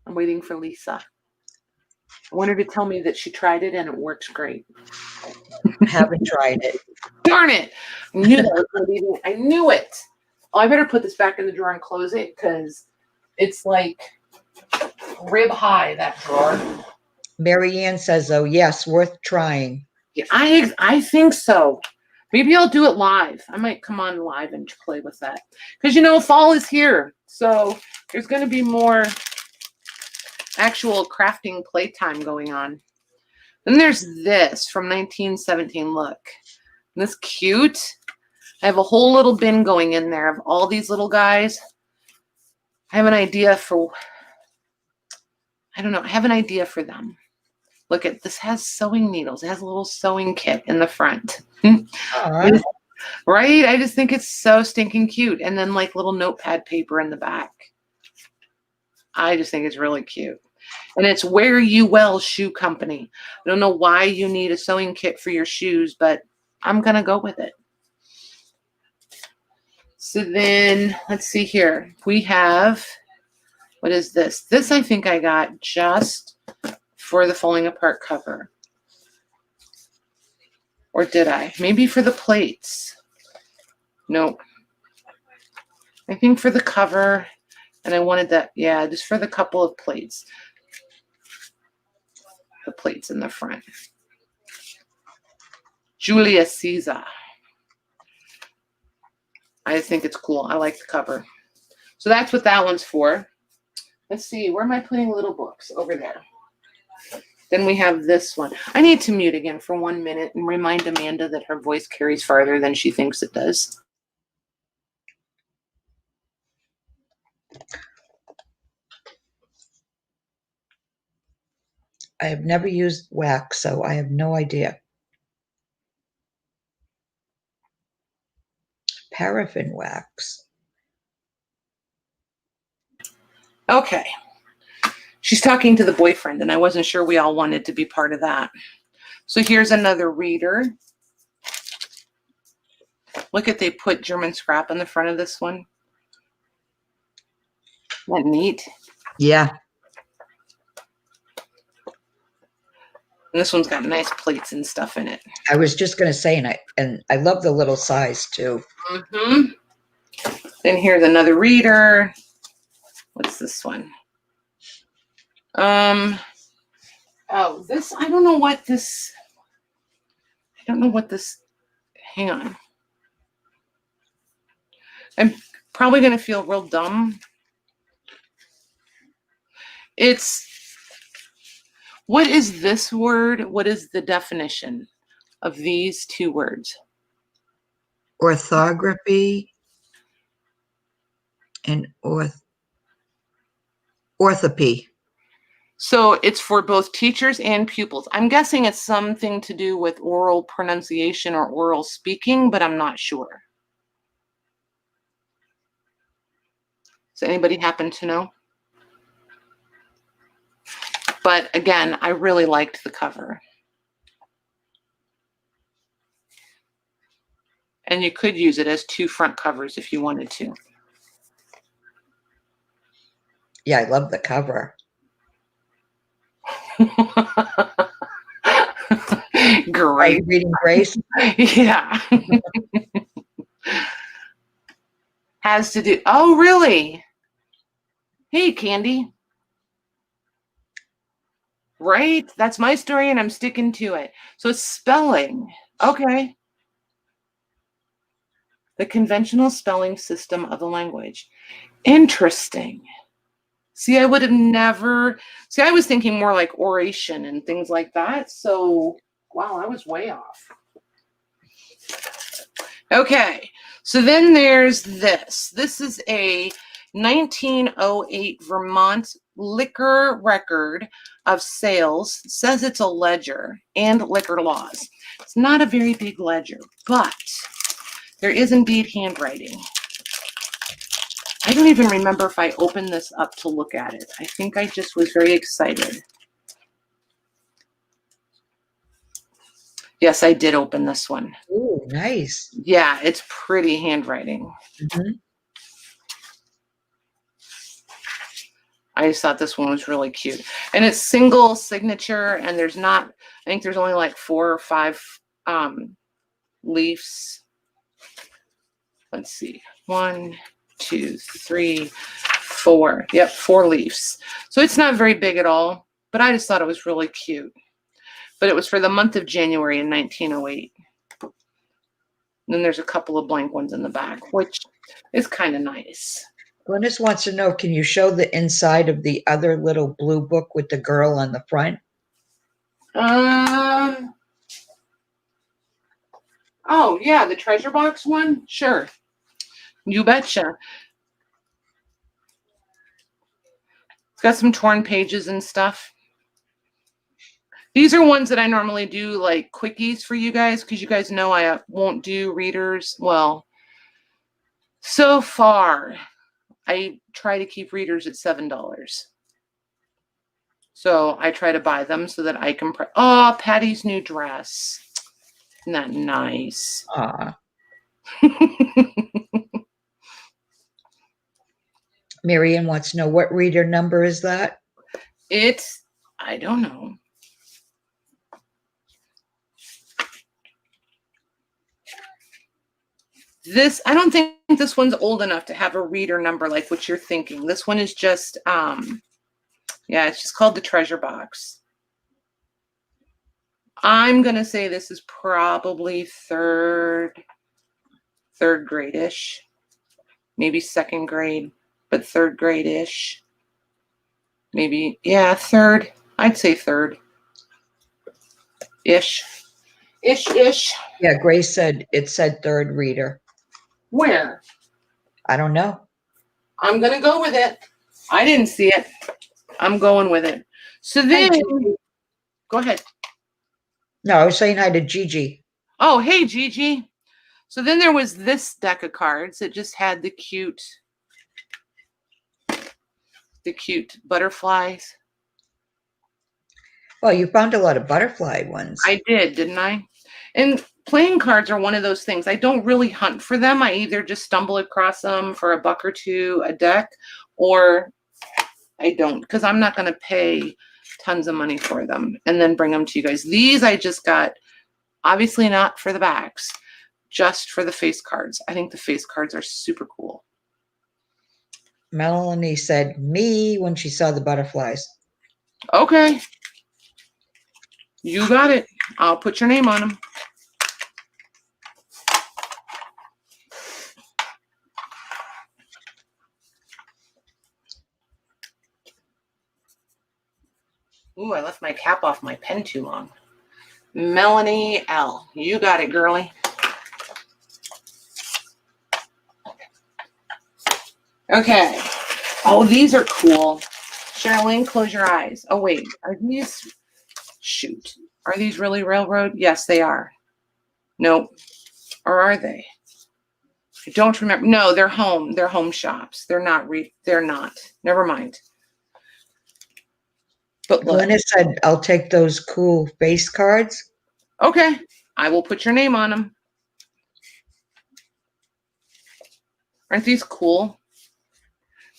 I'm waiting for Lisa. I want her to tell me that she tried it and it works great. Haven't tried it. Darn it. I knew that was going to be. I knew it. Oh, I better put this back in the drawer and close it because it's like rib high, that drawer. Mary Ann says, oh, yes, worth trying. Yeah, I think so. Maybe I'll do it live. I might come on live and play with that. Because, fall is here. So there's going to be more actual crafting playtime going on. Then there's this from 1917. Look. Isn't this cute? I have a whole little bin going in there of all these little guys. I have an idea for, I don't know, I have an idea for them. Look at this, has sewing needles. It has a little sewing kit in the front. Right? I just think it's so stinking cute. And then like little notepad paper in the back. I just think it's really cute. And it's Wear You Well Shoe Company. I don't know why you need a sewing kit for your shoes, but I'm going to go with it. So then let's see here. We have, what is this? This I think I got just for the Falling Apart cover. Or did I? Maybe for the plates. Nope. I think for the cover, and I wanted that, yeah, just for the couple of plates. The plates in the front. Julia Caesar. I think it's cool. I like the cover. So that's what that one's for. Let's see, where am I putting little books? Over there. Then we have this one. I need to mute again for 1 minute and remind Amanda that her voice carries farther than she thinks it does. I have never used wax, so I have no idea. Paraffin wax. Okay. She's talking to the boyfriend, and I wasn't sure we all wanted to be part of that. So here's another reader. Look at, they put German scrap on the front of this one. Isn't that neat? Yeah. And this one's got nice plates and stuff in it. I was just going to say, and I love the little size too. Mm-hmm. Then here's another reader. What's this one? Oh, this, I don't know what this, hang on. I'm probably going to feel real dumb. What is this word? What is the definition of these two words? Orthography and orthopy. So it's for both teachers and pupils. I'm guessing it's something to do with oral pronunciation or oral speaking, but I'm not sure. Does anybody happen to know? But again, I really liked the cover. And you could use it as 2 front covers if you wanted to. Yeah, I love the cover. Great. Are you reading Grace? Yeah. Has to do, oh, really? Hey, Candy. Right? That's my story and I'm sticking to it. So it's spelling. Okay. The conventional spelling system of the language. Interesting. See, I would have never, see, I was thinking more like oration and things like that. So, wow, I was way off. Okay, so then there's this. This is a 1908 Vermont liquor record of sales. It says it's a ledger and liquor laws. It's not a very big ledger, but there is indeed handwriting. I don't even remember if I opened this up to look at it. I think I just was very excited. Yes, I did open this one. Ooh, nice. Yeah, it's pretty handwriting. Mm-hmm. I just thought this one was really cute. And it's single signature, and there's not, I think there's only like 4 or 5 leaves. Let's see. 1, 2, 3, 4. Yep, 4 leaves. So it's not very big at all, but I just thought it was really cute. But it was for the month of January in 1908. And then there's a couple of blank ones in the back, which is kind of nice. Glynis wants to know, can you show the inside of the other little blue book with the girl on the front? Oh, yeah, the treasure box one? Sure. You betcha. It's got some torn pages and stuff. These are ones that I normally do like quickies for you guys because you guys know I won't do readers. Well, so far, I try to keep readers at $7. So I try to buy them so that I can. Oh, Patty's new dress. Isn't that nice? Marion wants to know what reader number is that? I don't know. I don't think this one's old enough to have a reader number like what you're thinking. This one is just, yeah, it's just called the treasure box. I'm going to say this is probably third grade-ish, maybe second grade, but third grade-ish. Maybe, yeah, third. I'd say third. Ish. Yeah, Grace said it said third reader. Where? I don't know. I'm going to go with it. I didn't see it. I'm going with it. So then, go ahead. No, I was saying hi to Gigi. Oh, hey, Gigi. So then there was this deck of cards that just had the cute butterflies. Well, you found a lot of butterfly ones. I did, didn't I? And playing cards are one of those things. I don't really hunt for them. I either just stumble across them for $1 or $2 a deck, or I don't, because I'm not going to pay tons of money for them and then bring them to you guys. These I just got, obviously not for the backs, just for the face cards. I think the face cards are super cool. Melanie said me when she saw the butterflies. Okay. You got it. I'll put your name on them. Ooh, I left my cap off my pen too long. Melanie L. You got it, girly. Okay. Oh, these are cool. Charlene, close your eyes. Oh, wait. Are these... Shoot. Are these really railroad? Yes, they are. Nope. Or are they? I don't remember. No, they're home. They're home shops. They're not. They're not. Never mind. But look. Glenna said, I'll take those cool face cards. Okay. I will put your name on them. Aren't these cool?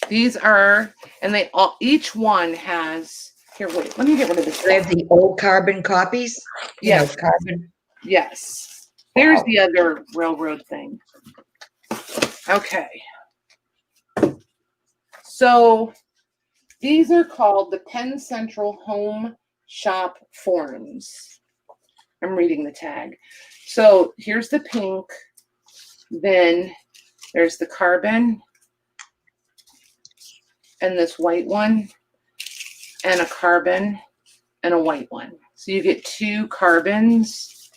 These are, and they all, each one has, here, wait, let me get rid of this. They have the old carbon copies? Yes. You know, carbon. Yes. There's the other railroad thing. Okay. So these are called the Penn Central Home Shop Forms. I'm reading the tag. So here's the pink. Then there's the carbon. And this white one. And a carbon. And a white one. So you get 2 carbons.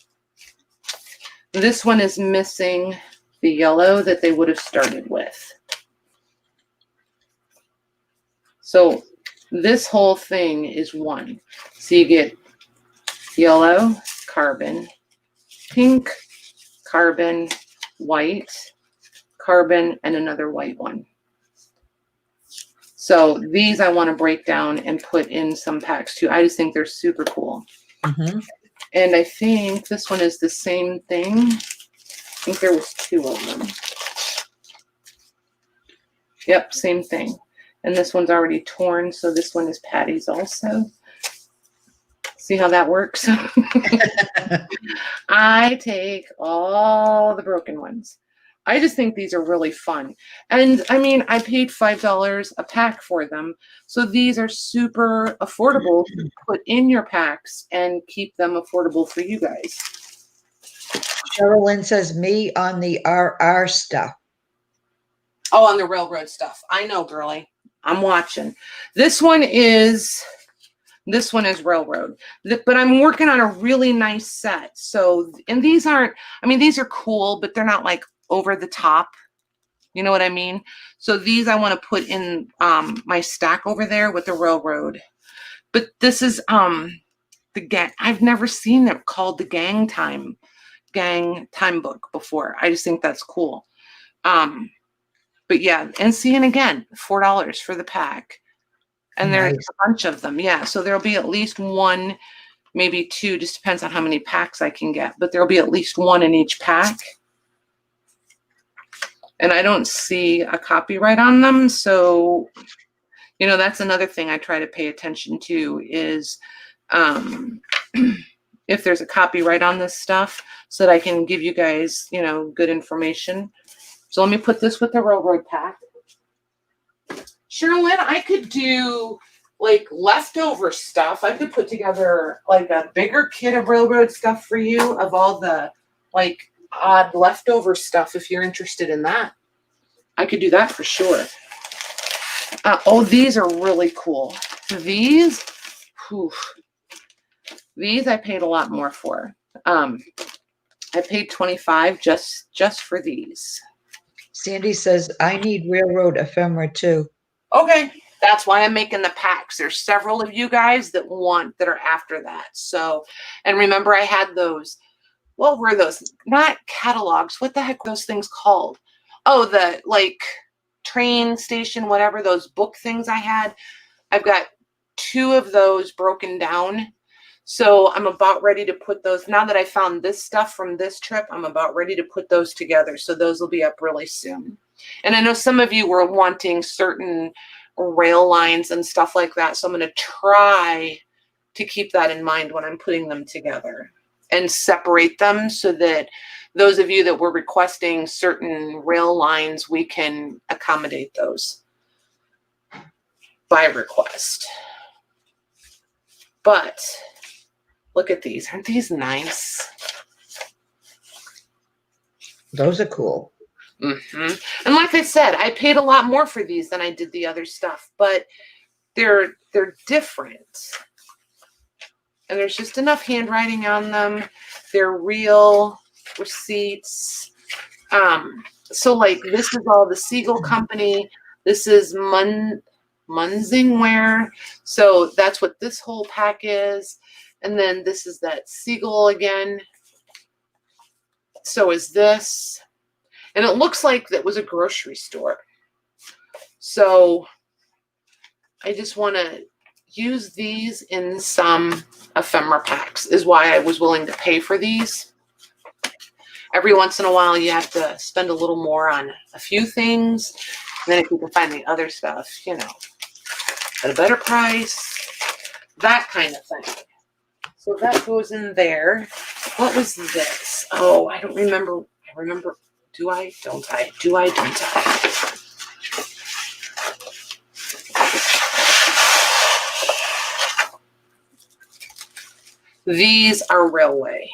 This one is missing the yellow that they would have started with. So this whole thing is 1. So you get yellow, carbon, pink, carbon, white, carbon, and another white one. So these I want to break down and put in some packs too. I just think they're super cool. Mm-hmm. And I think this one is the same thing. I think there was 2 of them. Yep, same thing. And this one's already torn, so this one is Patty's also. See how that works? I take all the broken ones. I just think these are really fun. And I mean, I paid $5 a pack for them. So these are super affordable to put in your packs and keep them affordable for you guys. Sherilyn says me on the RR stuff. Oh, on the railroad stuff. I know, girly. I'm watching. This one is railroad, but I'm working on a really nice set. So, and these aren't, I mean, these are cool, but they're not like over the top. You know what I mean? So these I want to put in my stack over there with the railroad. But this is the gang. I've never seen it called the gang time book before. I just think that's cool. But yeah, and again, $4 for the pack. And there's Nice. a bunch of them. Yeah. So there'll be at least one, maybe two, just depends on how many packs I can get, but there'll be at least one in each pack. And I don't see a copyright on them. So, you know, that's another thing I try to pay attention to is if there's a copyright on this stuff so that I can give you guys, you know, good information. So let me put this with the railroad pack. Sherilyn, I could do like leftover stuff. I could put together like a bigger kit of railroad stuff for you of all the like odd leftover stuff if you're interested in that. I could do that for sure. Oh, these are really cool. These, whew, these I paid a lot more for. I paid $25 just for these. Sandy says, I need railroad ephemera too. Okay, that's why I'm making the packs. There's several of you guys that are after that. So, and remember I had those, what were those? Not catalogs. What the heck were those things called? Oh, the like train station, whatever, those book things I had. I've got 2 of those broken down. So I'm about ready to put those, now that I found this stuff from this trip, I'm about ready to put those together. So those will be up really soon. And I know some of you were wanting certain rail lines and stuff like that. So I'm going to try to keep that in mind when I'm putting them together and separate them so that those of you that were requesting certain rail lines, we can accommodate those by request. But look at these. Aren't these nice? Those are cool. Mm-hmm. And like I said, I paid a lot more for these than I did the other stuff, but they're different. And there's just enough handwriting on them. They're real receipts. So like this is all the Siegel Company. This is Munsingware. So that's what this whole pack is. And then this is that Siegel again. So is this. And it looks like that was a grocery store. So I just want to use these in some ephemera packs is why I was willing to pay for these. Every once in a while, you have to spend a little more on a few things. And then if you can find the other stuff, you know, at a better price, that kind of thing. So that goes in there. What was this? Oh, I don't remember. I remember. Do I? Don't I? Do I? Don't I? These are railway.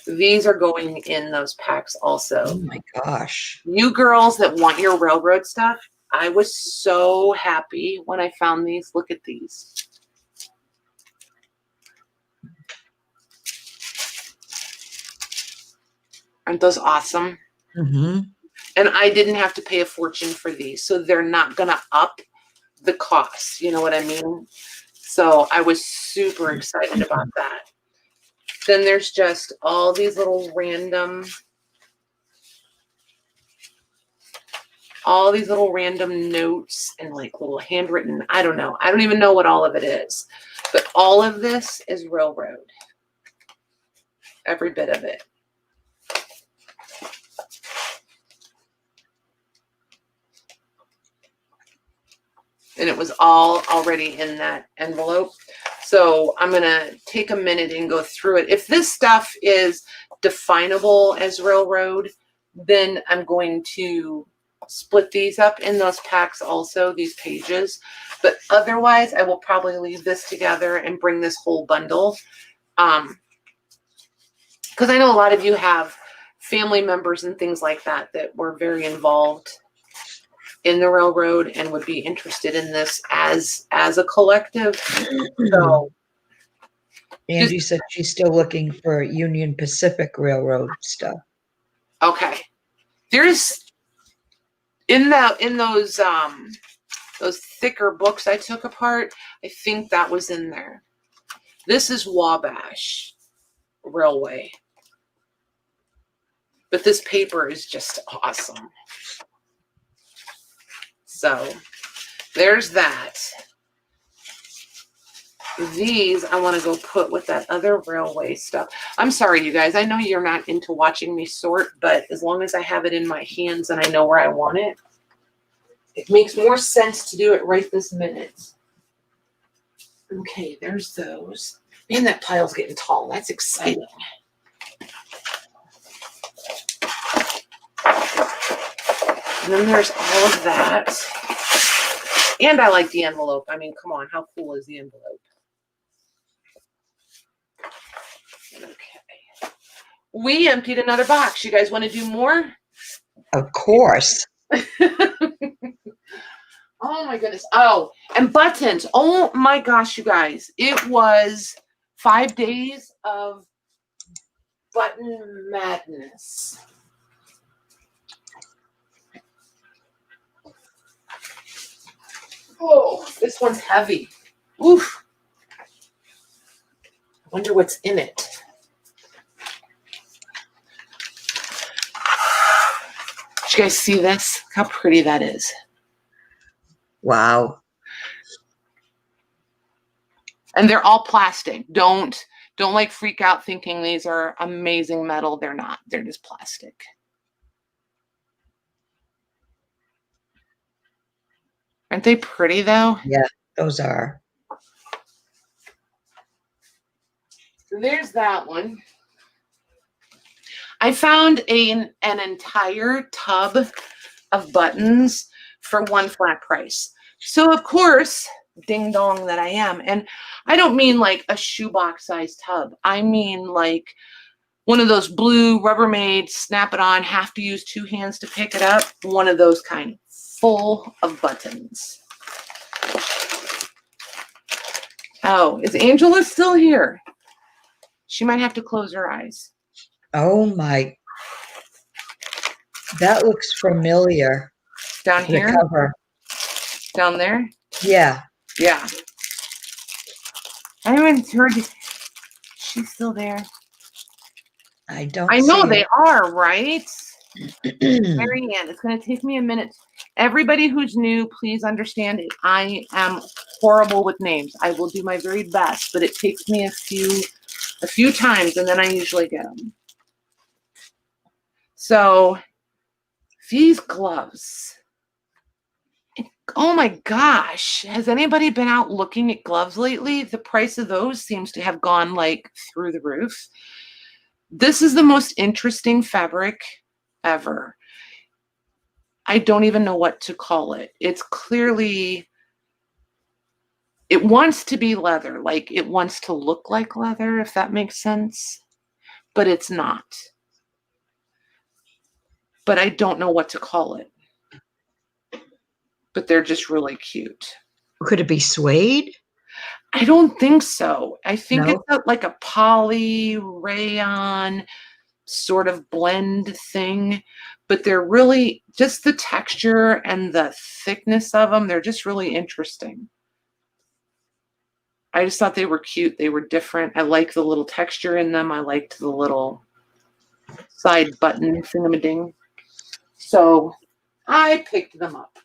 These are going in those packs also. Oh my gosh. You girls that want your railroad stuff, I was so happy when I found these. Look at these. Aren't those awesome? Mm-hmm. And I didn't have to pay a fortune for these, so they're not going to up the cost. You know what I mean? So I was super excited about that. Then there's just all these little random notes and like little handwritten, I don't know. I don't even know what all of it is. But all of this is railroad. Every bit of it. And it was all already in that envelope. So I'm going to take a minute and go through it. If this stuff is definable as railroad, then I'm going to split these up in those packs also, these pages. But otherwise, I will probably leave this together and bring this whole bundle. Because I know a lot of you have family members and things like that that were very involved in the railroad and would be interested in this as a collective. So Angie said she's still looking for Union Pacific Railroad stuff. Okay. There's in those thicker books I took apart, I think that was in there. This is Wabash Railway. But this paper is just awesome. So there's that. These I want to go put with that other railway stuff. I'm sorry, you guys. I know you're not into watching me sort, but as long as I have it in my hands and I know where I want it, it makes more sense to do it right this minute. Okay, there's those. Man, that pile's getting tall. That's exciting. And then there's all of that. And I like the envelope. I mean, come on. How cool is the envelope? Okay. We emptied another box. You guys want to do more? Of course. Oh my goodness. Oh, and buttons. Oh my gosh, you guys. It was 5 days of button madness. Oh, this one's heavy. Oof. I wonder what's in it. Did you guys see this? How pretty that is. Wow. And they're all plastic. Don't like freak out thinking these are amazing metal. They're not. They're just plastic. Aren't they pretty though? Yeah, those are. There's that one. I found an entire tub of buttons for one flat price. So of course, ding dong that I am. And I don't mean like a shoebox size tub. I mean like one of those blue Rubbermaid, snap it on, have to use 2 hands to pick it up. One of those kind, full of buttons. Oh, is Angela still here? She might have to close her eyes. Oh my. That looks familiar. Down The here? cover. Down there? Yeah. Yeah. I haven't heard you. She's still there. I don't I know see they it. are, right? Marianne, it's going to take me a minute. Everybody who's new, please understand it. I am horrible with names. I will do my very best, but it takes me a few times, and then I usually get them. So these gloves. Oh my gosh. Has anybody been out looking at gloves lately? The price of those seems to have gone like through the roof. This is the most interesting fabric ever. I don't even know what to call it. It's clearly, it wants to be leather. Like it wants to look like leather, if that makes sense, but it's not. But I don't know what to call it. But they're just really cute. Could it be suede? I don't think so. I think No? it's like a poly rayon sort of blend thing, but they're really just the texture and the thickness of them. They're just really interesting. I just thought they were cute. They were different. I like the little texture in them. I liked the little side button thingamading. So I picked them up.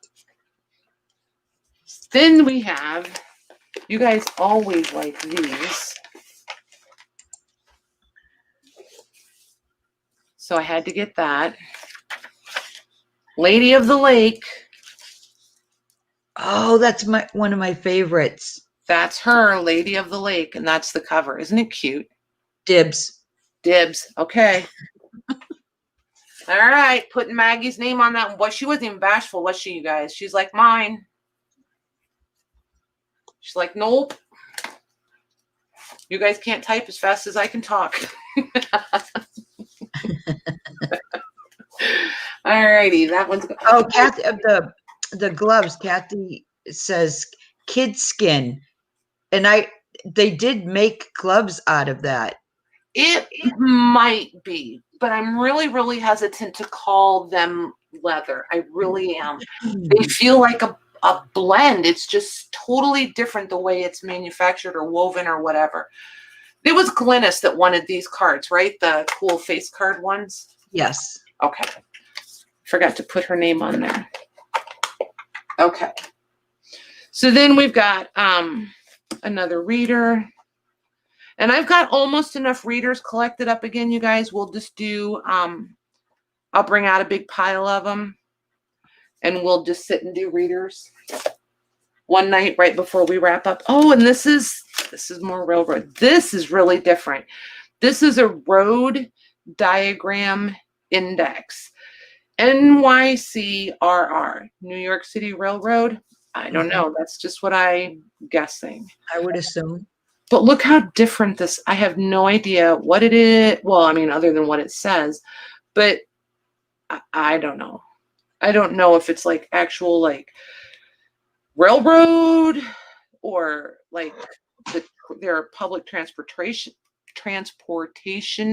Then we have, you guys always like these. So I had to get that. Lady of the Lake. Oh, that's one of my favorites. That's her, Lady of the Lake, and that's the cover. Isn't it cute? Dibs. Dibs. Okay. All right, putting Maggie's name on that one. Boy, she wasn't even bashful, was she, you guys? She's like, mine. She's like, nope. You guys can't type as fast as I can talk. All righty, that one's good. Oh, Kathy, the gloves, Kathy says kid skin. And they did make gloves out of that. It might be. but I'm really, really hesitant to call them leather. I really am. They feel like a blend. It's just totally different the way it's manufactured or woven or whatever. It was Glynis that wanted these cards, right? The cool face card ones. Yes. Okay. Forgot to put her name on there. Okay. So then we've got another reader. And I've got almost enough readers collected up again, you guys. We'll just do, I'll bring out a big pile of them. And we'll just sit and do readers one night right before we wrap up. Oh, and this is more railroad. This is really different. This is a road diagram index. NYCRR, New York City Railroad. I don't know. That's just what I'm guessing. I would assume. But look how different this, I have no idea what it is. Well, I mean, other than what it says, but I don't know. I don't know if it's like actual like railroad or like their public transportation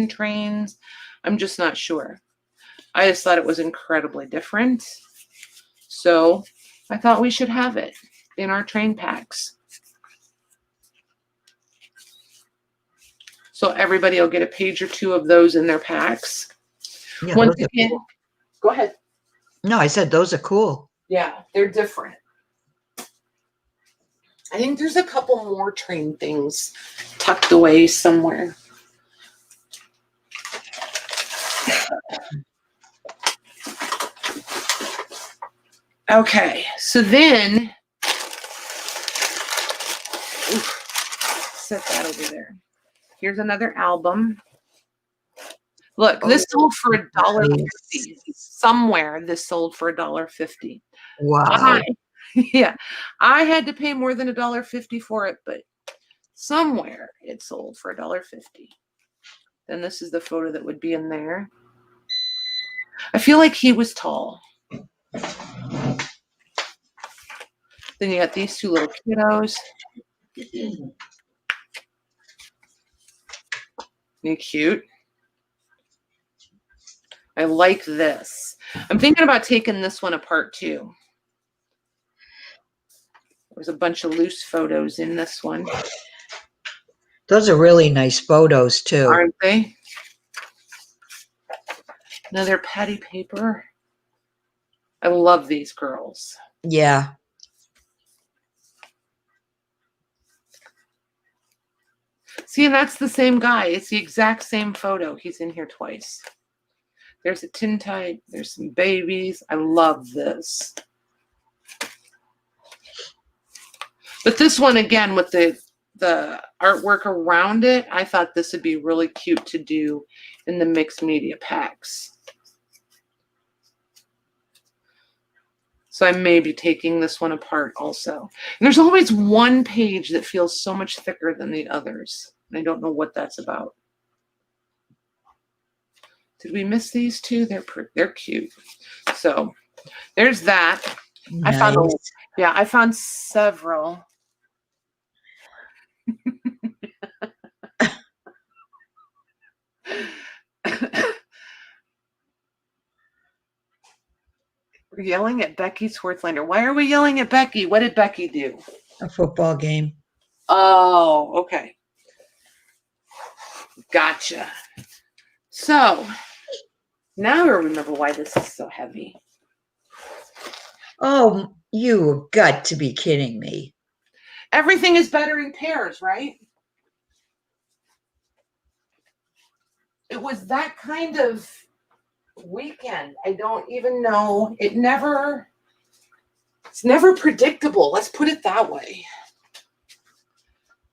trains. I'm just not sure. I just thought it was incredibly different. So I thought we should have it in our train packs. So everybody will get a page or two of those in their packs. Yeah, Once again, cool. Go ahead. No, I said those are cool. Yeah, they're different. I think there's a couple more train things tucked away somewhere. Okay, so then, set that over there. Here's another album. Look, this sold for $1.50. Somewhere this sold for $1.50. Wow. Yeah, I had to pay more than $1.50 for it, but somewhere it sold for $1.50. Then this is the photo that would be in there. I feel like he was tall. Then you got these two little kiddos. They're cute. I like this. I'm thinking about taking this one apart too. There's a bunch of loose photos in this one. Those are really nice photos too. Aren't they? Another patty paper. I love these girls. Yeah. See, and that's the same guy. It's the exact same photo. He's in here twice. There's a tintype. There's some babies. I love this. But this one, again, with the artwork around it, I thought this would be really cute to do in the mixed media packs. So I may be taking this one apart also. And there's always one page that feels so much thicker than the others. And I don't know what that's about. Did we miss these two? They're cute. So there's that. Nice. I found several. We're yelling at Becky Swarthlander. Why are we yelling at Becky? What did Becky do? A football game. Oh, okay. Gotcha. So now I remember why this is so heavy. Oh, you got to be kidding me. Everything is better in pairs, right? It was that kind of weekend. I don't even know. It's never predictable. Let's put it that way.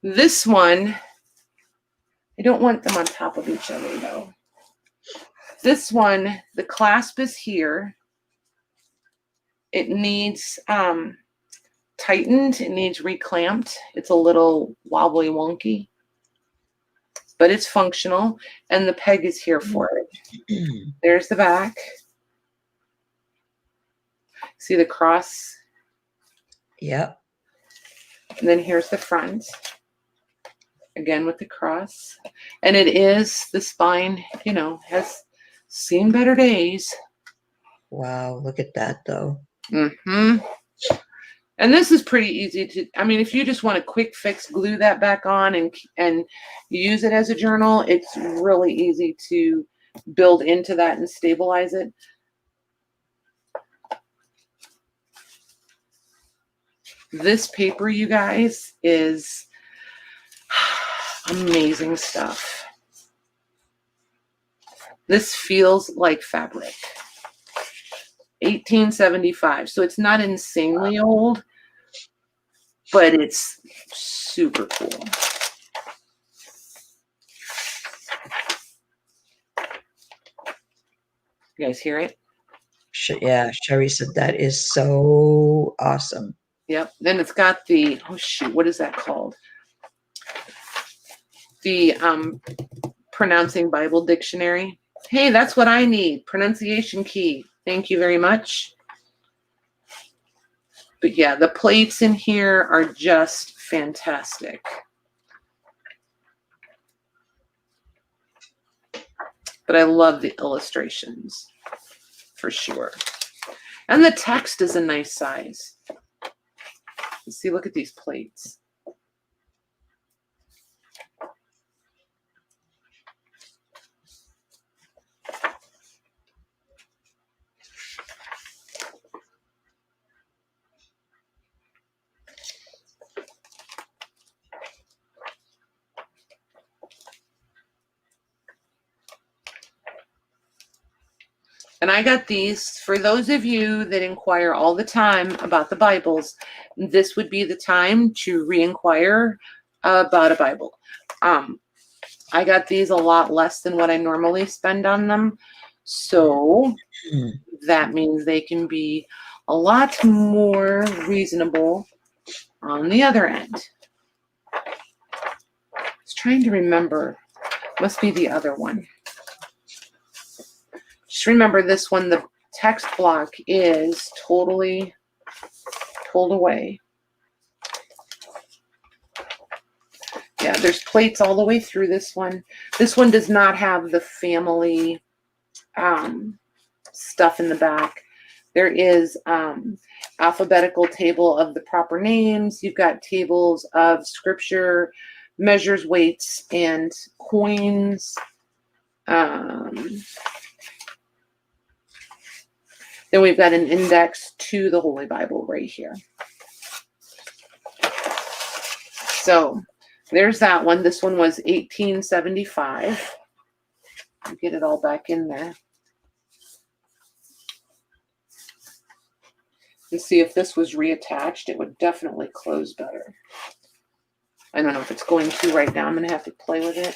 This one, I don't want them on top of each other though. This one, the clasp is here. It needs tightened. It needs reclamped. It's a little wobbly wonky, but it's functional. And the peg is here for it. There's the back. See the cross? Yep. And then here's the front. Again with the cross. And it is, the spine, you know, has Seen better days. Wow, look at that though. Mm-hmm. And this is pretty easy to, I mean, if you just want a quick fix, glue that back on and use it as a journal, it's really easy to build into that and stabilize it. This paper, you guys, is amazing stuff. This feels like fabric. 1875. So it's not insanely old, but it's super cool. You guys hear it? Yeah, Sherry said that is so awesome. Yep. Then it's got the, oh shoot, what is that called? The pronouncing Bible dictionary. Hey, that's what I need. Pronunciation key. Thank you very much. But yeah, the plates in here are just fantastic. But I love the illustrations for sure. And the text is a nice size. Let's see, look at these plates. And I got these for those of you that inquire all the time about the Bibles. This would be the time to re-inquire about a Bible. I got these a lot less than what I normally spend on them. So that means they can be a lot more reasonable on the other end. I was trying to remember. Must be the other one. Just remember this one, the text block is totally pulled away. Yeah, there's plates all the way through this one. This one does not have the family stuff in the back. There is alphabetical table of the proper names. You've got tables of scripture, measures, weights, and coins. Then we've got an index to the Holy Bible right here. So there's that one. This one was 1875. Get it all back in there. And see if this was reattached. It would definitely close better. I don't know if it's going to right now. I'm going to have to play with it.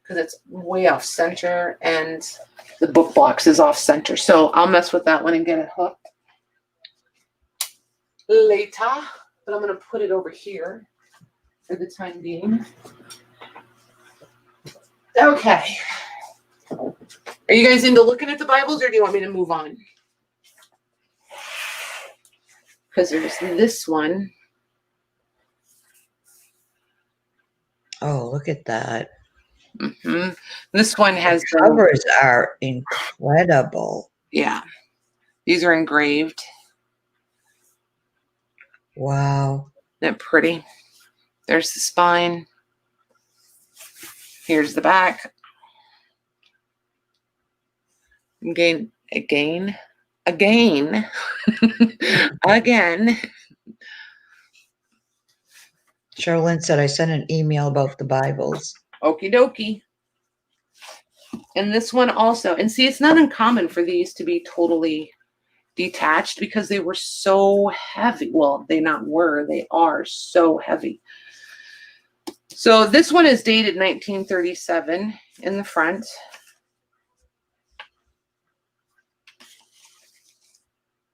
Because it's way off center and the book box is off center. So I'll mess with that one and get it hooked later. But I'm going to put it over here for the time being. Okay. Are you guys into looking at the Bibles or do you want me to move on? Because there's this one. Oh, look at that. Mm-hmm. This one has the covers are incredible. Yeah. These are engraved. Wow. Isn't that pretty? There's the spine. Here's the back. Again. Again. Sherilyn said I sent an email about the Bibles. Okie dokie. And this one also. And see, it's not uncommon for these to be totally detached because they were so heavy. Well, they are so heavy. So this one is dated 1937 in the front.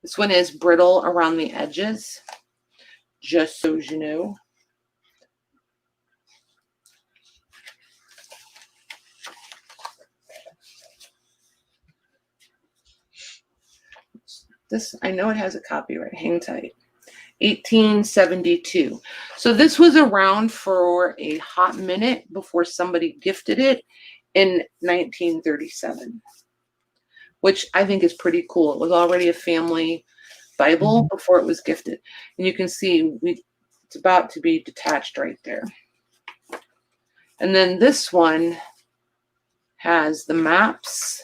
This one is brittle around the edges, just so you know. This, I know it has a copyright. Hang tight. 1872. So this was around for a hot minute before somebody gifted it in 1937, which I think is pretty cool. It was already a family Bible before it was gifted. And you can see it's about to be detached right there. And then this one has the maps.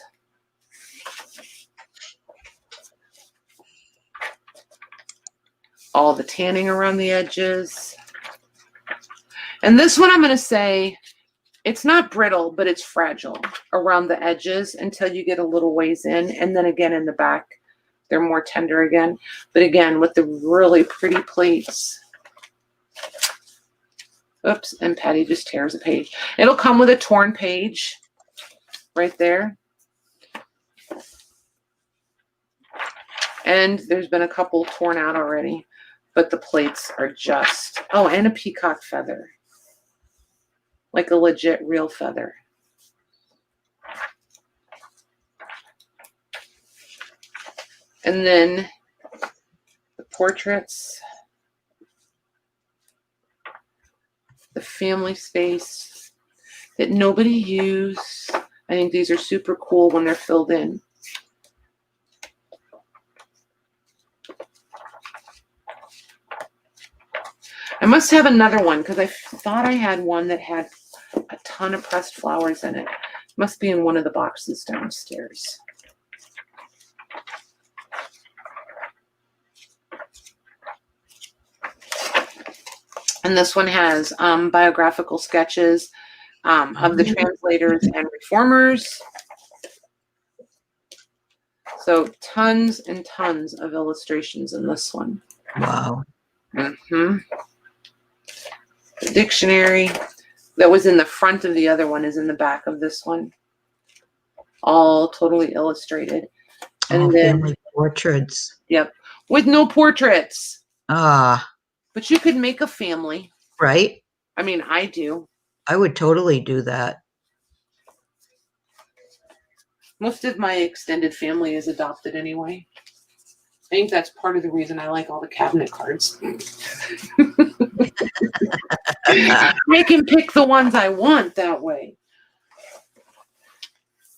All the tanning around the edges. And this one I'm going to say, it's not brittle, but it's fragile around the edges until you get a little ways in. And then again in the back, they're more tender again. But again, with the really pretty plates. Oops, and Patty just tears a page. It'll come with a torn page right there. And there's been a couple torn out already, but the plates are just, oh, and a peacock feather. Like a legit real feather. And then the portraits, the family space that nobody used. I think these are super cool when they're filled in. I must have another one because I thought I had one that had a ton of pressed flowers in it. Must be in one of the boxes downstairs. And this one has biographical sketches of the translators and reformers. So tons and tons of illustrations in this one. Wow. The dictionary that was in the front of the other one is in the back of this one. All totally illustrated. And then family portraits. Yep. With no portraits. Ah. But you could make a family. Right? I mean, I do. I would totally do that. Most of my extended family is adopted anyway. I think that's part of the reason I like all the cabinet cards. I can pick the ones I want that way.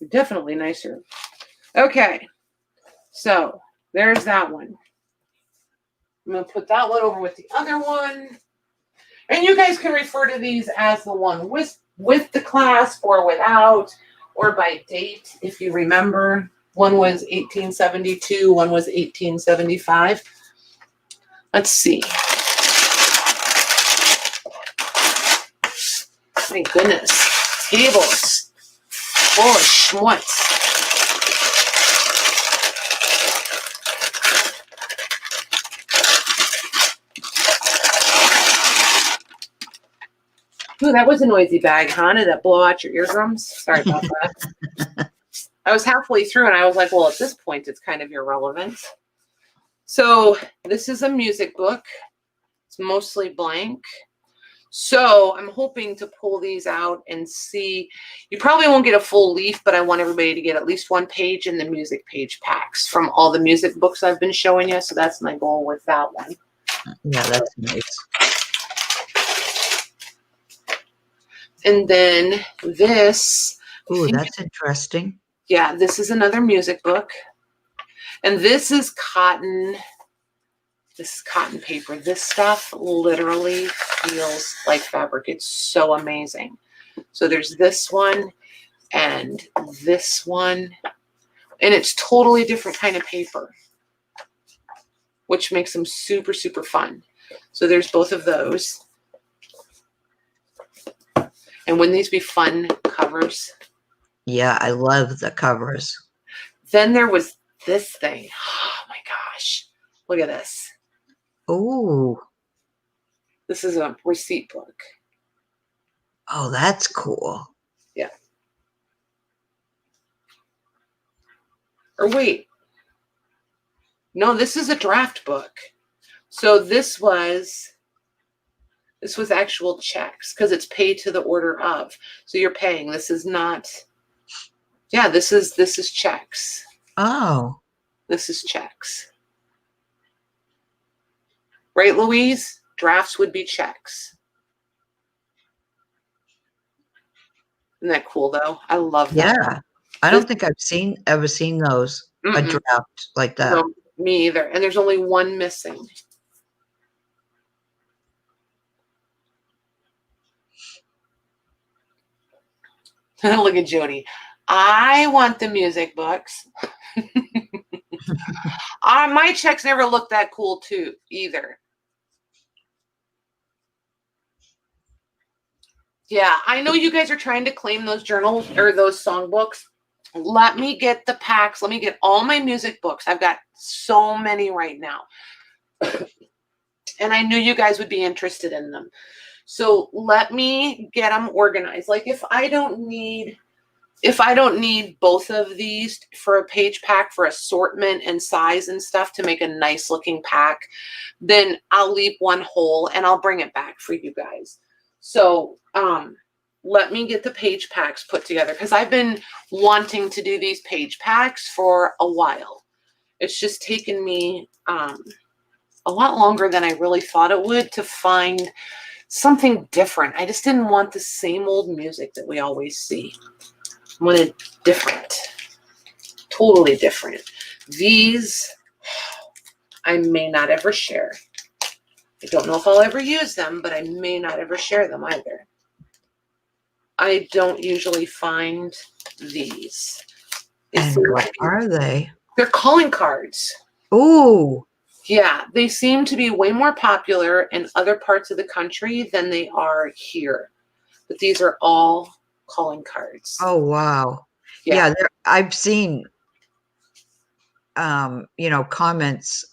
Definitely nicer. Okay. So there's that one. I'm going to put that one over with the other one. And you guys can refer to these as the one with the clasp or without, or by date, if you remember. One was 1872, one was 1875. Let's see. My goodness. Tables. Full of schmutz. Ooh, that was a noisy bag, huh? Did that blow out your eardrums? Sorry about that. I was halfway through and I was like, well, at this point, it's kind of irrelevant. So this is a music book. It's mostly blank. So I'm hoping to pull these out and see. You probably won't get a full leaf, but I want everybody to get at least one page in the music page packs from all the music books I've been showing you. So that's my goal with that one. Yeah, that's nice. And then this. Ooh, that's interesting. Yeah, this is another music book. And this is cotton. This is cotton paper. This stuff literally feels like fabric. It's so amazing. So there's this one and this one. And it's totally different kind of paper, which makes them super, super fun. So there's both of those. And wouldn't these be fun covers? Yeah, I love the covers. Then there was this thing. Oh my gosh. Look at this. Oh. This is a receipt book. Oh, that's cool. Yeah. Or wait. No, this is a draft book. So this was actual checks because it's paid to the order of. So you're paying. This is not. Yeah, this is checks. Oh. This is checks. Right, Louise? Drafts would be checks. Isn't that cool, though? I love that. Yeah. I don't think I've ever seen those, a Mm-mm. draft like that. No, me either. And there's only one missing. Look at Jody. I want the music books. My checks never looked that cool too either. Yeah, I know you guys are trying to claim those journals or those songbooks. Let me get the packs. Let me get all my music books. I've got so many right now. And I knew you guys would be interested in them. So let me get them organized. Like if I don't need both of these for a page pack for assortment and size and stuff to make a nice looking pack, then I'll leave one whole and I'll bring it back for you guys. So let me get the page packs put together because I've been wanting to do these page packs for a while. It's just taken me a lot longer than I really thought it would to find something different. I just didn't want the same old music that we always see. I wanted different, totally different. These I may not ever share. I don't know if I'll ever use them, but I may not ever share them either. I don't usually find these. And what are they? They're calling cards. Ooh. Yeah, they seem to be way more popular in other parts of the country than they are here. But these are all calling cards. Oh, wow. Yeah, I've seen, comments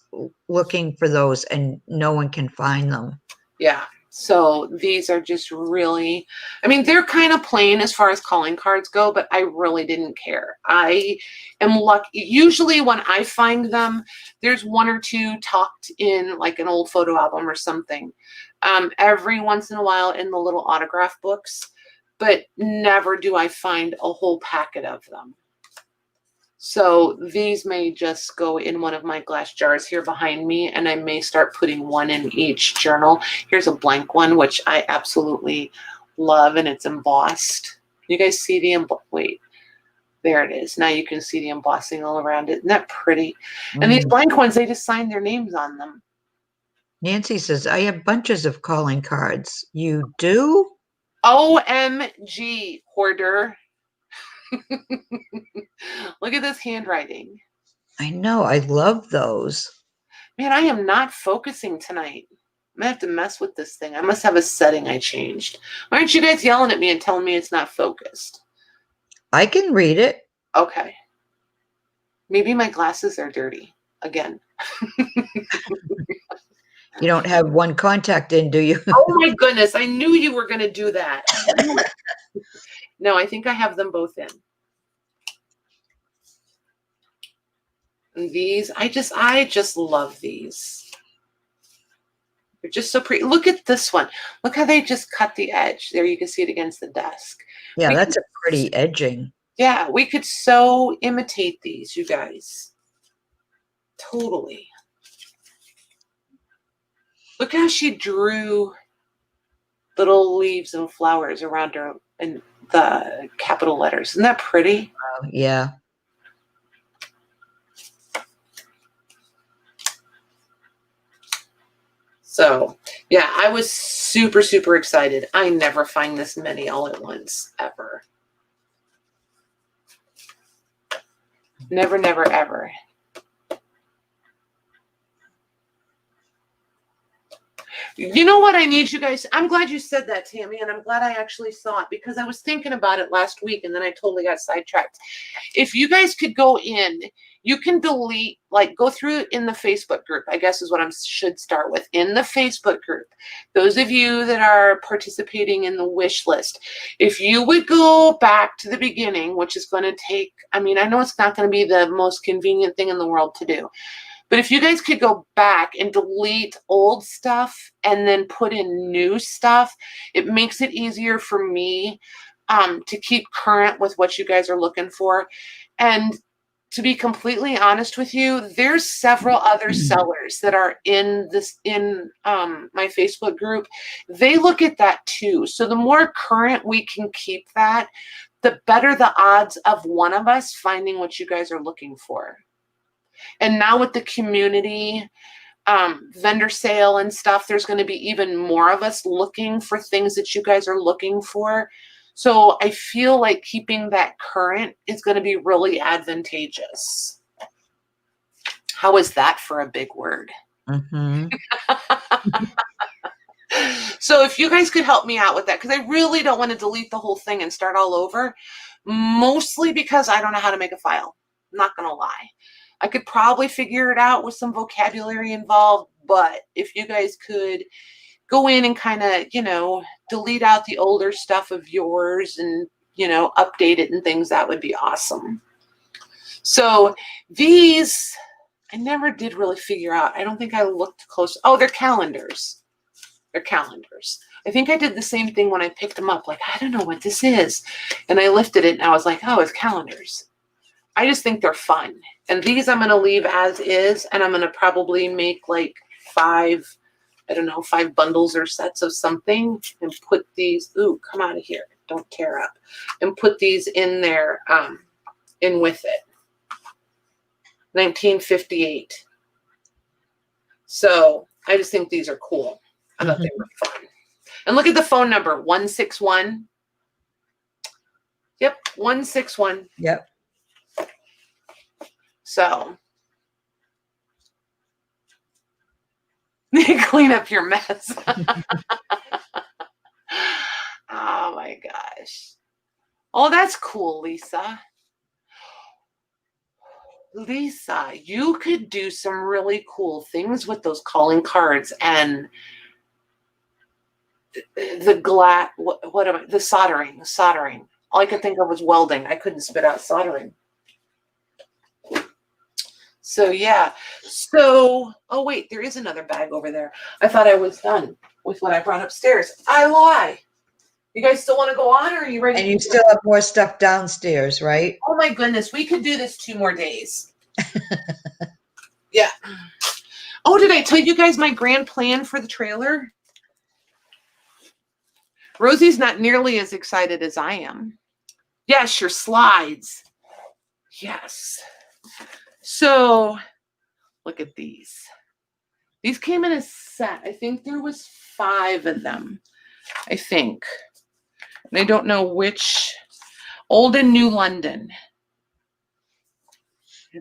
looking for those and no one can find them. Yeah. So these are just really, I mean, they're kind of plain as far as calling cards go, but I really didn't care. I am lucky. Usually when I find them, there's one or two tucked in like an old photo album or something. Every once in a while in the little autograph books, but never do I find a whole packet of them. So these may just go in one of my glass jars here behind me, and I may start putting one in each journal. Here's a blank one, which I absolutely love, and it's embossed. You guys see the wait, there it is. Now you can see the embossing all around it. Isn't that pretty? And these blank ones, they just sign their names on them. Nancy says, I have bunches of calling cards. You do? OMG, hoarder. Look at this handwriting. I know. I love those. Man, I am not focusing tonight. I'm gonna have to mess with this thing. I must have a setting I changed. Why aren't you guys yelling at me and telling me it's not focused? I can read it. Okay. Maybe my glasses are dirty again. You don't have one contact in, do you? Oh my goodness. I knew you were going to do that. No, I think I have them both in. And these, I just love these. They're just so pretty. Look at this one. Look how they just cut the edge. There, you can see it against the desk. Yeah, that's a pretty edging. Yeah, we could so imitate these, you guys. Totally. Look how she drew little leaves and flowers around her in the capital letters. Isn't that pretty? Yeah. So, yeah, I was super, super excited. I never find this many all at once, ever. Never, never, ever. You know what I need you guys? I'm glad you said that, Tammy, and I'm glad I actually saw it because I was thinking about it last week and then I totally got sidetracked. If you guys could go in, you can delete, like go through in the Facebook group, I guess is what I should start with. In the Facebook group, those of you that are participating in the wish list, if you would go back to the beginning, which is going to take, I mean, I know it's not going to be the most convenient thing in the world to do. But if you guys could go back and delete old stuff and then put in new stuff, it makes it easier for me to keep current with what you guys are looking for. And to be completely honest with you, there's several other sellers that are in my Facebook group. They look at that too. So the more current we can keep that, the better the odds of one of us finding what you guys are looking for. And now with the community vendor sale and stuff, there's going to be even more of us looking for things that you guys are looking for. So I feel like keeping that current is going to be really advantageous. How is that for a big word? Mm-hmm. So if you guys could help me out with that, because I really don't want to delete the whole thing and start all over, mostly because I don't know how to make a file. I'm not going to lie. I could probably figure it out with some vocabulary involved, but if you guys could go in and kind of, delete out the older stuff of yours and, update it and things, that would be awesome. So these, I never did really figure out. I don't think I looked close. Oh, they're calendars. They're calendars. I think I did the same thing when I picked them up. Like, I don't know what this is. And I lifted it and I was like, oh, it's calendars. I just think they're fun. And these I'm going to leave as is. And I'm going to probably make like 5 bundles or sets of something and put these, ooh, come out of here. Don't tear up. And put these in there, in with it. 1958. So I just think these are cool. I thought they were fun. And look at the phone number, 161. Yep, 161. Yep. So clean up your mess. Oh my gosh. Oh, that's cool, Lisa. Lisa, you could do some really cool things with those calling cards and the soldering. All I could think of was welding. I couldn't spit out soldering. So yeah. So, oh wait, there is another bag over there. I thought I was done with what I brought upstairs. I lie. You guys still want to go on, or are you ready? And you still have more stuff downstairs, right? Oh my goodness, we could do this 2 more days. Yeah. Oh, did I tell you guys my grand plan for the trailer? Rosie's not nearly as excited as I am. Yes, your slides. Yes. So look at these. These came in a set. I think there was 5 of them. I think. And I don't know which. Old and New London.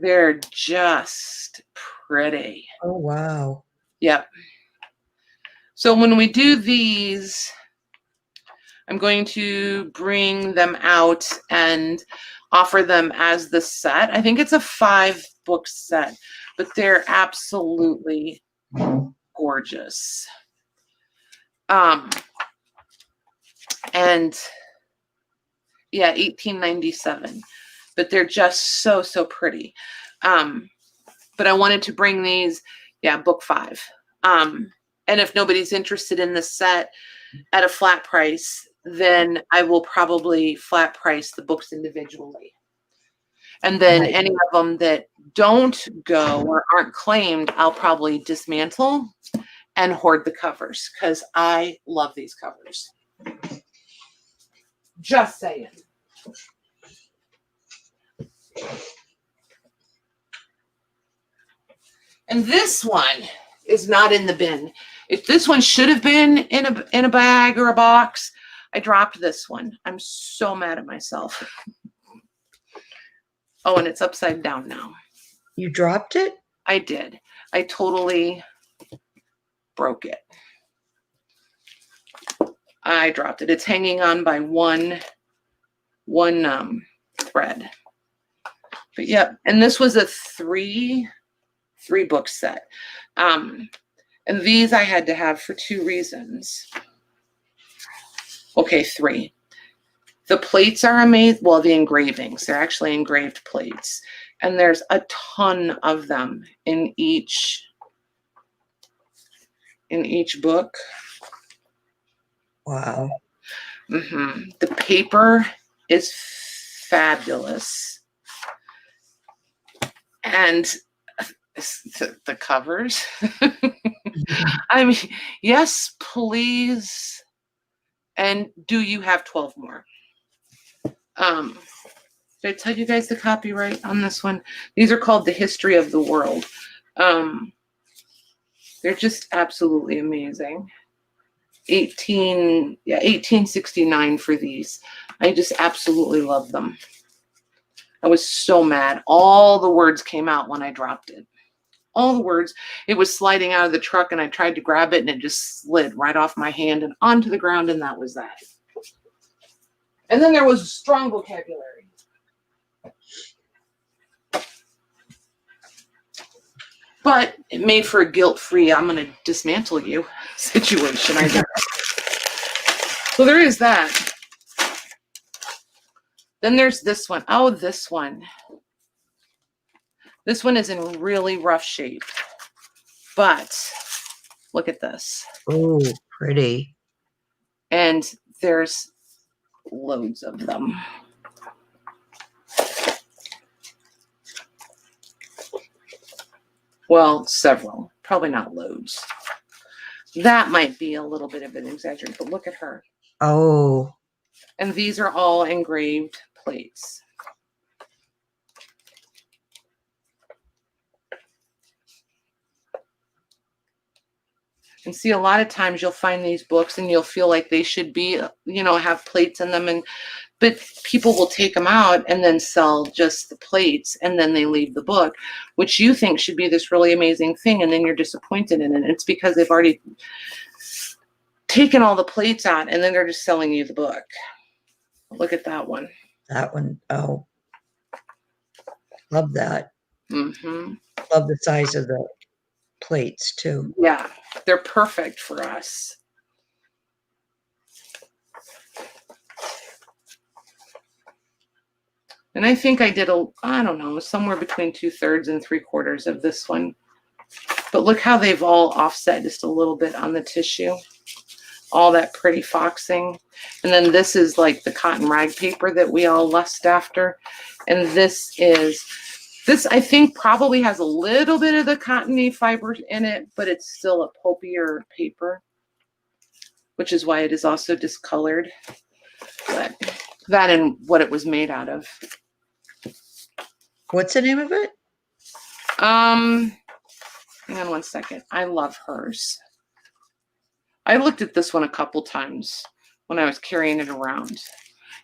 They're just pretty. Oh, wow. Yep. So when we do these, I'm going to bring them out and offer them as the set. I think it's a 5-book set, but they're absolutely gorgeous. And yeah, 1897. But they're just so pretty. But I wanted to bring these, book 5. And if nobody's interested in the set at a flat price, then I will probably flat price the books individually. And then any of them that don't go or aren't claimed, I'll probably dismantle and hoard the covers because I love these covers. Just saying. And this one is not in the bin. If this one should have been in a bag or a box, I dropped this one. I'm so mad at myself. Oh, and it's upside down now. You dropped it? I did. I totally broke it. I dropped it. It's hanging on by one thread. But yep, and this was a 3-book set. And these I had to have for 2 reasons. Okay, 3. The plates are amazing. Well, the engravings, they're actually engraved plates. And there's a ton of them in each book. Wow. Mm-hmm. The paper is fabulous. And the covers. I mean, yes, please. And do you have 12 more? Did I tell you guys the copyright on this one? These are called The History of the World. They're just absolutely amazing. 1869 for these. I just absolutely love them. I was so mad. All the words came out when I dropped it. All the words. It was sliding out of the truck, and I tried to grab it, and it just slid right off my hand and onto the ground, and that was that. And then there was strong vocabulary. But it made for a guilt-free, I'm going to dismantle you situation, I guess. So there is that. Then there's this one. Oh, this one. This one is in really rough shape. But look at this. Oh, pretty. And there's loads of them. Well, several. Probably not loads. That might be a little bit of an exaggeration, but look at her. Oh. And these are all engraved plates. And see, a lot of times you'll find these books and you'll feel like they should be, have plates in them. But people will take them out and then sell just the plates, and then they leave the book, which you think should be this really amazing thing, and then you're disappointed in it. It's because they've already taken all the plates out, and then they're just selling you the book. Look at that one. That one. Oh. Love that. Mm-hmm. Love the size of the plates, too. Yeah, they're perfect for us. And I think I did somewhere between 2/3 and 3/4 of this one. But look how they've all offset just a little bit on the tissue. All that pretty foxing. And then this is like the cotton rag paper that we all lust after. And this I think probably has a little bit of the cottony fiber in it, but it's still a pulpier paper, which is why it is also discolored. But that and what it was made out of. What's the name of it? Hang on one second. I love hers. I looked at this one a couple times when I was carrying it around.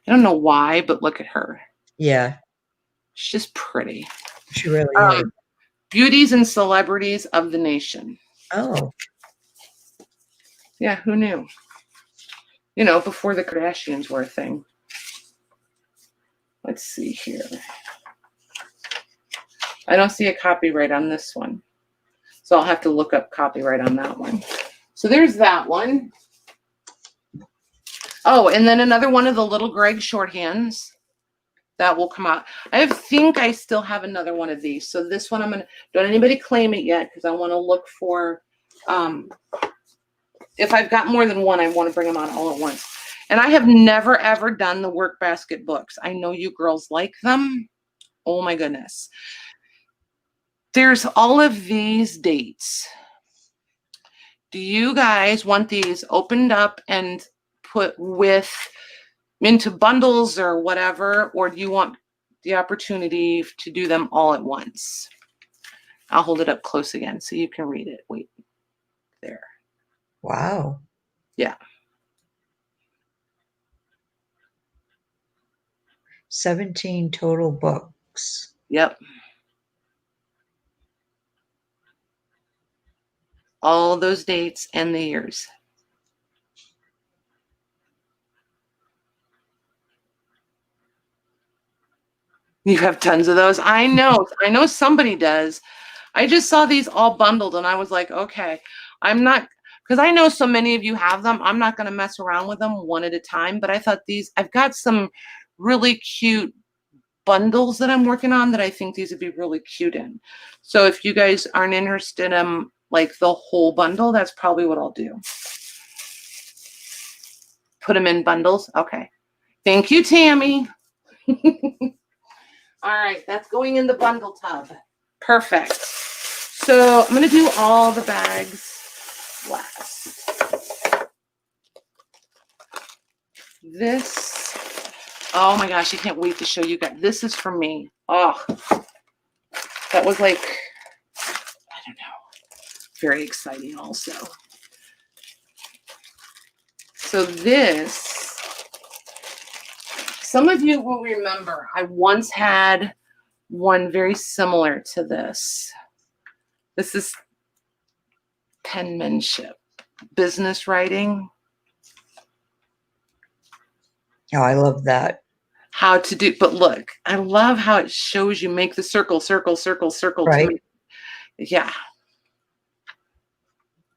I don't know why, but look at her. Yeah. She's just pretty. She really is. Beauties and Celebrities of the Nation. Oh. Yeah, who knew? Before the Kardashians were a thing. Let's see here. I don't see a copyright on this one. So I'll have to look up copyright on that one. So there's that one. Oh, and then another one of the little Greg shorthands that will come out. I think I still have another one of these. So this one don't anybody claim it yet, because I want to look for, if I've got more than one, I want to bring them out all at once. And I have never, ever done the work basket books. I know you girls like them. Oh my goodness. There's all of these dates. Do you guys want these opened up and put into bundles or whatever, or do you want the opportunity to do them all at once? I'll hold it up close again so you can read it. Wait, there. Wow. Yeah. 17 total books. Yep. All those dates and the years. You have tons of those. I know somebody does. I just saw these all bundled and I was like, okay, I'm not, because I know so many of you have them. I'm not going to mess around with them one at a time, but I thought I've got some really cute bundles that I'm working on that I think these would be really cute in. So if you guys aren't interested in like the whole bundle, that's probably what I'll do. Put them in bundles. Okay. Thank you, Tammy. All right, that's going in the bundle tub. Perfect. So I'm going to do all the bags last. This, oh my gosh, I can't wait to show you guys. This is from me. Oh, that was like, I don't know, very exciting also. So this, some of you will remember, I once had one very similar to this. This is penmanship, business writing. Oh, I love that. How to do, but look, I love how it shows you make the circle, circle, circle, circle. Right. Yeah.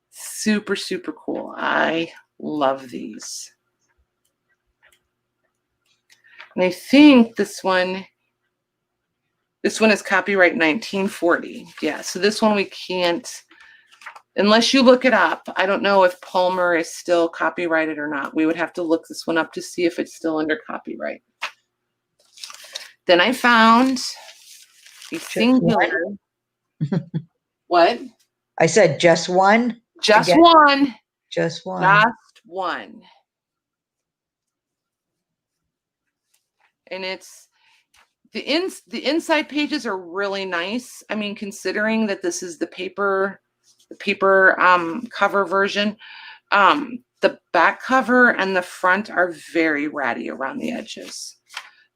Super, super cool. I love these. And I think this one is copyright 1940. Yeah, so this one we can't, unless you look it up. I don't know if Palmer is still copyrighted or not. We would have to look this one up to see if it's still under copyright. Then I found a singular. What? I said just one? Just Again? one. Just one. Just one. And it's the inside pages are really nice. I mean, considering that this is the paper cover version, the back cover and the front are very ratty around the edges.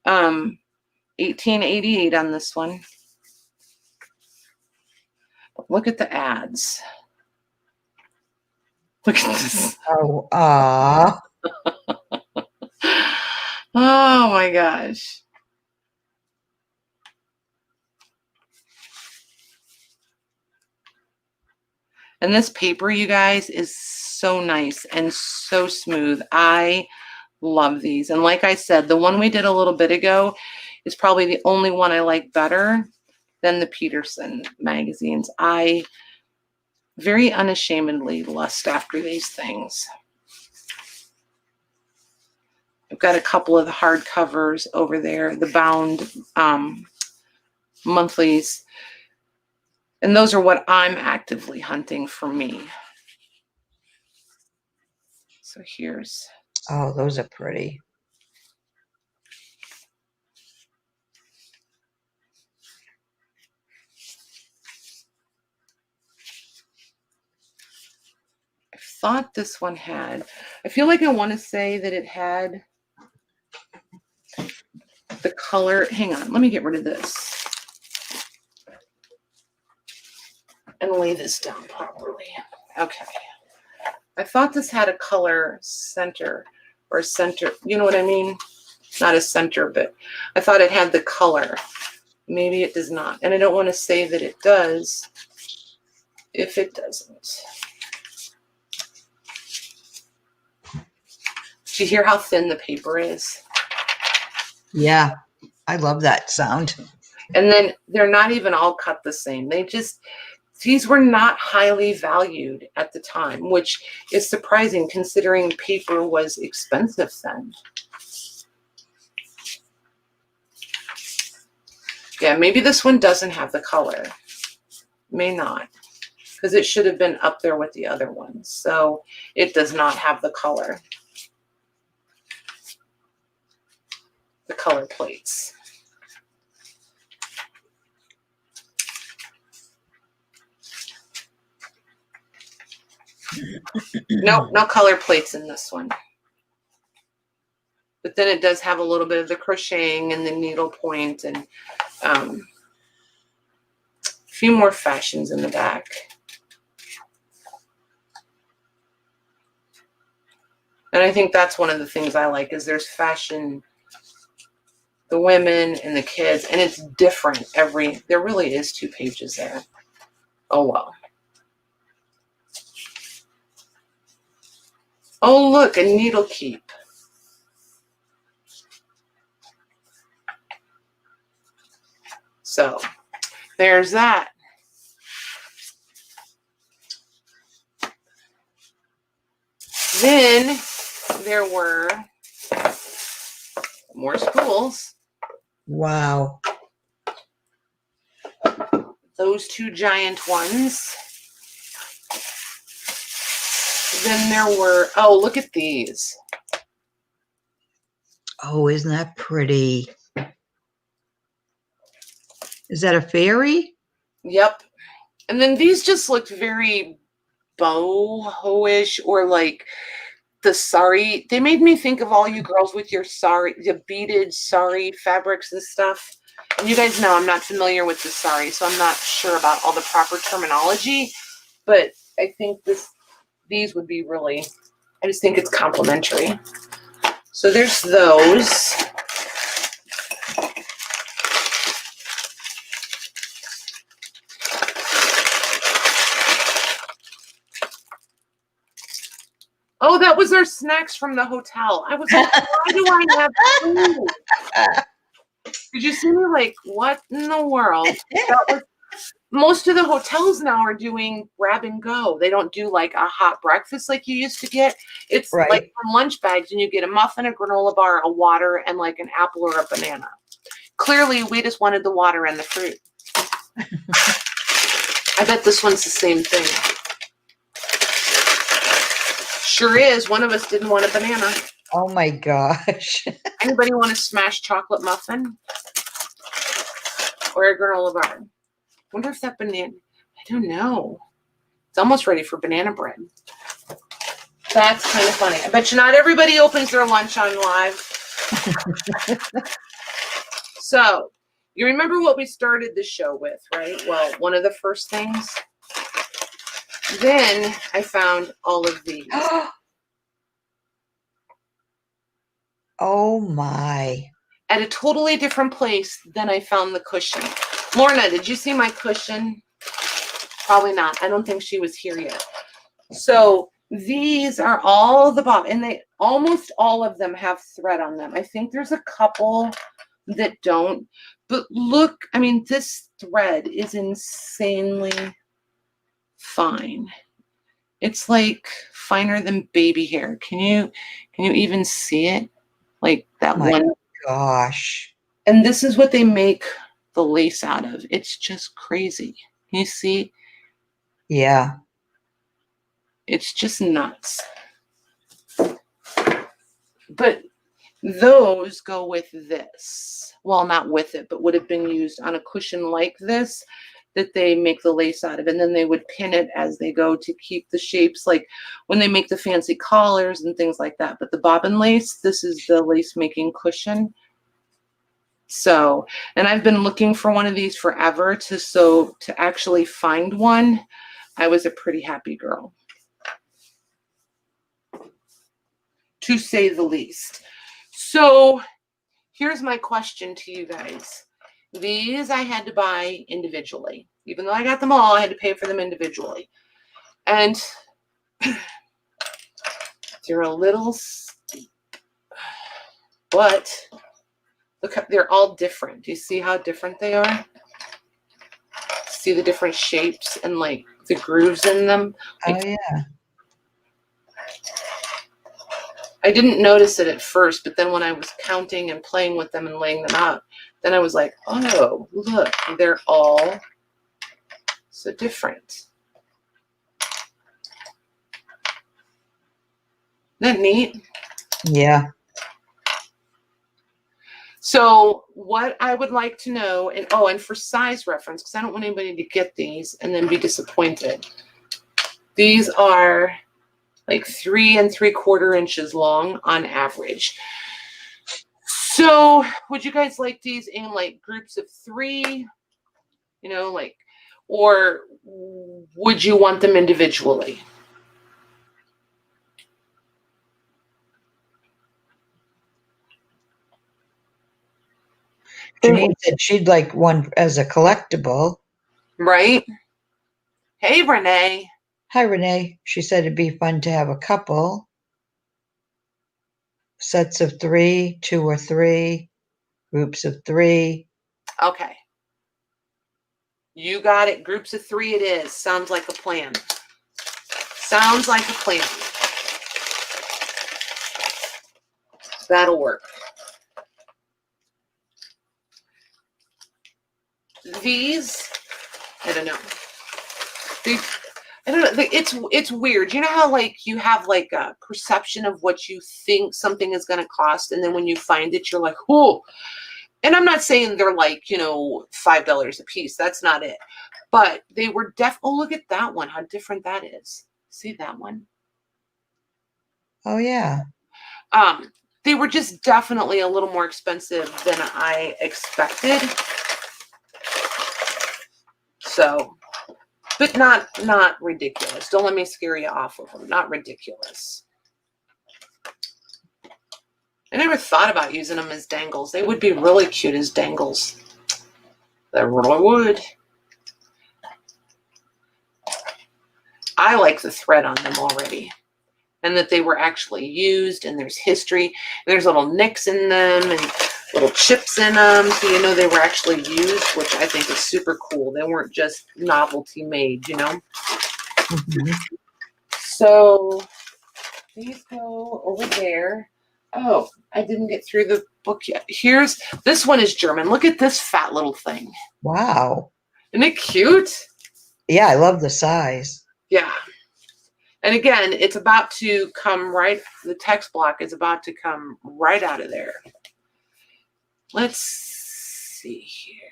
1888 on this one. But look at the ads. Look at this. Oh, ah. Oh my gosh. And this paper, you guys, is so nice and so smooth. I love these. And like I said, the one we did a little bit ago is probably the only one I like better than the Peterson magazines. I very unashamedly lust after these things. I've got a couple of the hardcovers over there, the bound monthlies. And those are what I'm actively hunting for me. So here's. Oh, those are pretty. I thought this one had. I feel like I want to say that it had the color. Hang on, let me get rid of this and lay this down properly. Okay. I thought this had a color center or center, you know what I mean? Not a center, but I thought it had the color. Maybe it does not. And I don't want to say that it does if it doesn't. Do you hear how thin the paper is? Yeah, I love that sound. And then they're not even all cut the same. These were not highly valued at the time, which is surprising considering paper was expensive then. Yeah, maybe this one doesn't have the color. May not, because it should have been up there with the other ones. So it does not have the color. The color plates. No color plates in this one. But then it does have a little bit of the crocheting and the needle point and a few more fashions in the back. And I think that's one of the things I like is there's fashion, the women and the kids, and it's different there really is 2 pages there. Oh, well. Oh, look, a needle keep. So there's that. Then there were more spools. Wow. those two giant ones. Then there were, oh, look at these. Oh, isn't that pretty? Is that a fairy? Yep. And then these just looked very boho-ish, or like the sari. They made me think of all you girls with your sari, the beaded sari fabrics and stuff. And you guys know I'm not familiar with the sari, so I'm not sure about all the proper terminology. But I think these would be really, I just think it's complimentary. So there's those. Oh, that was our snacks from the hotel. I was like, why do I have food? Did you see me like, what in the world? That was, most of the hotels now are doing grab and go. They don't do like a hot breakfast like you used to get. It's Right. like from lunch bags, and you get a muffin, a granola bar, a water, and like an apple or a banana. Clearly, we just wanted the water and the fruit. I bet this one's the same thing. Sure is. One of us didn't want a banana. Oh my gosh. Anybody want a smashed chocolate muffin? Or a granola bar? Wonder if that banana, I don't know. It's almost ready for banana bread. That's kind of funny. I bet you not everybody opens their lunch on live. So, you remember what we started the show with, right? Well, one of the first things. Then I found all of these. Oh my. At a totally different place than I found the cushion. Lorna, did you see my cushion? Probably not. I don't think she was here yet. So these are all the bob, and they almost all of them have thread on them. I think there's a couple that don't, but look, I mean, this thread is insanely fine. It's like finer than baby hair. Can you even see it? Like that My one. gosh. And this is what they make the lace out of. It's just crazy. Can you see? Yeah. It's just nuts. But those go with this. Well, not with it, but would have been used on a cushion like this that they make the lace out of. And then they would pin it as they go to keep the shapes, like when they make the fancy collars and things like that. But the bobbin lace, this is the lace making cushion. So, and I've been looking for one of these forever to actually find one. I was a pretty happy girl, to say the least. So here's my question to you guys. These I had to buy individually. Even though I got them all, I had to pay for them individually. And they're a little steep. But look, they're all different. Do you see how different they are? See the different shapes and like the grooves in them? Like, Oh yeah. I didn't notice it at first, but then when I was counting and playing with them and laying them out, then I was like, oh, look, they're all so different. Isn't that neat? Yeah. So what I would like to know, and for size reference, because I don't want anybody to get these and then be disappointed. These are like 3 3/4 inches long on average. So would you guys like these in like groups of 3, you know, like, or would you want them individually? Janine said she'd like one as a collectible. Right? Hey, Renee. Hi, Renee. She said it'd be fun to have a couple. Sets of 3, 2 or 3, groups of 3. Okay. You got it. Groups of 3 it is. Sounds like a plan. Sounds like a plan. That'll work. These, I don't know. I don't know. It's weird. You know how like you have like a perception of what you think something is going to cost, and then when you find it, you're like, oh. And I'm not saying they're like, you know, $5 a piece. That's not it. But they were oh, look at that one. How different that is. See that one? Oh, yeah. They were just definitely a little more expensive than I expected. So, but not ridiculous. Don't let me scare you off of them. Not ridiculous. I never thought about using them as dangles. They would be really cute as dangles. They really would. I like the thread on them already. And that they were actually used, and there's history. And there's little nicks in them and little chips in them. So you know they were actually used, which I think is super cool. They weren't just novelty made, you know? Mhm. So these go over there. Oh, I didn't get through the book yet. This one is German. Look at this fat little thing. Wow. Isn't it cute? Yeah, I love the size. Yeah. And again, it's about to come right, the text block is about to come right out of there. Let's see here.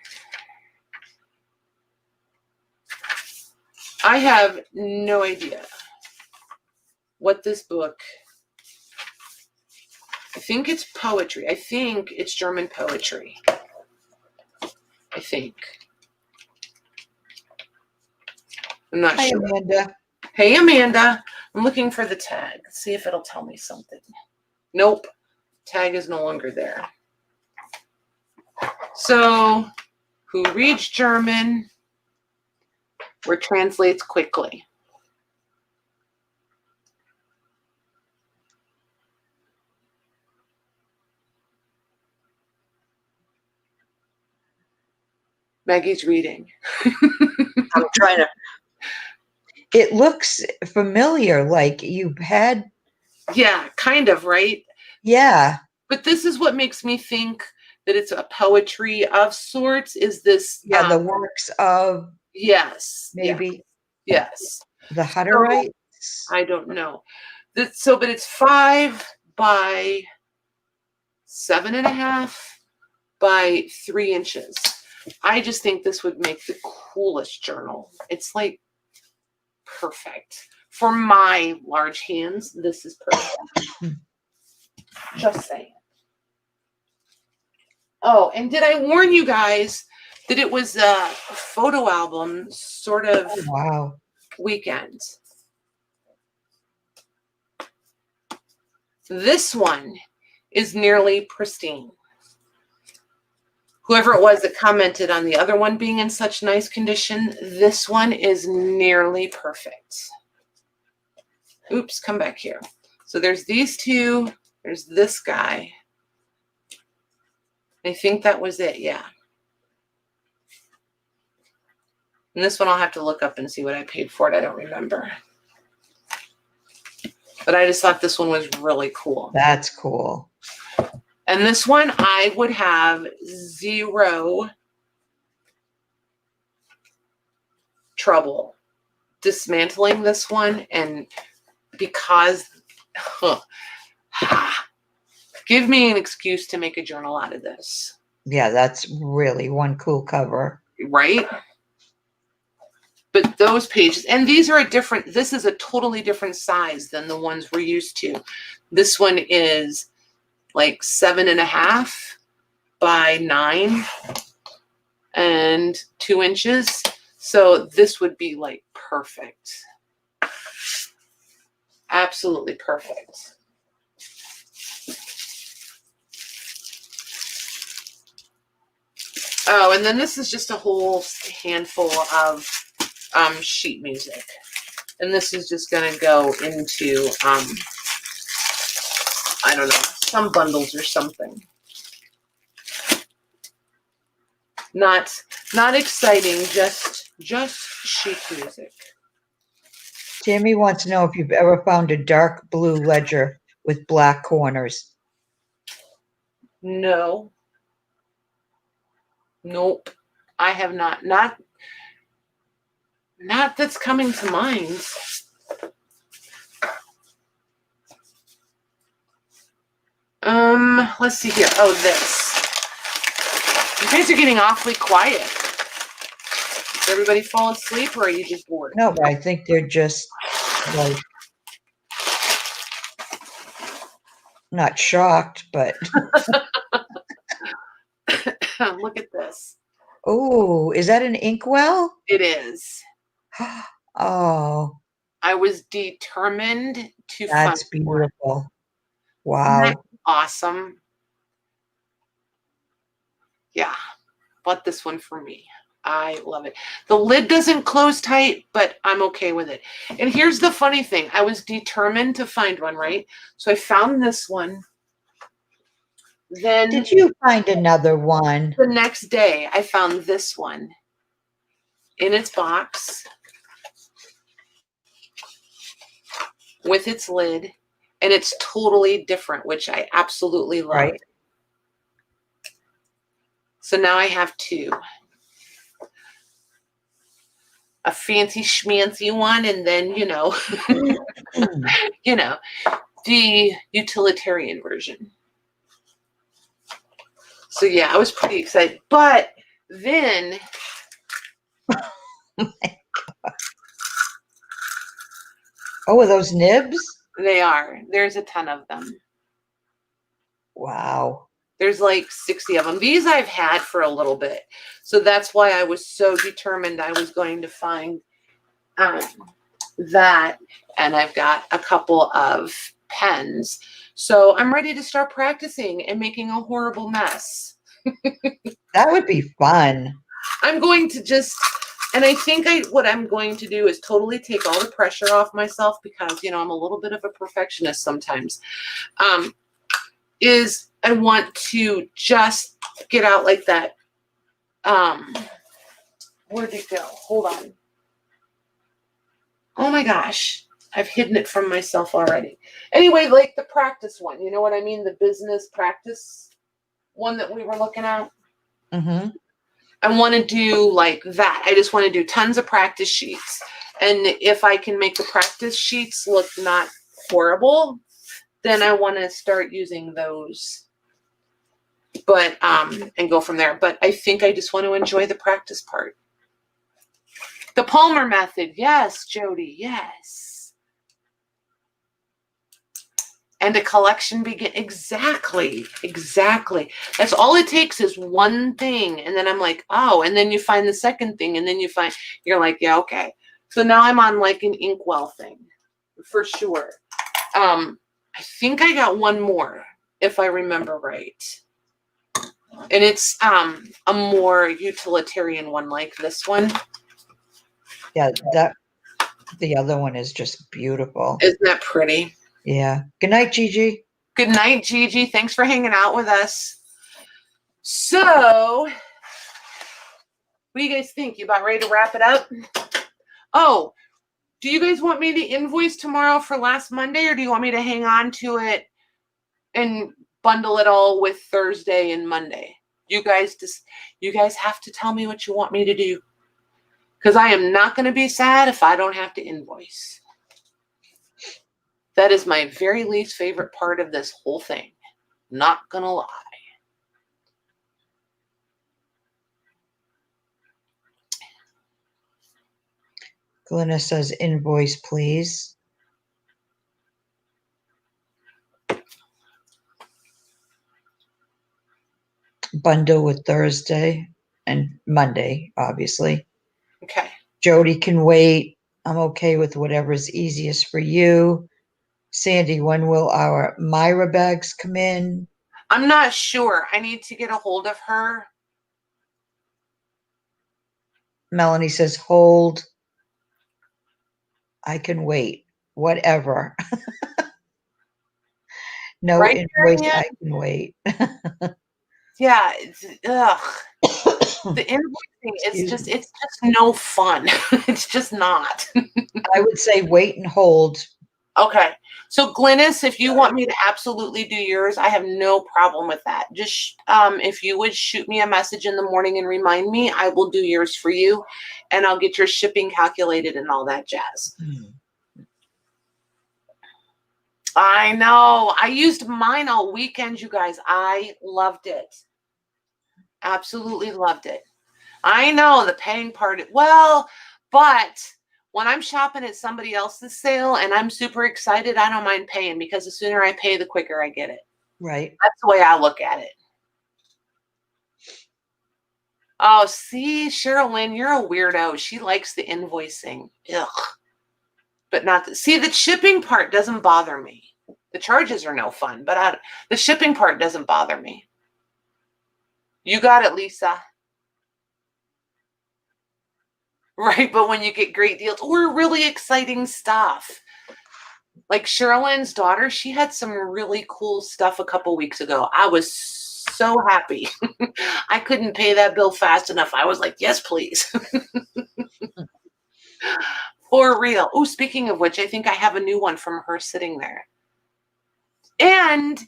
I have no idea what this book, I think it's poetry. I think it's German poetry. I think. I'm not Hi, sure. Amanda. Hey, Amanda. I'm looking for the tag. See if it'll tell me something. Nope. Tag is no longer there. So, who reads German or translates quickly? Maggie's reading. I'm trying to. It looks familiar, like you've had. Yeah, kind of, right? Yeah. But this is what makes me think that it's a poetry of sorts, is this. Yeah, the works of Yes. maybe Yes. the Hutterites. I don't know. But it's 5 by 7.5 by 3 inches. I just think this would make the coolest journal. It's like perfect. For my large hands, this is perfect. Just saying. Oh, and did I warn you guys that it was a photo album sort of Oh, wow. weekend? This one is nearly pristine. Whoever it was that commented on the other one being in such nice condition, this one is nearly perfect. Oops, come back here. So there's these two. There's this guy. I think that was it, yeah. And this one I'll have to look up and see what I paid for it. I don't remember. But I just thought this one was really cool. That's cool. And this one, I would have 0 trouble dismantling this one. And because, give me an excuse to make a journal out of this. Yeah, that's really one cool cover. Right? But those pages, and these are this is a totally different size than the ones we're used to. This one is like 7.5 by 9 and 2 inches. So this would be like perfect. Absolutely perfect. Oh, and then this is just a whole handful of sheet music. And this is just going to go into, I don't know, some bundles or something. Not exciting, just sheet music. Tammy wants to know if you've ever found a dark blue ledger with black corners. No. Nope. I have not. Not that's coming to mind. Let's see here. Oh, this. You guys are getting awfully quiet. Did everybody fall asleep, or are you just bored? No, but I think they're just like not shocked, but Look at this. oh, is that an inkwell? It is. Oh, I was determined to that's find one. beautiful. Isn't Wow. that awesome? Yeah, bought this one for me. I love it. The lid doesn't close tight, but I'm okay with it. And here's the funny thing. I was determined to find one, right? So I found this one. Then Did you find another one? the next day, I found this one in its box with its lid, and it's totally different, which I absolutely love. Right. So now I have two. A fancy schmancy one, and then, you know, the utilitarian version. So yeah, I was pretty excited. But then Oh, are those nibs? there's a ton of them. Wow. There's like 60 of them. These I've had for a little bit. So that's why I was so determined I was going to find that. And I've got a couple of pens. So I'm ready to start practicing and making a horrible mess. That would be fun. I'm going to just, and I think what I'm going to do is totally take all the pressure off myself because, you know, I'm a little bit of a perfectionist sometimes. Is I want to just get out like that. Where'd it go? Hold on. Oh my gosh. I've hidden it from myself already. Anyway, like the practice one. You know what I mean? The business practice one that we were looking at. Mm-hmm. I want to do like that. I just want to do tons of practice sheets. And if I can make the practice sheets look not horrible, then I want to start using those. But and go from there. But I think I just want to enjoy the practice part. The Palmer method. Yes, Jody. Yes. And a collection begin. Exactly. That's all it takes is one thing. And then I'm like, oh, and then you find the second thing. And then you're like, yeah, okay. So now I'm on like an inkwell thing for sure. I think I got one more if I remember right. And it's a more utilitarian one like this one. Yeah, the other one is just beautiful. Isn't that pretty? Yeah. Good night, Gigi. Good night, Gigi. Thanks for hanging out with us. So, what do you guys think? You about ready to wrap it up? Oh, do you guys want me to invoice tomorrow for last Monday, or do you want me to hang on to it and bundle it all with Thursday and Monday? You guys have to tell me what you want me to do. Because I am not going to be sad if I don't have to invoice. That is my very least favorite part of this whole thing. Not going to lie. Glenna says invoice, please. Bundle with Thursday and Monday, obviously. Okay. Jody can wait. I'm okay with whatever is easiest for you. Sandy, when will our Myra bags come in? I'm not sure. I need to get a hold of her. Melanie says, hold. I can wait. Whatever. No Right, invoice, Marianne? I can wait. Yeah. The invoicing is it's just no fun. It's just not. I would say wait and hold Okay. So Glynis, if you want me to absolutely do yours, I have no problem with that. Just if you would shoot me a message in the morning and remind me, I will do yours for you, and I'll get your shipping calculated and all that jazz. I know. I used mine all weekend, you guys. I loved it. Absolutely loved it. I know the paying part. Well, but when I'm shopping at somebody else's sale and I'm super excited, I don't mind paying because the sooner I pay, the quicker I get it. Right. That's the way I look at it. Oh, see, Sherilyn, you're a weirdo. She likes the invoicing. Ugh. But not the, see, the shipping part doesn't bother me. The charges are no fun, but the shipping part doesn't bother me. You got it, Lisa. Right, but when you get great deals or really exciting stuff. Like Sherilyn's daughter, she had some really cool stuff a couple weeks ago. I was so happy. I couldn't pay that bill fast enough. I was like, yes, please. For real. Oh, speaking of which, I think I have a new one from her sitting there. And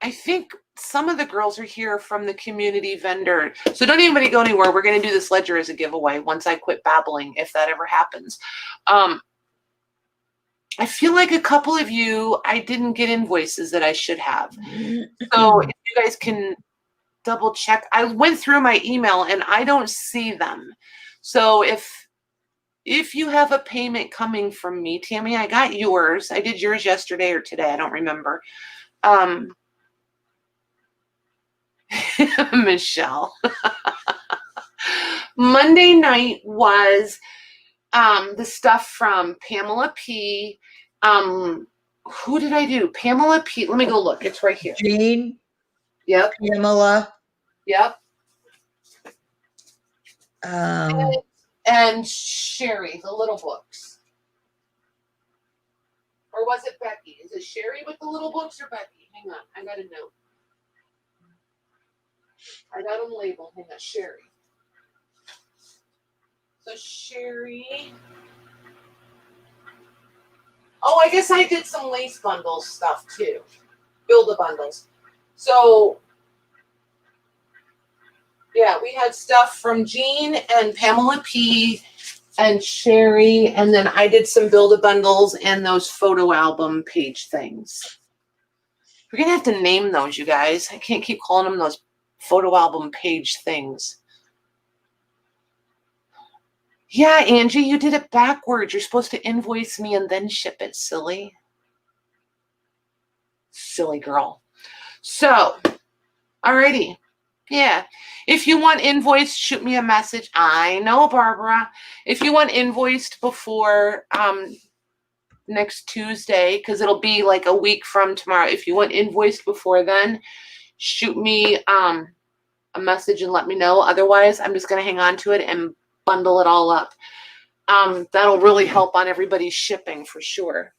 I think some of the girls are here from the community vendor. So don't anybody go anywhere. We're going to do this ledger as a giveaway once I quit babbling, if that ever happens. I feel like a couple of you, I didn't get invoices that I should have. So if you guys can double check. I went through my email and I don't see them. So if you have a payment coming from me, Tammy, I got yours. I did yours yesterday or today. I don't remember. Michelle. Monday night was the stuff from Pamela P. Who did I do? Pamela P. Let me go look. It's right here. Jean. Yep. Pamela. Yep. Um, and Sherry, the little books. Or was it Becky? Is it Sherry with the little books or Becky? Hang on. I got a note. I got them labeled. Hang on. Sherry. So Sherry. Oh, I guess I did some lace bundles stuff too. Build-a-bundles. So, yeah, we had stuff from Jean and Pamela P. and Sherry, and then I did some build-a-bundles and those photo album page things. We're going to have to name those, you guys. I can't keep calling them those photo album page things. Yeah, Angie, you did it backwards. You're supposed to invoice me and then ship it, silly. Silly girl. So, alrighty. Yeah. If you want invoiced, shoot me a message. I know, Barbara. If you want invoiced before next Tuesday, because it'll be like a week from tomorrow. If you want invoiced before then, shoot me a message and let me know. Otherwise, I'm just going to hang on to it and bundle it all up. That'll really help on everybody's shipping for sure.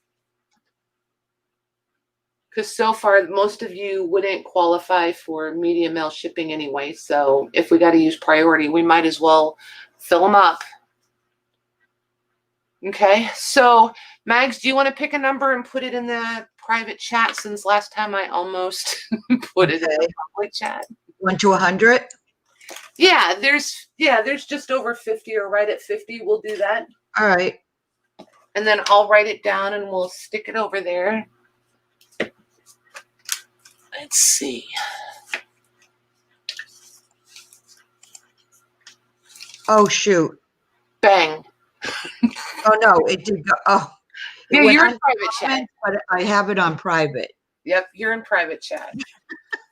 Because so far, most of you wouldn't qualify for media mail shipping anyway. So if we got to use priority, we might as well fill them up. Okay. So Mags, do you want to pick a number and put it in the private chat since last time I almost put it in the public chat? 1 to 100? Yeah, there's just over 50 or right at 50. We'll do that. All right. And then I'll write it down and we'll stick it over there. Let's see. Oh, shoot. Bang. Oh, no, it did go. Oh, Yeah, you're in private chat. But I have it on private. Yep, you're in private chat.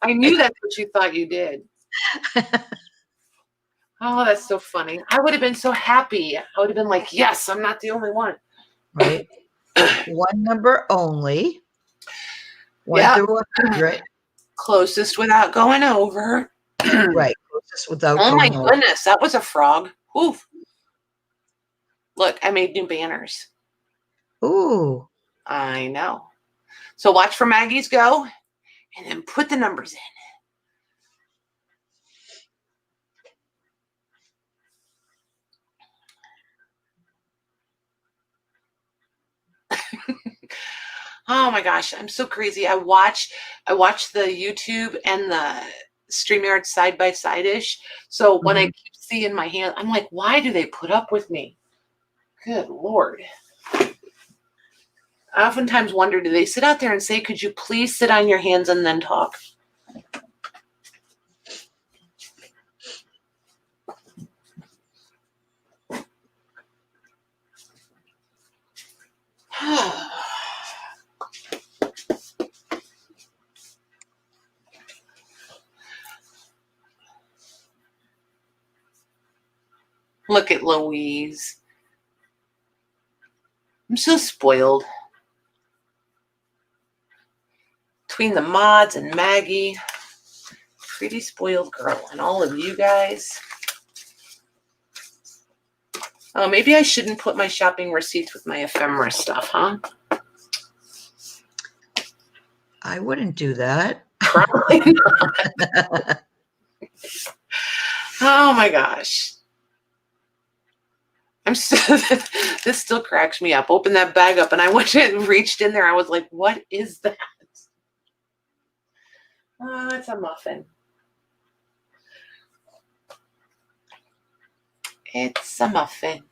I knew that's what you thought you did. Oh, that's so funny. I would have been so happy. I would have been like, yes, I'm not the only one. Right. One number only. 1 through 100. Closest without going over. Right. Closest without Oh my going over. goodness, that was a frog. Oof. Look, I made new banners. Ooh. I know. So watch for Maggie's go and then put the numbers in. Oh my gosh, I'm so crazy. I watch the YouTube and the StreamYard side by side-ish. So when I keep seeing my hand, I'm like, why do they put up with me? Good Lord. I oftentimes wonder, do they sit out there and say, could you please sit on your hands and then talk? Look at Louise. I'm so spoiled. Between the mods and Maggie, pretty spoiled girl, and all of you guys. Oh, maybe I shouldn't put my shopping receipts with my ephemera stuff, huh? I wouldn't do that. Probably not. Oh my gosh. This still cracks me up. Open that bag up, and I went and reached in there. I was like, what is that? Oh, it's a muffin. It's a muffin.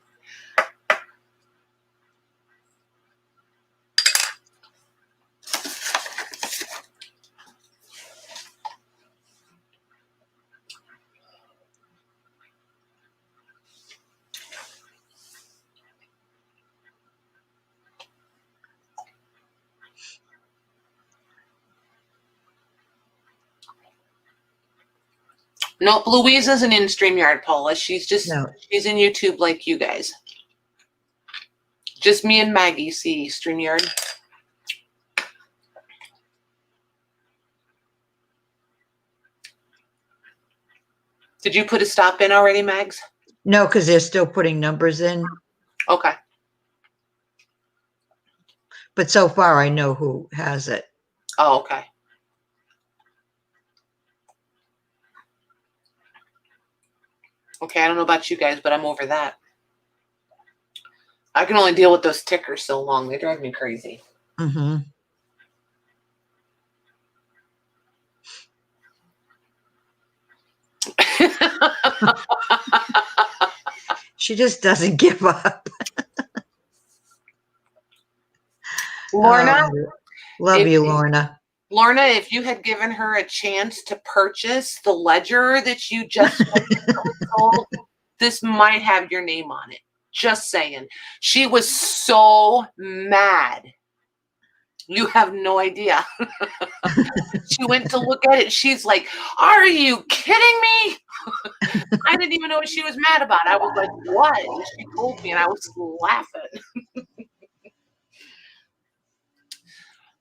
Nope, Louise isn't in StreamYard, Paula. She's in YouTube like you guys. Just me and Maggie see StreamYard. Did you put a stop in already, Mags? No, because they're still putting numbers in. Okay. But so far, I know who has it. Oh, okay. Okay, I don't know about you guys, but I'm over that. I can only deal with those tickers so long. They drive me crazy. Mm-hmm. She just doesn't give up. Lorna? Love you, Lorna. Lorna, if you had given her a chance to purchase the ledger that you just sold, this might have your name on it. Just saying. She was so mad. You have no idea. She went to look at it. She's like, are you kidding me? I didn't even know what she was mad about. I was like, what? And she told me, and I was laughing.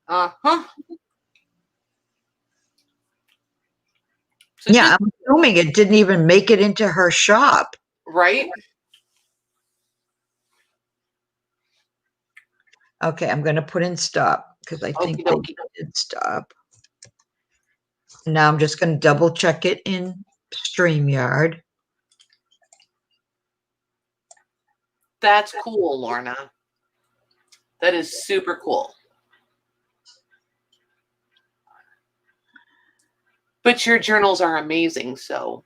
Uh-huh. So yeah, I'm assuming it didn't even make it into her shop. Right? Okay, I'm going to put in stop because I think they did stop. Now I'm just going to double check it in StreamYard. That's cool, Lorna. That is super cool. But your journals are amazing, so.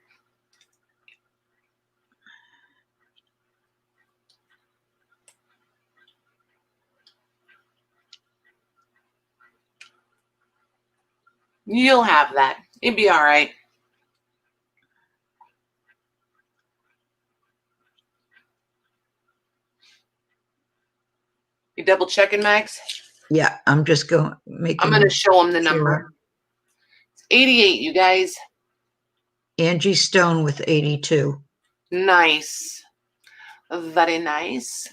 You'll have that. It'd be all right. You double checking, Max? Yeah, I'm just going I'm going to show them the number. It's 88, you guys. Angie Stone with 82. Nice. Very nice.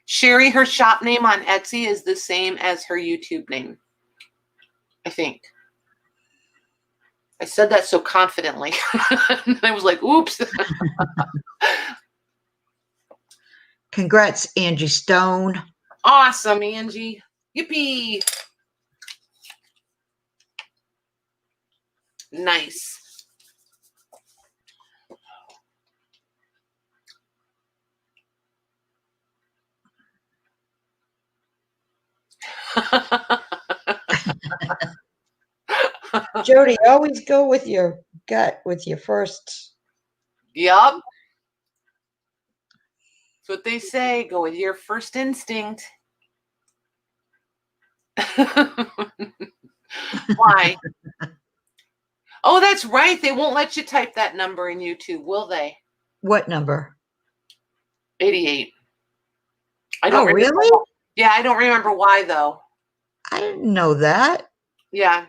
Sherry, her shop name on Etsy is the same as her YouTube name, I think. I said that so confidently. I was like, oops. Congrats, Angie Stone. Awesome, Angie. Yippee. Nice. Jody, always go with your gut, with your first. Yup. That's what they say. Go with your first instinct. Why? Oh, that's right. They won't let you type that number in YouTube, will they? What number? 88. I don't Oh, remember. really? Yeah, I don't remember why though. I didn't know that. Yeah,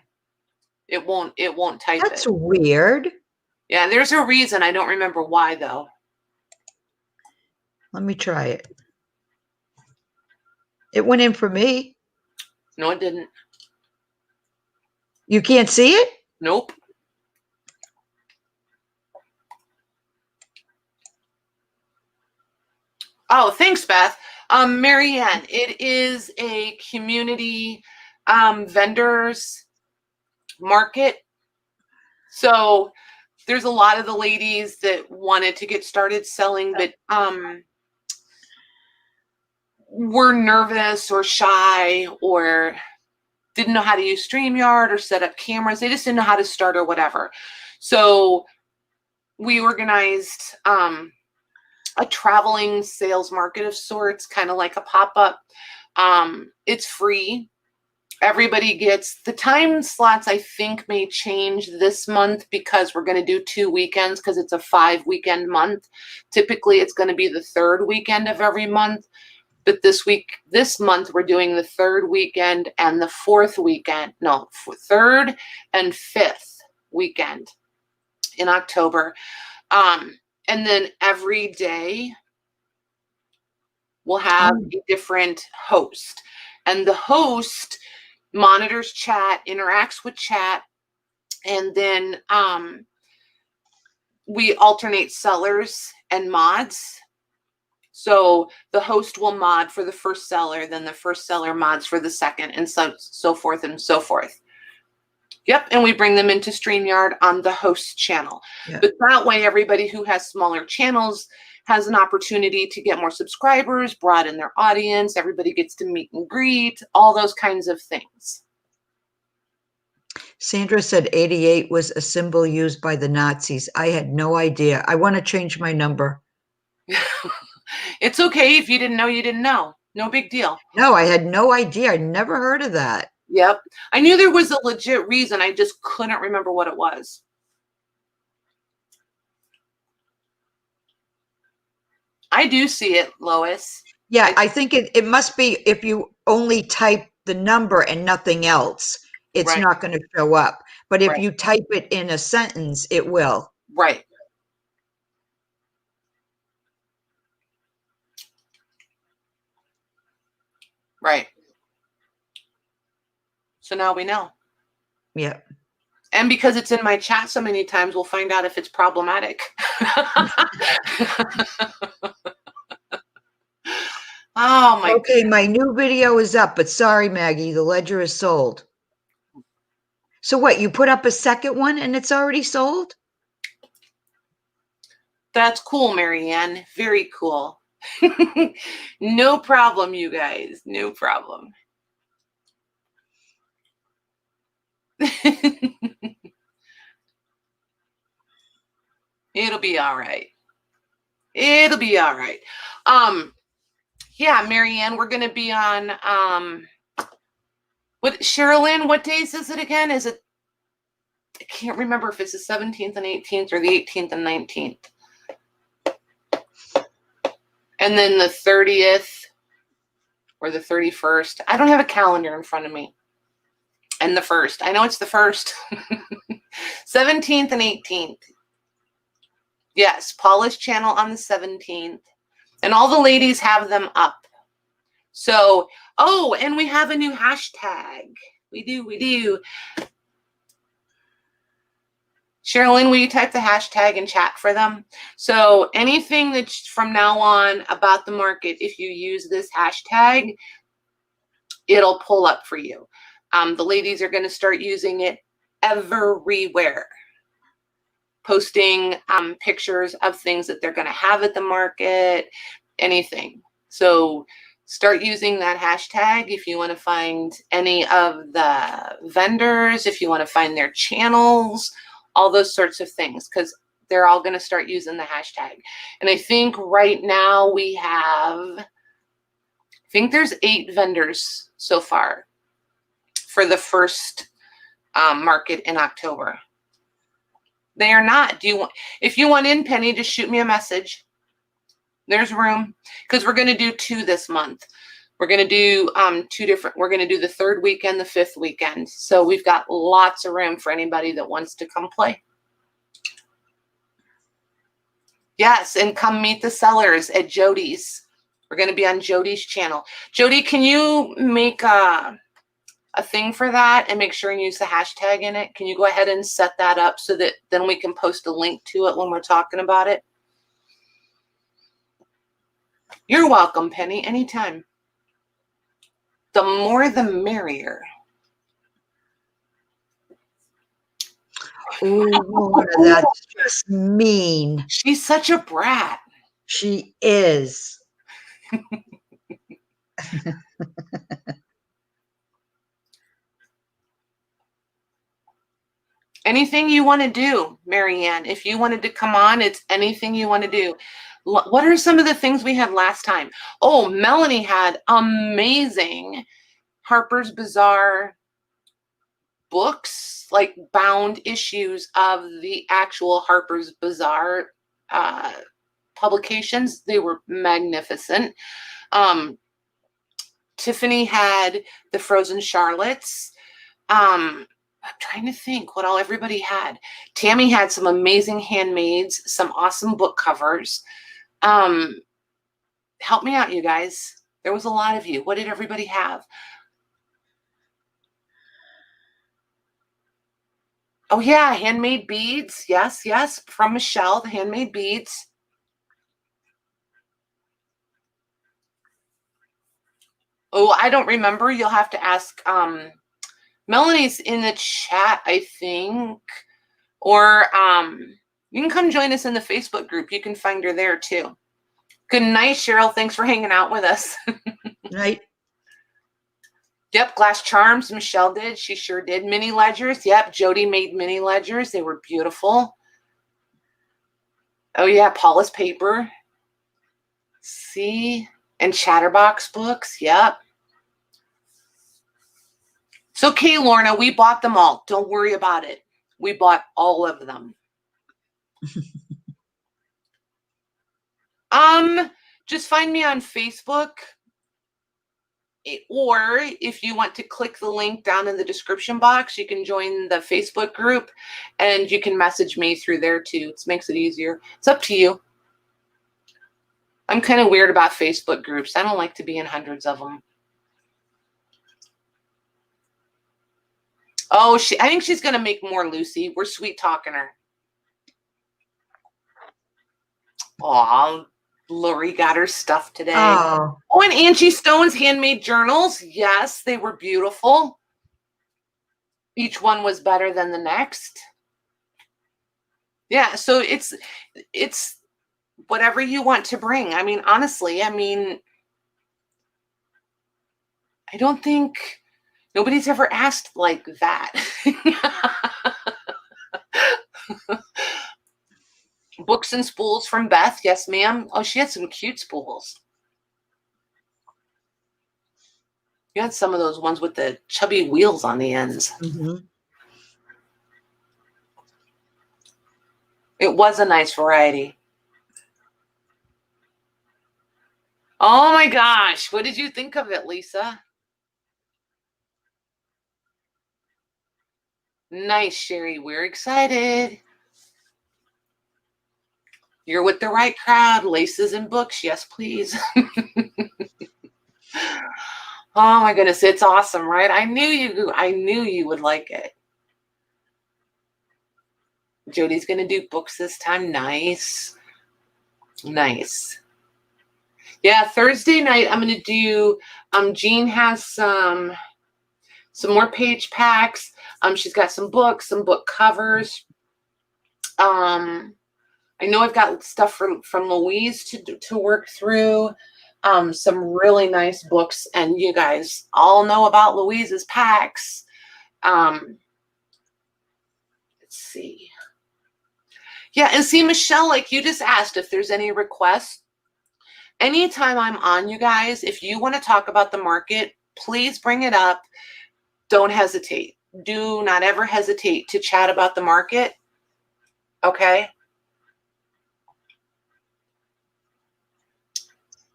it won't type That's it. weird. Yeah, there's a reason. I don't remember why though. Let me try it. It went in for me. No, it didn't. You can't see it? Nope. Oh, thanks, Beth. Marianne, it is a community vendors market. So there's a lot of the ladies that wanted to get started selling, but were nervous or shy or didn't know how to use StreamYard or set up cameras. They just didn't know how to start or whatever. So we organized a traveling sales market of sorts, kind of like a pop-up. It's free. Everybody gets the time slots. I think may change this month because we're going to do 2 weekends because it's a 5-weekend month. Typically it's going to be the 3rd weekend of every month. But this month, we're doing the 3rd weekend and the 4th weekend. No, 3rd and 5th weekend in October. And then every day we'll have a different host. And the host monitors chat, interacts with chat, and then we alternate sellers and mods. So the host will mod for the first seller, then the first seller mods for the second, and so forth and so forth. Yep, and we bring them into StreamYard on the host channel. Yeah. But that way, everybody who has smaller channels has an opportunity to get more subscribers, broaden their audience, everybody gets to meet and greet, all those kinds of things. Sandra said 88 was a symbol used by the Nazis. I had no idea. I want to change my number. It's okay. If you didn't know, you didn't know. No big deal. No, I had no idea. I never heard of that. Yep. I knew there was a legit reason. I just couldn't remember what it was. I do see it, Lois. Yeah, I think it must be if you only type the number and nothing else, it's not going to show up. But if you type it in a sentence, it will. Right. Right. So now we know. Yeah. And because it's in my chat so many times, we'll find out if it's problematic. Oh my. Okay, my new video is up, but sorry, Maggie, the ledger is sold. So what, you put up a second one and it's already sold? That's cool, Marianne. Very cool. No problem, you guys. No problem. It'll be all right. It'll be all right. Yeah, Marianne, we're going to be on, Sherilyn, what days is it again? Is it, I can't remember if it's the 17th and 18th or the 18th and 19th. And then the 30th or the 31st. I don't have a calendar in front of me. And the 1st. I know it's the 1st. 17th and 18th. Yes, Paula's channel on the 17th. And all the ladies have them up. So, oh, and we have a new hashtag. We do. Sherilyn, will you type the hashtag in chat for them? So anything that's from now on about the market, if you use this hashtag, it'll pull up for you. The ladies are going to start using it everywhere. Posting pictures of things that they're going to have at the market, anything. So Start using that hashtag if you want to find any of the vendors, if you want to find their channels, all those sorts of things, because they're all going to start using the hashtag. And I think right now we have, I think there's 8 vendors so far for the first market in October. They are not. If you want in, Penny, just shoot me a message. There's room, because we're going to do 2 this month. We're going to do 2 different, we're going to do the 3rd weekend, the 5th weekend. So we've got lots of room for anybody that wants to come play. Yes, and come meet the sellers at Jody's. We're going to be on Jody's channel. Jody, can you make a thing for that and make sure and use the hashtag in it? Can you go ahead and set that up so that then we can post a link to it when we're talking about it? You're welcome, Penny, anytime. The more the merrier. Oh, that's just mean. She's such a brat. She is. Anything you want to do, Marianne. If you wanted to come on, it's anything you want to do. What are some of the things we had last time? Oh, Melanie had amazing Harper's Bazaar books, like bound issues of the actual Harper's Bazaar publications. They were magnificent. Tiffany had the Frozen Charlottes. I'm trying to think what all everybody had. Tammy had some amazing handmaids, some awesome book covers. Help me out, you guys. There was a lot of you. What did everybody have? Oh, yeah, handmade beads. Yes, yes, from Michelle, the handmade beads. Oh, I don't remember. You'll have to ask. Melanie's in the chat, I think. Or you can come join us in the Facebook group. You can find her there, too. Good night, Cheryl. Thanks for hanging out with us. Right. Yep, glass charms, Michelle did. She sure did. Mini ledgers. Yep, Jody made mini ledgers. They were beautiful. Oh, yeah, Paula's paper. See? And Chatterbox books. Yep. It's okay, Lorna. We bought them all. Don't worry about it. We bought all of them. Just find me on Facebook. Or if you want to click the link down in the description box, you can join the Facebook group and you can message me through there too. It makes it easier. It's up to you. I'm kind of weird about Facebook groups. I don't like to be in hundreds of them. Oh, I think she's going to make more, Lucy. We're sweet talking her. Aw, Lori got her stuff today. Oh, And Angie Stone's handmade journals. Yes, they were beautiful. Each one was better than the next. Yeah, so it's whatever you want to bring. I mean, honestly, I don't think nobody's ever asked like that. Books and spools from Beth. Yes, ma'am. Oh, she had some cute spools. You had some of those ones with the chubby wheels on the ends. mm-hmm. It was a nice variety. Oh my gosh. What did you think of it, Lisa? Nice, Sherry. We're excited. You're with the right crowd. Laces and books. Yes, please. Oh my goodness. It's awesome, right? I knew you would like it. Jody's going to do books this time. Nice. Nice. Yeah, Thursday night I'm going to do, Jean has some more page packs. She's got some books, some book covers. I know I've got stuff from Louise to work through. some really nice books, and you guys all know about Louise's packs. Let's see. Yeah, and see, Michelle, like you just asked if there's any requests. Anytime I'm on, you guys, if you want to talk about the market, please bring it up. Don't hesitate. Do not ever hesitate to chat about the market. Okay?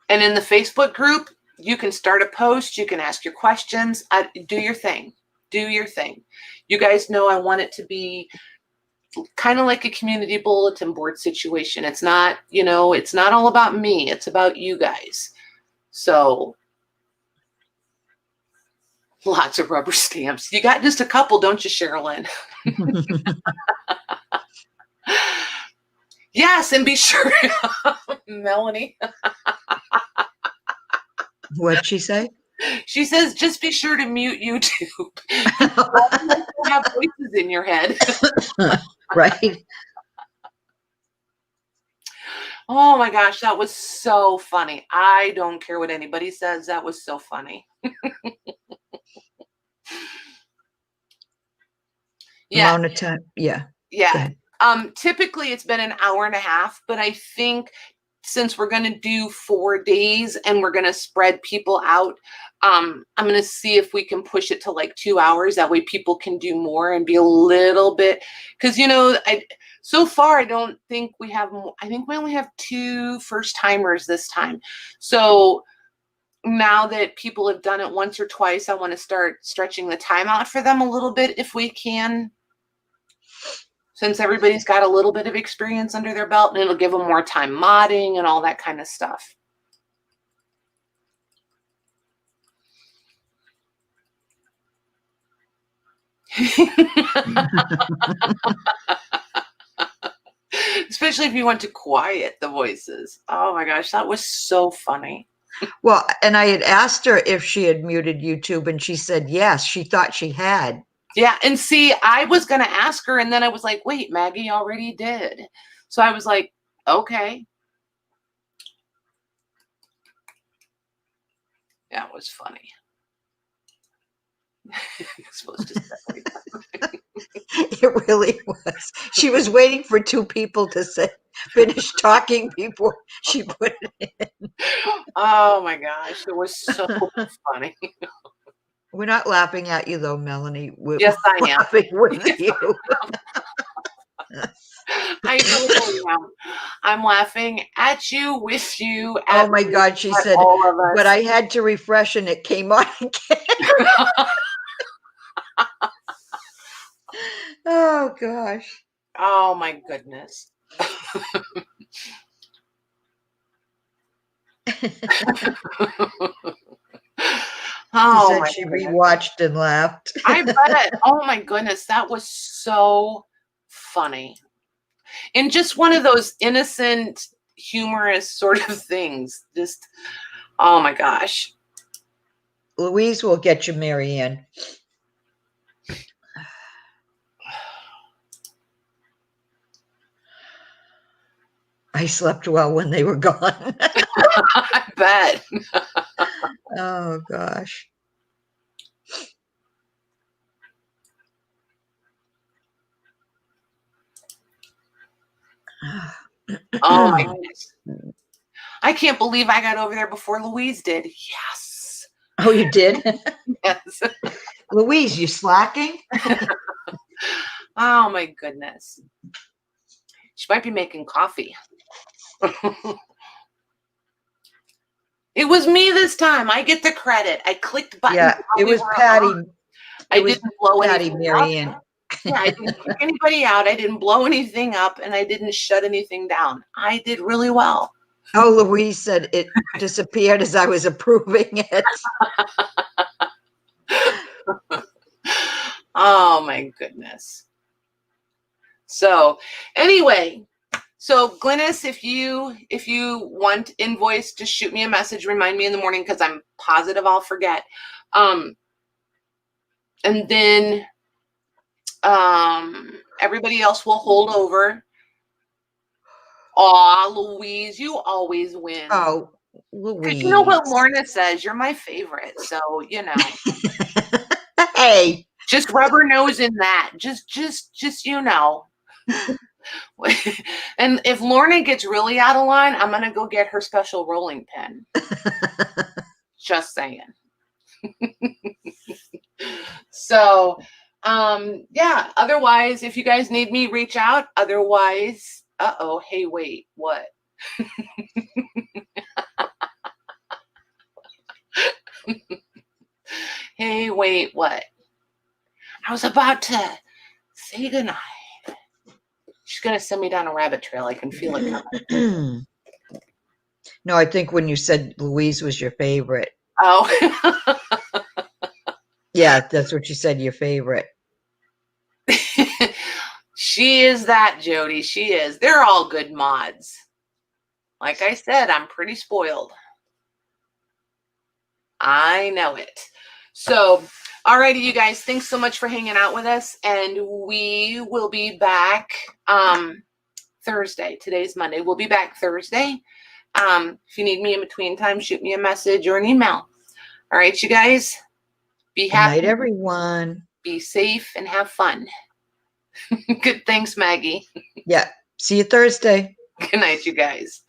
And in the Facebook group, you can start a post. You can ask your questions. Do your thing. Do your thing. You guys know I want it to be kind of like a community bulletin board situation. It's not, it's not all about me. It's about you guys. So lots of rubber stamps. You got just a couple, don't you, Sherilyn? Yes, and be sure, Melanie. What'd she say? She says, just be sure to mute YouTube. You have voices in your head. Right. Oh my gosh, that was so funny. I don't care what anybody says. That was so funny. Yeah. Amount of time. Yeah. Yeah. Typically it's been an hour and a half, but I think since we're going to do 4 days and we're going to spread people out, I'm going to see if we can push it to like 2 hours. That way people can do more and be a little bit, because, so far I don't think we have, I think we only have 2 first timers this time. So now that people have done it once or twice, I want to start stretching the time out for them a little bit if we can, since everybody's got a little bit of experience under their belt, and it'll give them more time modding and all that kind of stuff. Especially if you want to quiet the voices. Oh my gosh, that was so funny. Well, and I had asked her if she had muted YouTube, and she said yes. She thought she had. Yeah, and see, I was going to ask her, and then I was like, wait, Maggie already did. So I was like, okay. That was funny. Supposed to say. It really was. She was waiting for 2 people to finish talking before she put it in. Oh my gosh, it was so funny. We're not laughing at you though, Melanie. Yes, I am. Laughing with you. I totally am. I'm laughing at you, with you. Oh my God, she said, all of us. but I had to refresh and it came on again. Oh gosh. Oh my goodness. She said she rewatched and laughed. I bet. Oh my goodness, that was so funny. And just one of those innocent, humorous sort of things. Just, oh my gosh. Louise will get you, Marianne. I slept well when they were gone. I bet. Oh gosh. Oh my goodness. I can't believe I got over there before Louise did. Yes. Oh, you did? Yes. Louise, you slacking? Oh my goodness. She might be making coffee. It was me this time. I get the credit. I clicked buttons. Yeah, it was Patty. I didn't blow anything Marianne. up. Yeah, I didn't kick anybody out. I didn't blow anything up, and I didn't shut anything down. I did really well. Oh, Louise said it disappeared as I was approving it. Oh my goodness. So anyway, so Glynis, if you want Invoice, just shoot me a message, remind me in the morning, because I'm positive I'll forget. And then everybody else will hold over. Aw, Louise, you always win. Oh, Because you know what Louise. Lorna says, you're my favorite. So, you know, Hey. just rub her nose in that. Just, you know. And if Lorna gets really out of line, I'm going to go get her special rolling pin. Just saying. So, yeah, otherwise, if you guys need me, reach out. Otherwise, hey, wait, what? Hey, wait, what? I was about to say goodnight. She's going to send me down a rabbit trail. I can feel it coming. No, I think when you said Louise was your favorite. Oh. Yeah, that's what you said, your favorite. She is that, Jody. She is. They're all good mods. Like I said, I'm pretty spoiled. I know it. So, alrighty, you guys, thanks so much for hanging out with us. And we will be back Thursday. Today's Monday. We'll be back Thursday. If you need me in between time, shoot me a message or an email. All right, you guys, be happy. Good night, everyone. Be safe and have fun. Good. Thanks, Maggie. Yeah. See you Thursday. Good night, you guys.